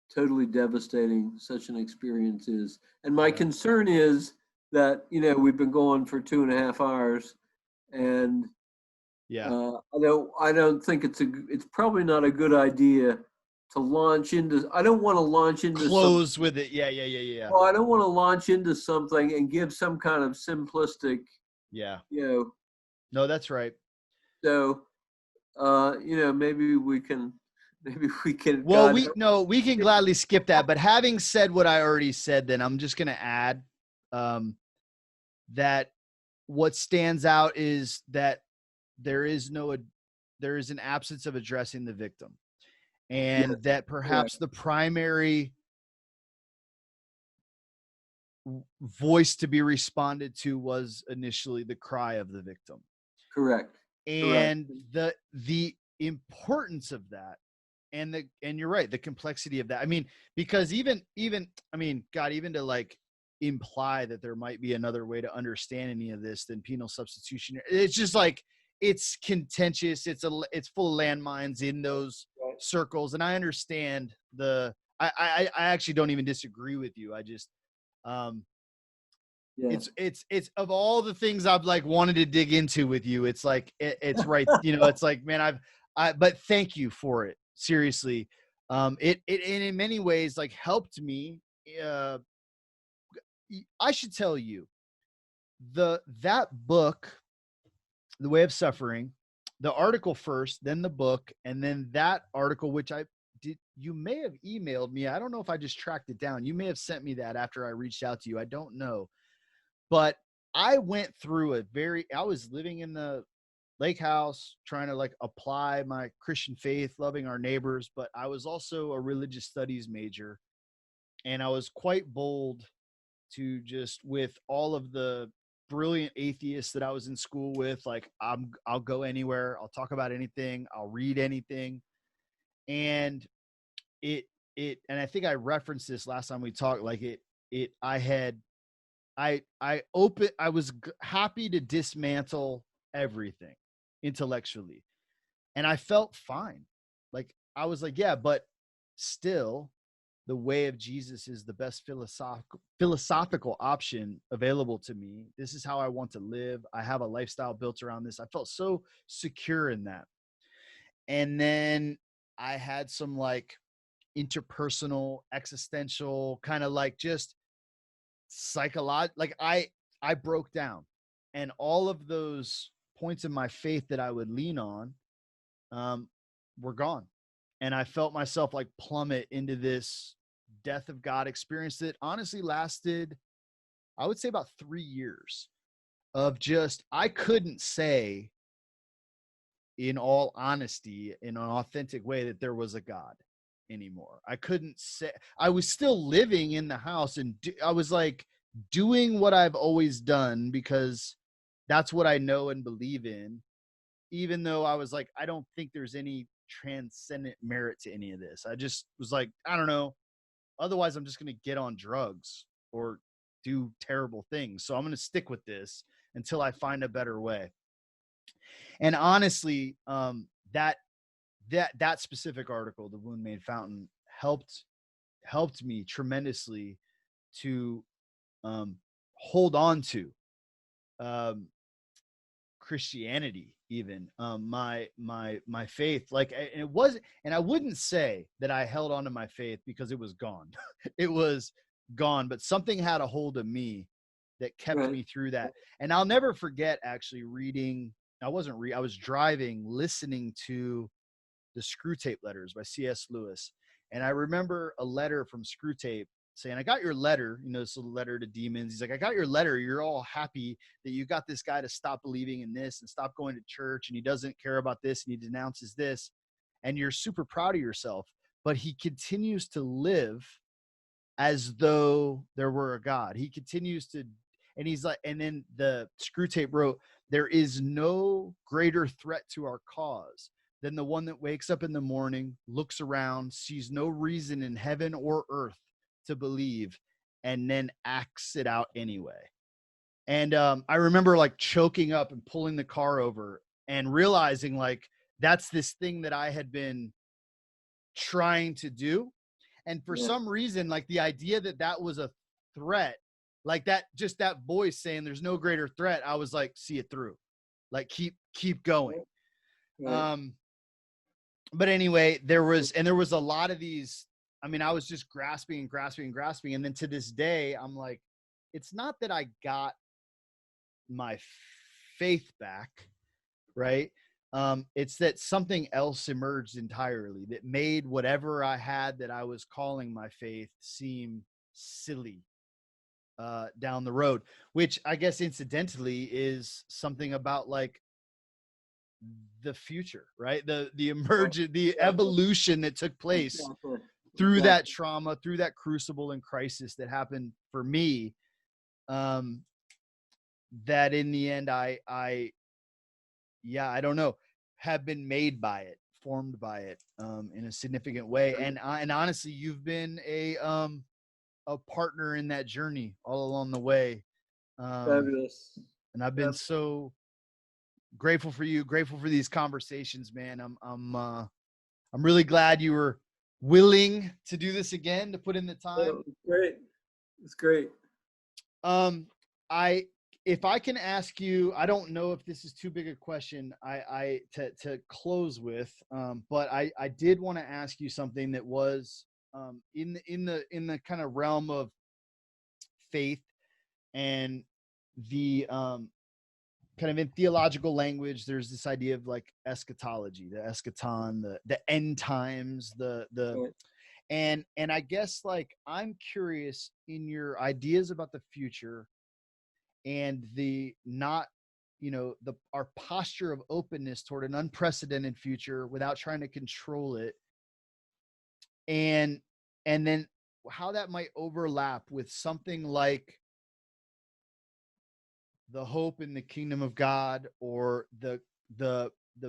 totally devastating such an experience is. And my concern is that, we've been going for 2.5 hours, and I don't think it's probably not a good idea to launch into. I don't want to launch into close with it. Yeah. Well, I don't want to launch into something and give some kind of simplistic. Yeah. No, that's right. So, maybe we can. Well, we can gladly skip that. But having said what I already said, then I'm just going to add that what stands out is that there is an absence of addressing the victim, and that perhaps the primary voice to be responded to was initially the cry of the victim. Correct. And the importance of that, and you're right, the complexity of that. I mean, because even to like imply that there might be another way to understand any of this than penal substitution, it's just like, it's contentious. It's full of landmines in those circles. And I understand I actually don't even disagree with you. I just, it's of all the things I've like wanted to dig into with you, it's like, it's right. It's like, man, but thank you for it. Seriously. It in many ways like helped me. I should tell you that book, The Way of Suffering, the article first, then the book, and then that article, which you may have emailed me. I don't know if I just tracked it down. You may have sent me that after I reached out to you. I don't know. But I went through I was living in the lake house, trying to like apply my Christian faith, loving our neighbors, but I was also a religious studies major. And I was quite bold to just, with all of the brilliant atheists that I was in school with, like I'll go anywhere, I'll talk about anything, I'll read anything. And and I think I referenced this last time we talked, like I was happy to dismantle everything intellectually, and I felt fine. Like I was like, yeah, but still the way of Jesus is the best philosophical option available to me. This is how I want to live. I have a lifestyle built around this. I felt so secure in that. And then I had some like interpersonal, existential kind of like just psychological, like I broke down, and all of those points in my faith that I would lean on were gone. And I felt myself like plummet into this death of God experience that honestly lasted, I would say, about 3 years of just, I couldn't say in all honesty, in an authentic way, that there was a God anymore. I couldn't say. I was still living in the house, and I was like doing what I've always done because that's what I know and believe in, even though I was like, I don't think there's any transcendent merit to any of this. I just was like, I don't know. Otherwise, I'm just going to get on drugs or do terrible things. So I'm going to stick with this until I find a better way. And honestly, that specific article, The Wound Made Fountain, helped me tremendously to hold on to Christianity, even my faith. Like, and it was, and I wouldn't say that I held on to my faith because it was gone. It was gone, but something had a hold of me that kept me through that. And I'll never forget actually reading. I was driving, listening to the Screw Tape Letters by C.S. Lewis. And I remember a letter from Screw Tape saying, I got your letter, this little letter to demons. He's like, I got your letter. You're all happy that you got this guy to stop believing in this and stop going to church, and he doesn't care about this and he denounces this, and you're super proud of yourself. But he continues to live as though there were a God. He continues to, and he's like, and then the Screw Tape wrote, there is no greater threat to our cause than the one that wakes up in the morning, looks around, sees no reason in heaven or earth to believe, and then acts it out anyway. And I remember like choking up and pulling the car over and realizing like that's this thing that I had been trying to do. And for some reason, like the idea that was a threat, like that, just that voice saying there's no greater threat, I was like, see it through, like keep going. But anyway, there was a lot of these. I mean, I was just grasping. And then to this day, I'm like, it's not that I got my faith back, right? It's that something else emerged entirely that made whatever I had that I was calling my faith seem silly down the road, which I guess incidentally is something about like the future, right? The evolution that took place through that trauma, through that crucible and crisis that happened for me, that in the end, I don't know, have been made by it, formed by it, in a significant way. And honestly, you've been a partner in that journey all along the way. Fabulous. And I've been so grateful for you, grateful for these conversations, man. I'm really glad you were willing to do this again, to put in the time. Great. It's great. If I can ask you, I don't know if this is too big a question to close with, but I did want to ask you something that was in the kind of realm of faith and the kind of in theological language, there's this idea of like eschatology, the eschaton, the end times, and I guess like I'm curious in your ideas about the future and the not our posture of openness toward an unprecedented future without trying to control it, and then how that might overlap with something like the hope in the kingdom of God, or the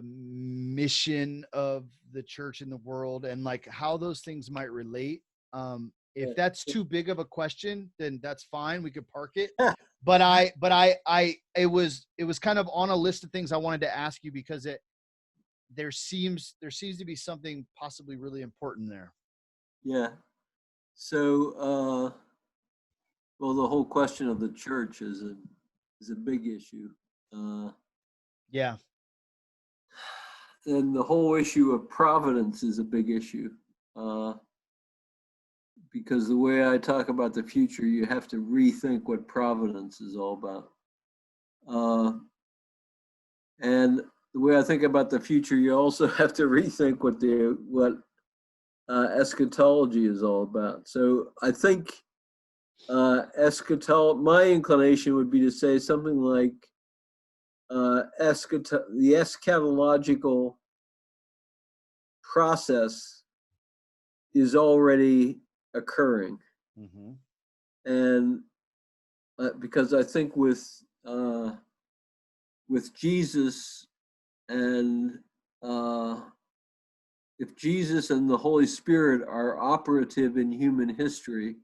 mission of the church in the world, and like how those things might relate. If that's too big of a question, then that's fine. We could park it. But it was kind of on a list of things I wanted to ask you, because there seems to be something possibly really important there. Yeah. So, well, the whole question of the church is a big issue. Yeah. And the whole issue of providence is a big issue. Because the way I talk about the future, you have to rethink what providence is all about. And the way I think about the future, you also have to rethink what eschatology is all about. So I think my inclination would be to say something like the eschatological process is already occurring. Mm-hmm. And because I think with Jesus, and if Jesus and the Holy Spirit are operative in human history,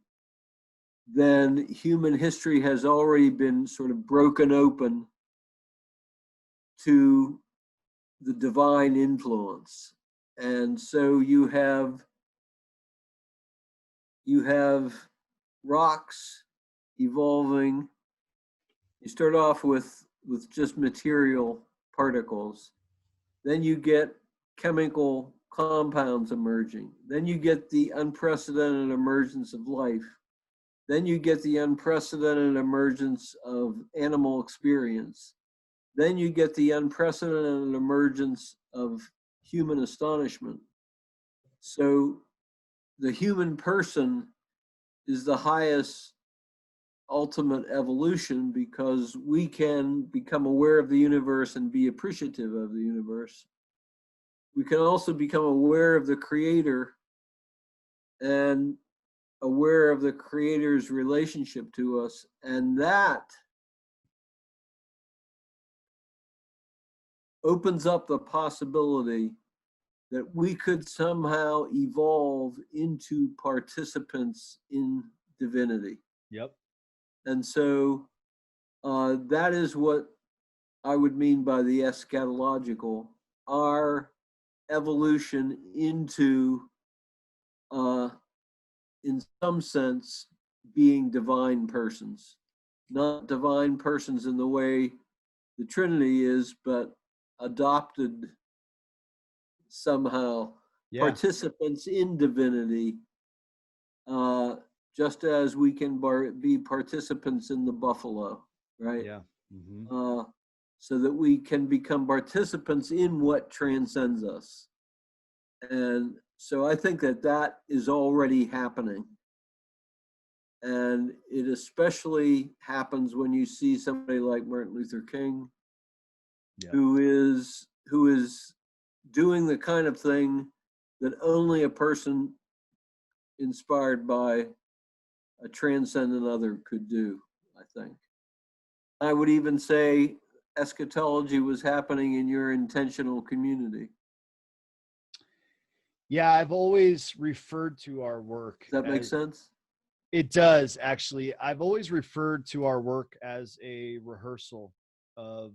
then human history has already been sort of broken open to the divine influence. And so you have rocks evolving. You start off with just material particles. Then you get chemical compounds emerging. Then you get the unprecedented emergence of life. Then you get the unprecedented emergence of animal experience. Then you get the unprecedented emergence of human astonishment. So the human person is the highest ultimate evolution, because we can become aware of the universe and be appreciative of the universe. We can also become aware of the Creator and aware of the Creator's relationship to us. And that opens up the possibility that we could somehow evolve into participants in divinity. Yep. And so that is what I would mean by the eschatological, our evolution into, in some sense, being divine persons. Not divine persons in the way the Trinity is, but adopted somehow, participants in divinity, just as we can be participants in the buffalo, right? Yeah. Mm-hmm. So that we can become participants in what transcends us. And so I think that is already happening. And it especially happens when you see somebody like Martin Luther King, who is doing the kind of thing that only a person inspired by a transcendent other could do, I think. I would even say eschatology was happening in your intentional community. Yeah, I've always referred to our work. Does that make sense? It does, actually. I've always referred to our work as a rehearsal of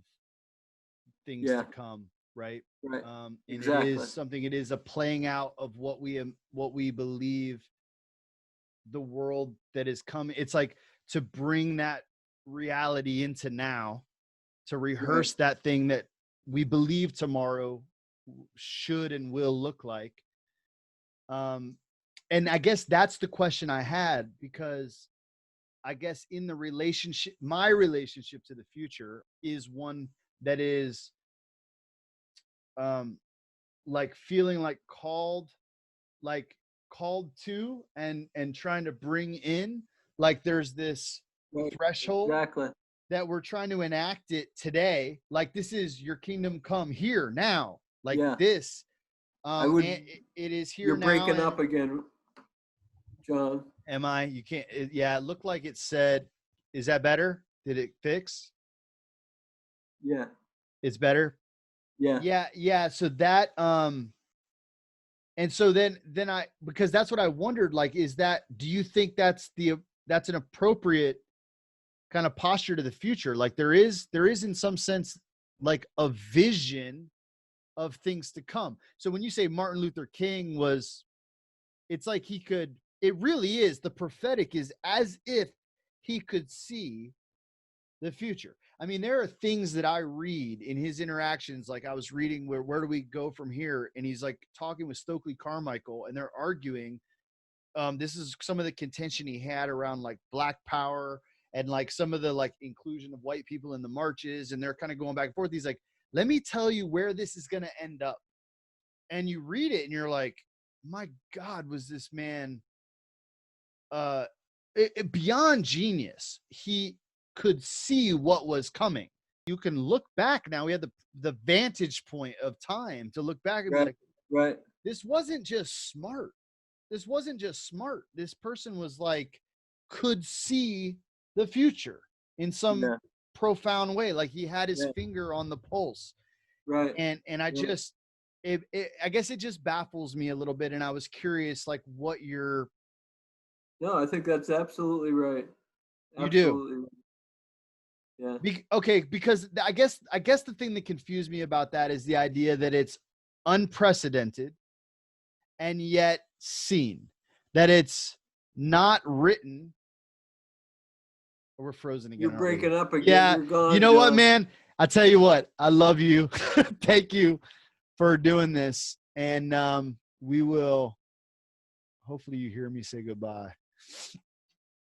things to come, right? Right. And exactly. it is a playing out of what we believe the world that is coming. It's like to bring that reality into now, to rehearse that thing that we believe tomorrow should and will look like. And I guess that's the question I had, because I guess in the relationship, my relationship to the future is one that is like feeling like called to and trying to bring in, like there's this threshold. Exactly. that we're trying to enact it today. Like this is your kingdom come here now. Like this. I would. And it is here You're now. breaking up again, John. Am I? You can't. It looked like it said. Is that better? Did it fix? Yeah. It's better. Yeah. Yeah. So that and so then because that's what I wondered. Like, do you think that's an appropriate kind of posture to the future? Like there is in some sense like a vision of things to come. So when you say Martin Luther King it's like it really is, the prophetic is as if he could see the future. I mean, there are things that I read in his interactions. Like I was reading where do we go from here? And he's like talking with Stokely Carmichael and they're arguing. This is some of the contention he had around like Black power and like some of the like inclusion of white people in the marches. And they're kind of going back and forth. He's like, let me tell you where this is going to end up. And you read it and you're like, my God, was this man beyond genius? He could see what was coming. You can look back now. We had the vantage point of time to look back and be like, right. This wasn't just smart. This person was like, could see the future in some profound way. Like he had his finger on the pulse. Right. And I just, I guess it just baffles me a little bit. And I was curious, like what your. No, I think that's absolutely right. Absolutely. You do. Yeah. Okay. Because I guess the thing that confused me about that is the idea that it's unprecedented and yet seen, that it's not written. We're frozen again. You're breaking up again. Yeah. You're gone, you know John. what, man? I tell you what, I love you. Thank you for doing this. And we will, hopefully you hear me say goodbye.